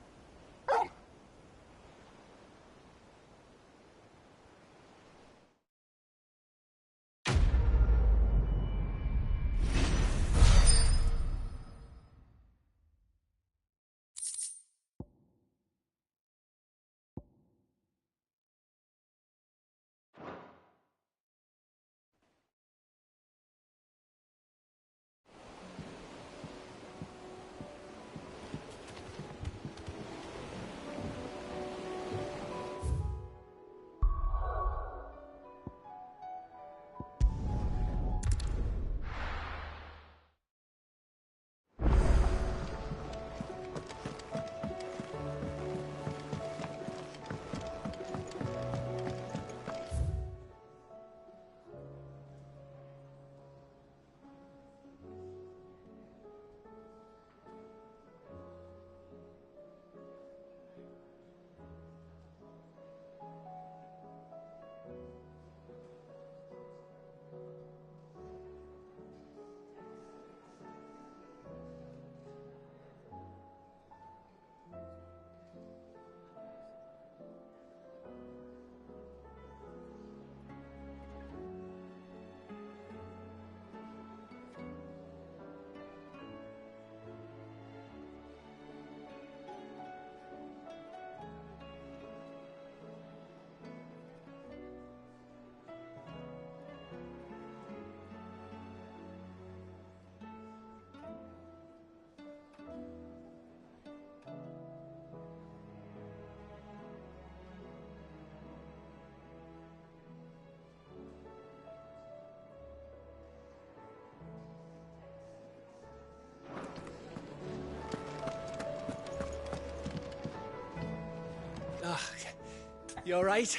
You alright?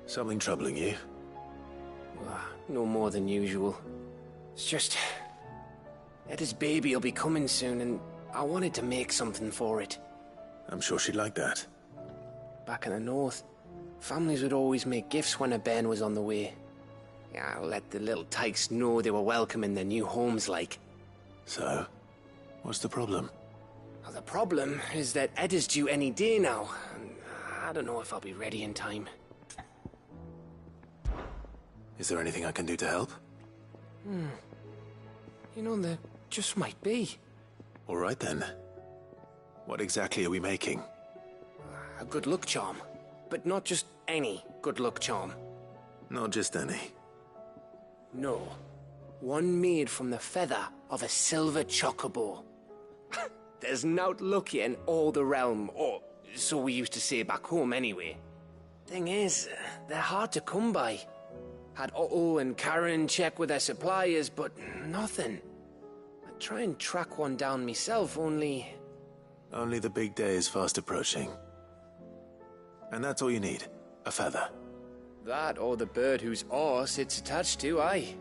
Something troubling you? No more than usual. It's just... Etta's baby will be coming soon, and I wanted to make something for it. I'm sure she'd like that. Back in the north, families would always make gifts when a bairn was on the way. Yeah, let the little tykes know they were welcome in their new homes, like. So, what's the problem? Well, the problem is that Etta's due any day now, and I don't know if I'll be ready in time. Is there anything I can do to help? You know, there just might be. All right then. What exactly are we making? A good luck charm. But not just any good luck charm. Not just any. No. One made from the feather of a silver chocobo. There's nowt luckier in all the realm, or so we used to say back home anyway. Thing is, they're hard to come by. Had Otto and Karen check with their suppliers, but nothing. I'd try and track one down myself, only... Only the big day is fast approaching. And that's all you need, a feather. That or the bird whose horse it's attached to, aye.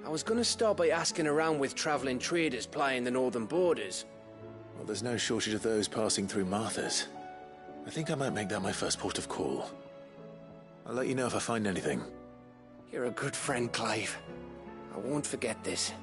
I was gonna start by asking around with traveling traders plying the northern borders. Well, there's no shortage of those passing through Martha's. I think I might make that my first port of call. I'll let you know if I find anything. You're a good friend, Clive. I won't forget this.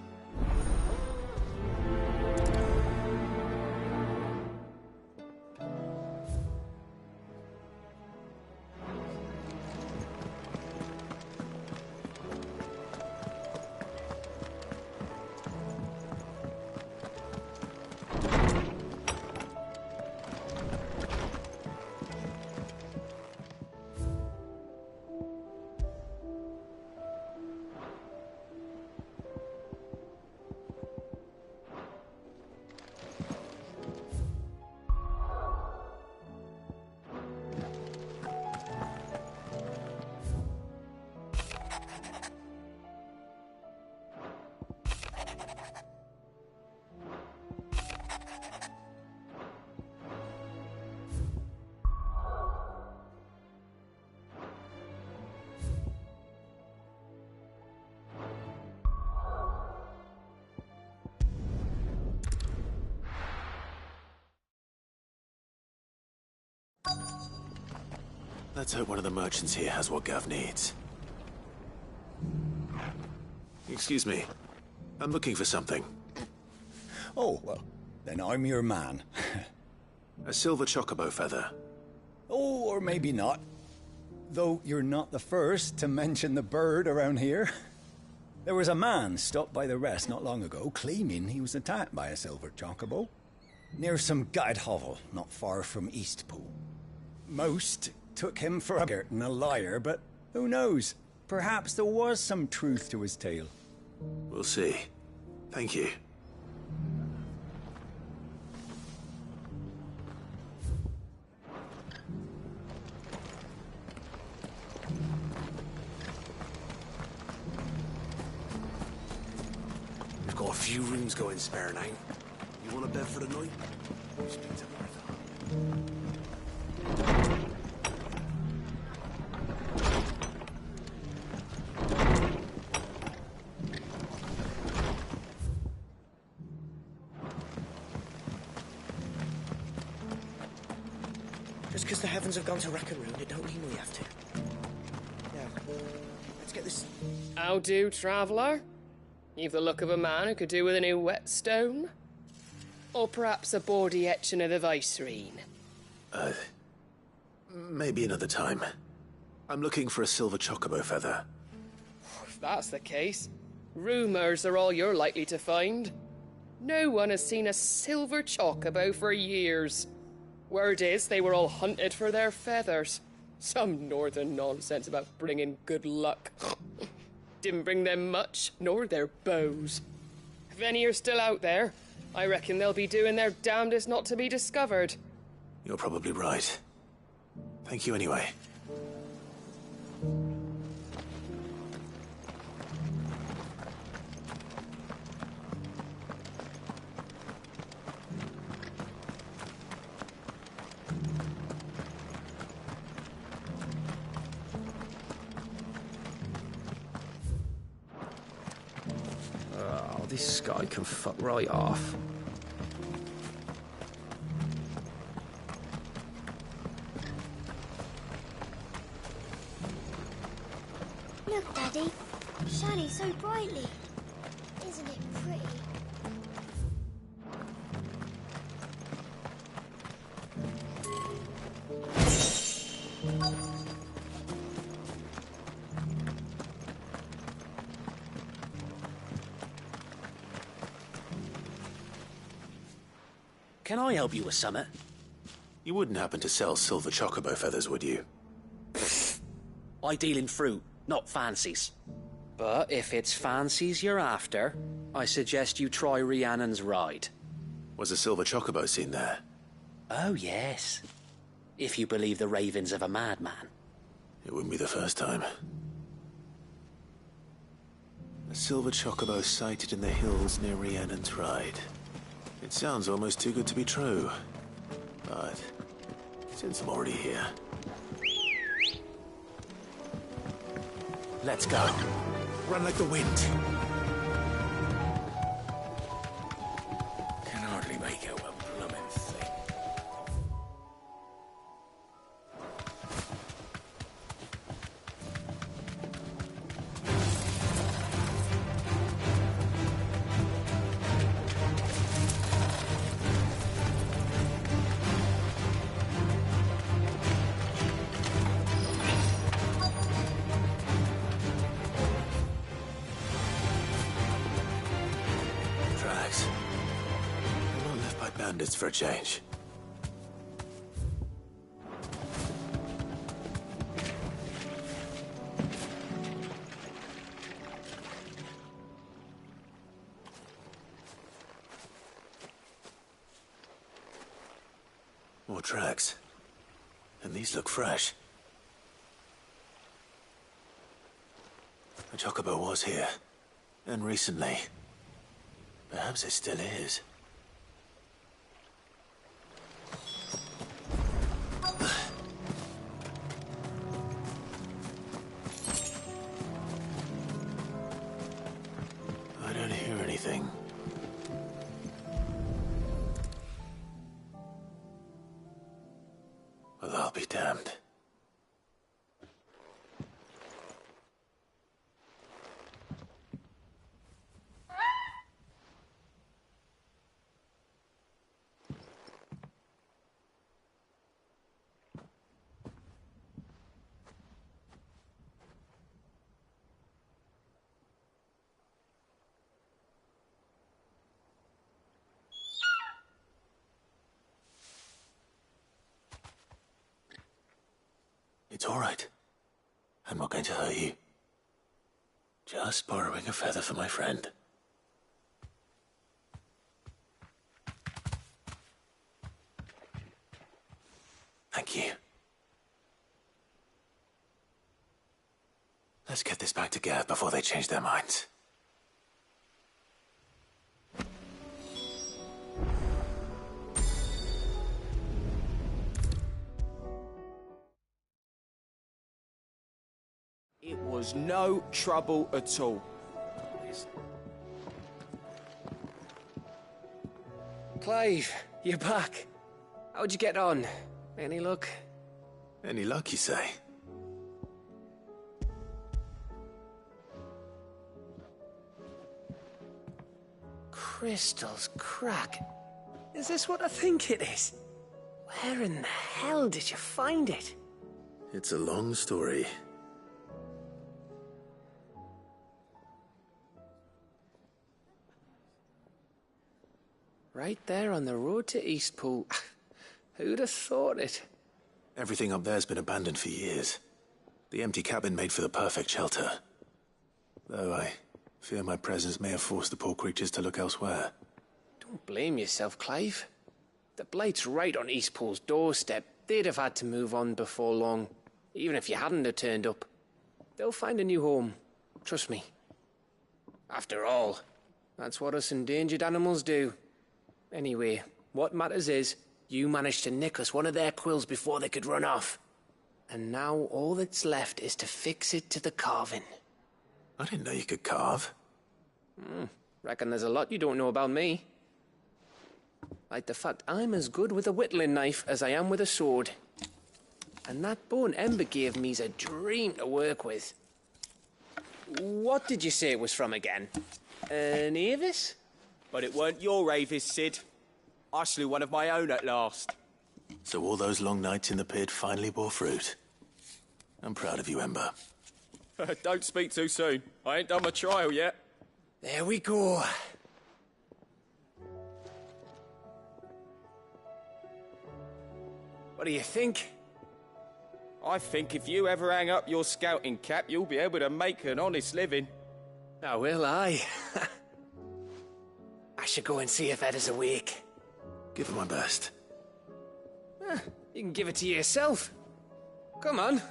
Let's hope one of the merchants here has what Gav needs. Excuse me. I'm looking for something. Oh, well, then I'm your man. A silver chocobo feather. Oh, or maybe not. Though you're not the first to mention the bird around here. There was a man stopped by the rest not long ago, claiming he was attacked by a silver chocobo. Near some gutted hovel, not far from Eastpool. Most took him for a bigot and a liar, but who knows? Perhaps there was some truth to his tale. We'll see. Thank you. We've got a few rooms going spare now. You want a bed for the night? Speak to Martha. Just because the heavens have gone to rack and ruin, it don't mean we have to. Yeah. Let's get this... How do, traveller? You've the look of a man who could do with a new whetstone. Or perhaps a bawdy etching of the Vicerine. Maybe another time. I'm looking for a silver chocobo feather. If that's the case, rumours are all you're likely to find. No one has seen a silver chocobo for years. Word is they were all hunted for their feathers. Some northern nonsense about bringing good luck. Didn't bring them much, nor their bows. If any are still out there, I reckon they'll be doing their damnedest not to be discovered. You're probably right. Thank you anyway. Oh, this guy can fuck right off. Look, Daddy. Shining so brightly. Isn't it pretty? Can I help you with something? You wouldn't happen to sell silver chocobo feathers, would you? I deal in fruit, not fancies. But if it's fancies you're after, I suggest you try Rhiannon's ride. Was a silver chocobo seen there? Oh, yes. If you believe the ravings of a madman. It wouldn't be the first time. A silver chocobo sighted in the hills near Rhiannon's ride. It sounds almost too good to be true. But since I'm already here... Let's go. Run like the wind. Can hardly make out a blooming thing. Tracks. I'm not left by bandits for a change. More tracks. And these look fresh. The chocobo was here. And recently. Perhaps it still is. I don't hear anything. Well, I'll be damned. It's all right. I'm not going to hurt you. Just borrowing a feather for my friend. Thank you. Let's get this back to Gerd before they change their minds. It was no trouble at all. Clive, you're back. How'd you get on? Any luck? Any luck, you say? Crystal's crack. Is this what I think it is? Where in the hell did you find it? It's a long story. Right there on the road to Eastpool. Who'd have thought it? Everything up there's been abandoned for years. The empty cabin made for the perfect shelter. Though I fear my presence may have forced the poor creatures to look elsewhere. Don't blame yourself, Clive. The Blight's right on Eastpool's doorstep. They'd have had to move on before long, even if you hadn't have turned up. They'll find a new home. Trust me. After all, that's what us endangered animals do. Anyway, what matters is, you managed to nick us one of their quills before they could run off. And now all that's left is to fix it to the carving. I didn't know you could carve. Reckon there's a lot you don't know about me. Like the fact I'm as good with a whittling knife as I am with a sword. And that bone Ember gave me's a dream to work with. What did you say it was from again? An Avis? But it weren't your Avis, Sid. I slew one of my own at last. So all those long nights in the pit finally bore fruit. I'm proud of you, Ember. Don't speak too soon. I ain't done my trial yet. There we go. What do you think? I think if you ever hang up your scouting cap, you'll be able to make an honest living. Oh, will I? I should go and see if Ed is awake. Give it my best. You can give it to yourself. Come on.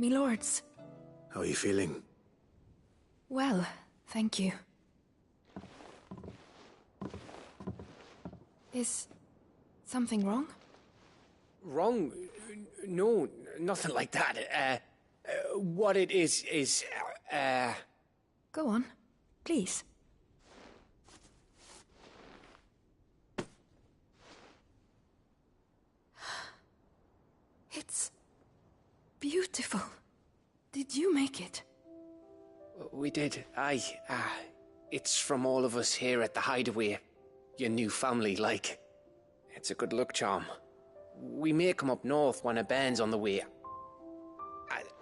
Me lords. How are you feeling? Well, thank you. Is something wrong? Wrong? No, nothing like that. What it is... Go on, please. It's beautiful. Did you make it? We did, aye. It's from all of us here at the Hideaway. Your new family, like. It's a good luck charm. We may come up north when a band's on the way.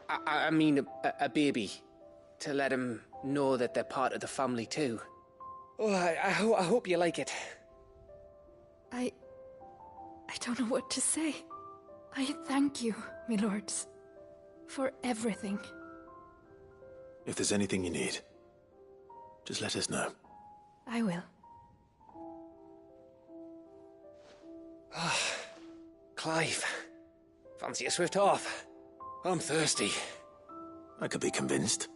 I mean a baby. To let him know that they're part of the family too. Oh, I hope you like it. I don't know what to say. I thank you, me lords, for everything. If there's anything you need, just let us know. I will. Clive, fancy a swift off? I'm thirsty. I could be convinced.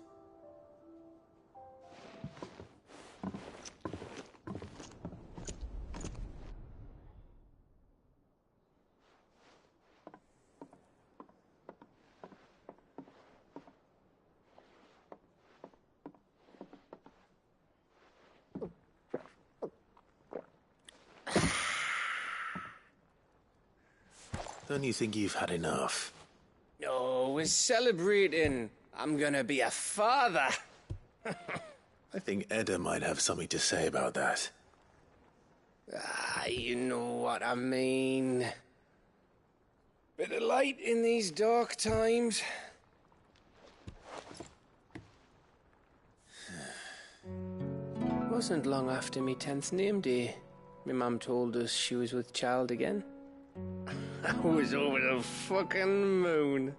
Don't you think you've had enough? Oh, we're celebrating. I'm gonna be a father. I think Edda might have something to say about that. Ah, you know what I mean. Bit of light in these dark times. Wasn't long after me 10th name day, my mum told us she was with child again. I was over the fucking moon.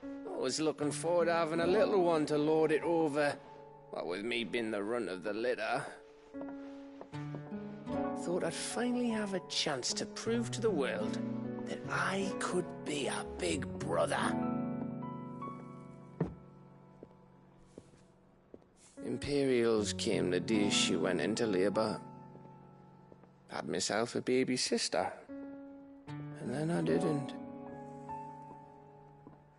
I was looking forward to having a little one to lord it over, what with me being the runt of the litter. Thought I'd finally have a chance to prove to the world that I could be a big brother. Imperials came the day she went into labour. Had myself a baby sister. And then I didn't.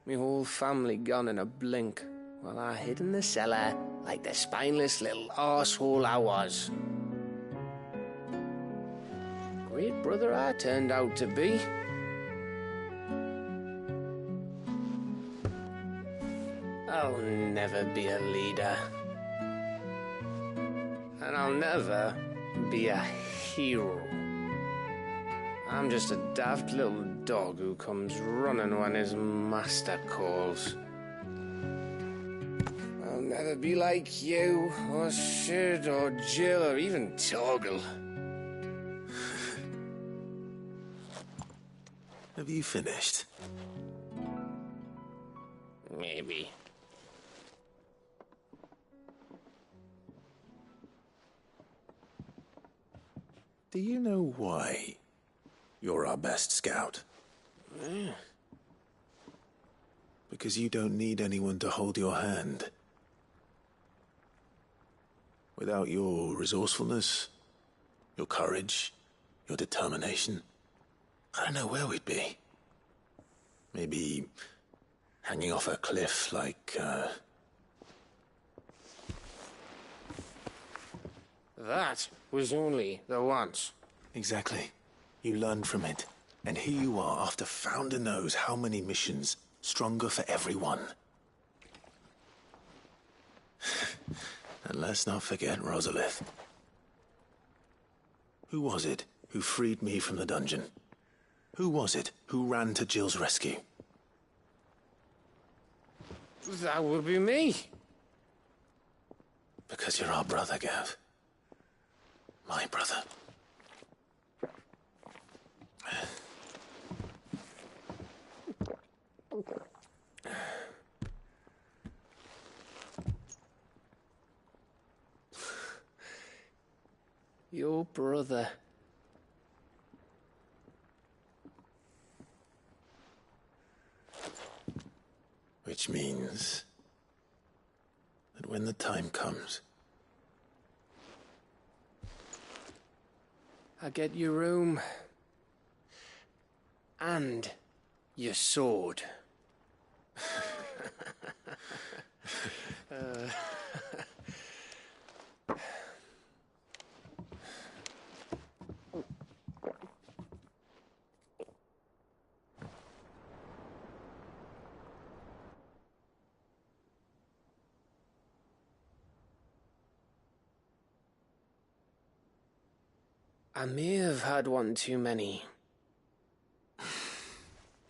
Me whole family gone in a blink, while I hid in the cellar like the spineless little arsehole I was. Great brother I turned out to be. I'll never be a leader. And I'll never be a hero. I'm just a daft little dog who comes running when his master calls. I'll never be like you, or Sid, or Jill, or even Torgal. Have you finished? Maybe. Do you know why you're our best scout? Yeah. Because you don't need anyone to hold your hand. Without your resourcefulness, your courage, your determination, I don't know where we'd be. Maybe hanging off a cliff like, That was only the once. Exactly. You learned from it. And here you are after Founder knows how many missions, stronger for everyone. And let's not forget Rosalith. Who was it who freed me from the dungeon? Who was it who ran to Jill's rescue? That would be me. Because you're our brother, Gav. My brother. Your brother. Which means that when the time comes, I get your room. And your sword. I may have had one too many.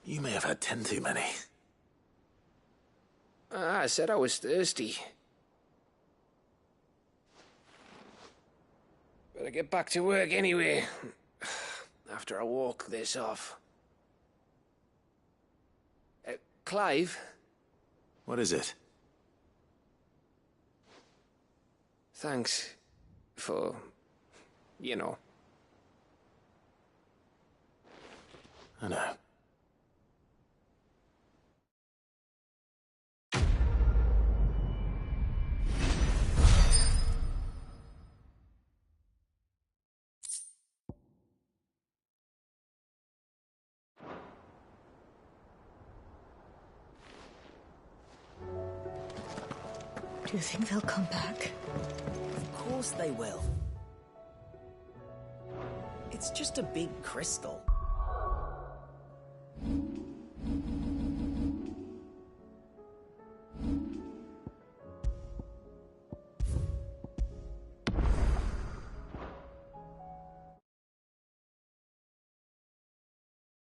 you may have had 10 too many. I said I was thirsty. Better get back to work anyway. After I walk this off. Clive? What is it? Thanks for, you know. I know. Do you think they'll come back? Of course they will. It's just a big crystal.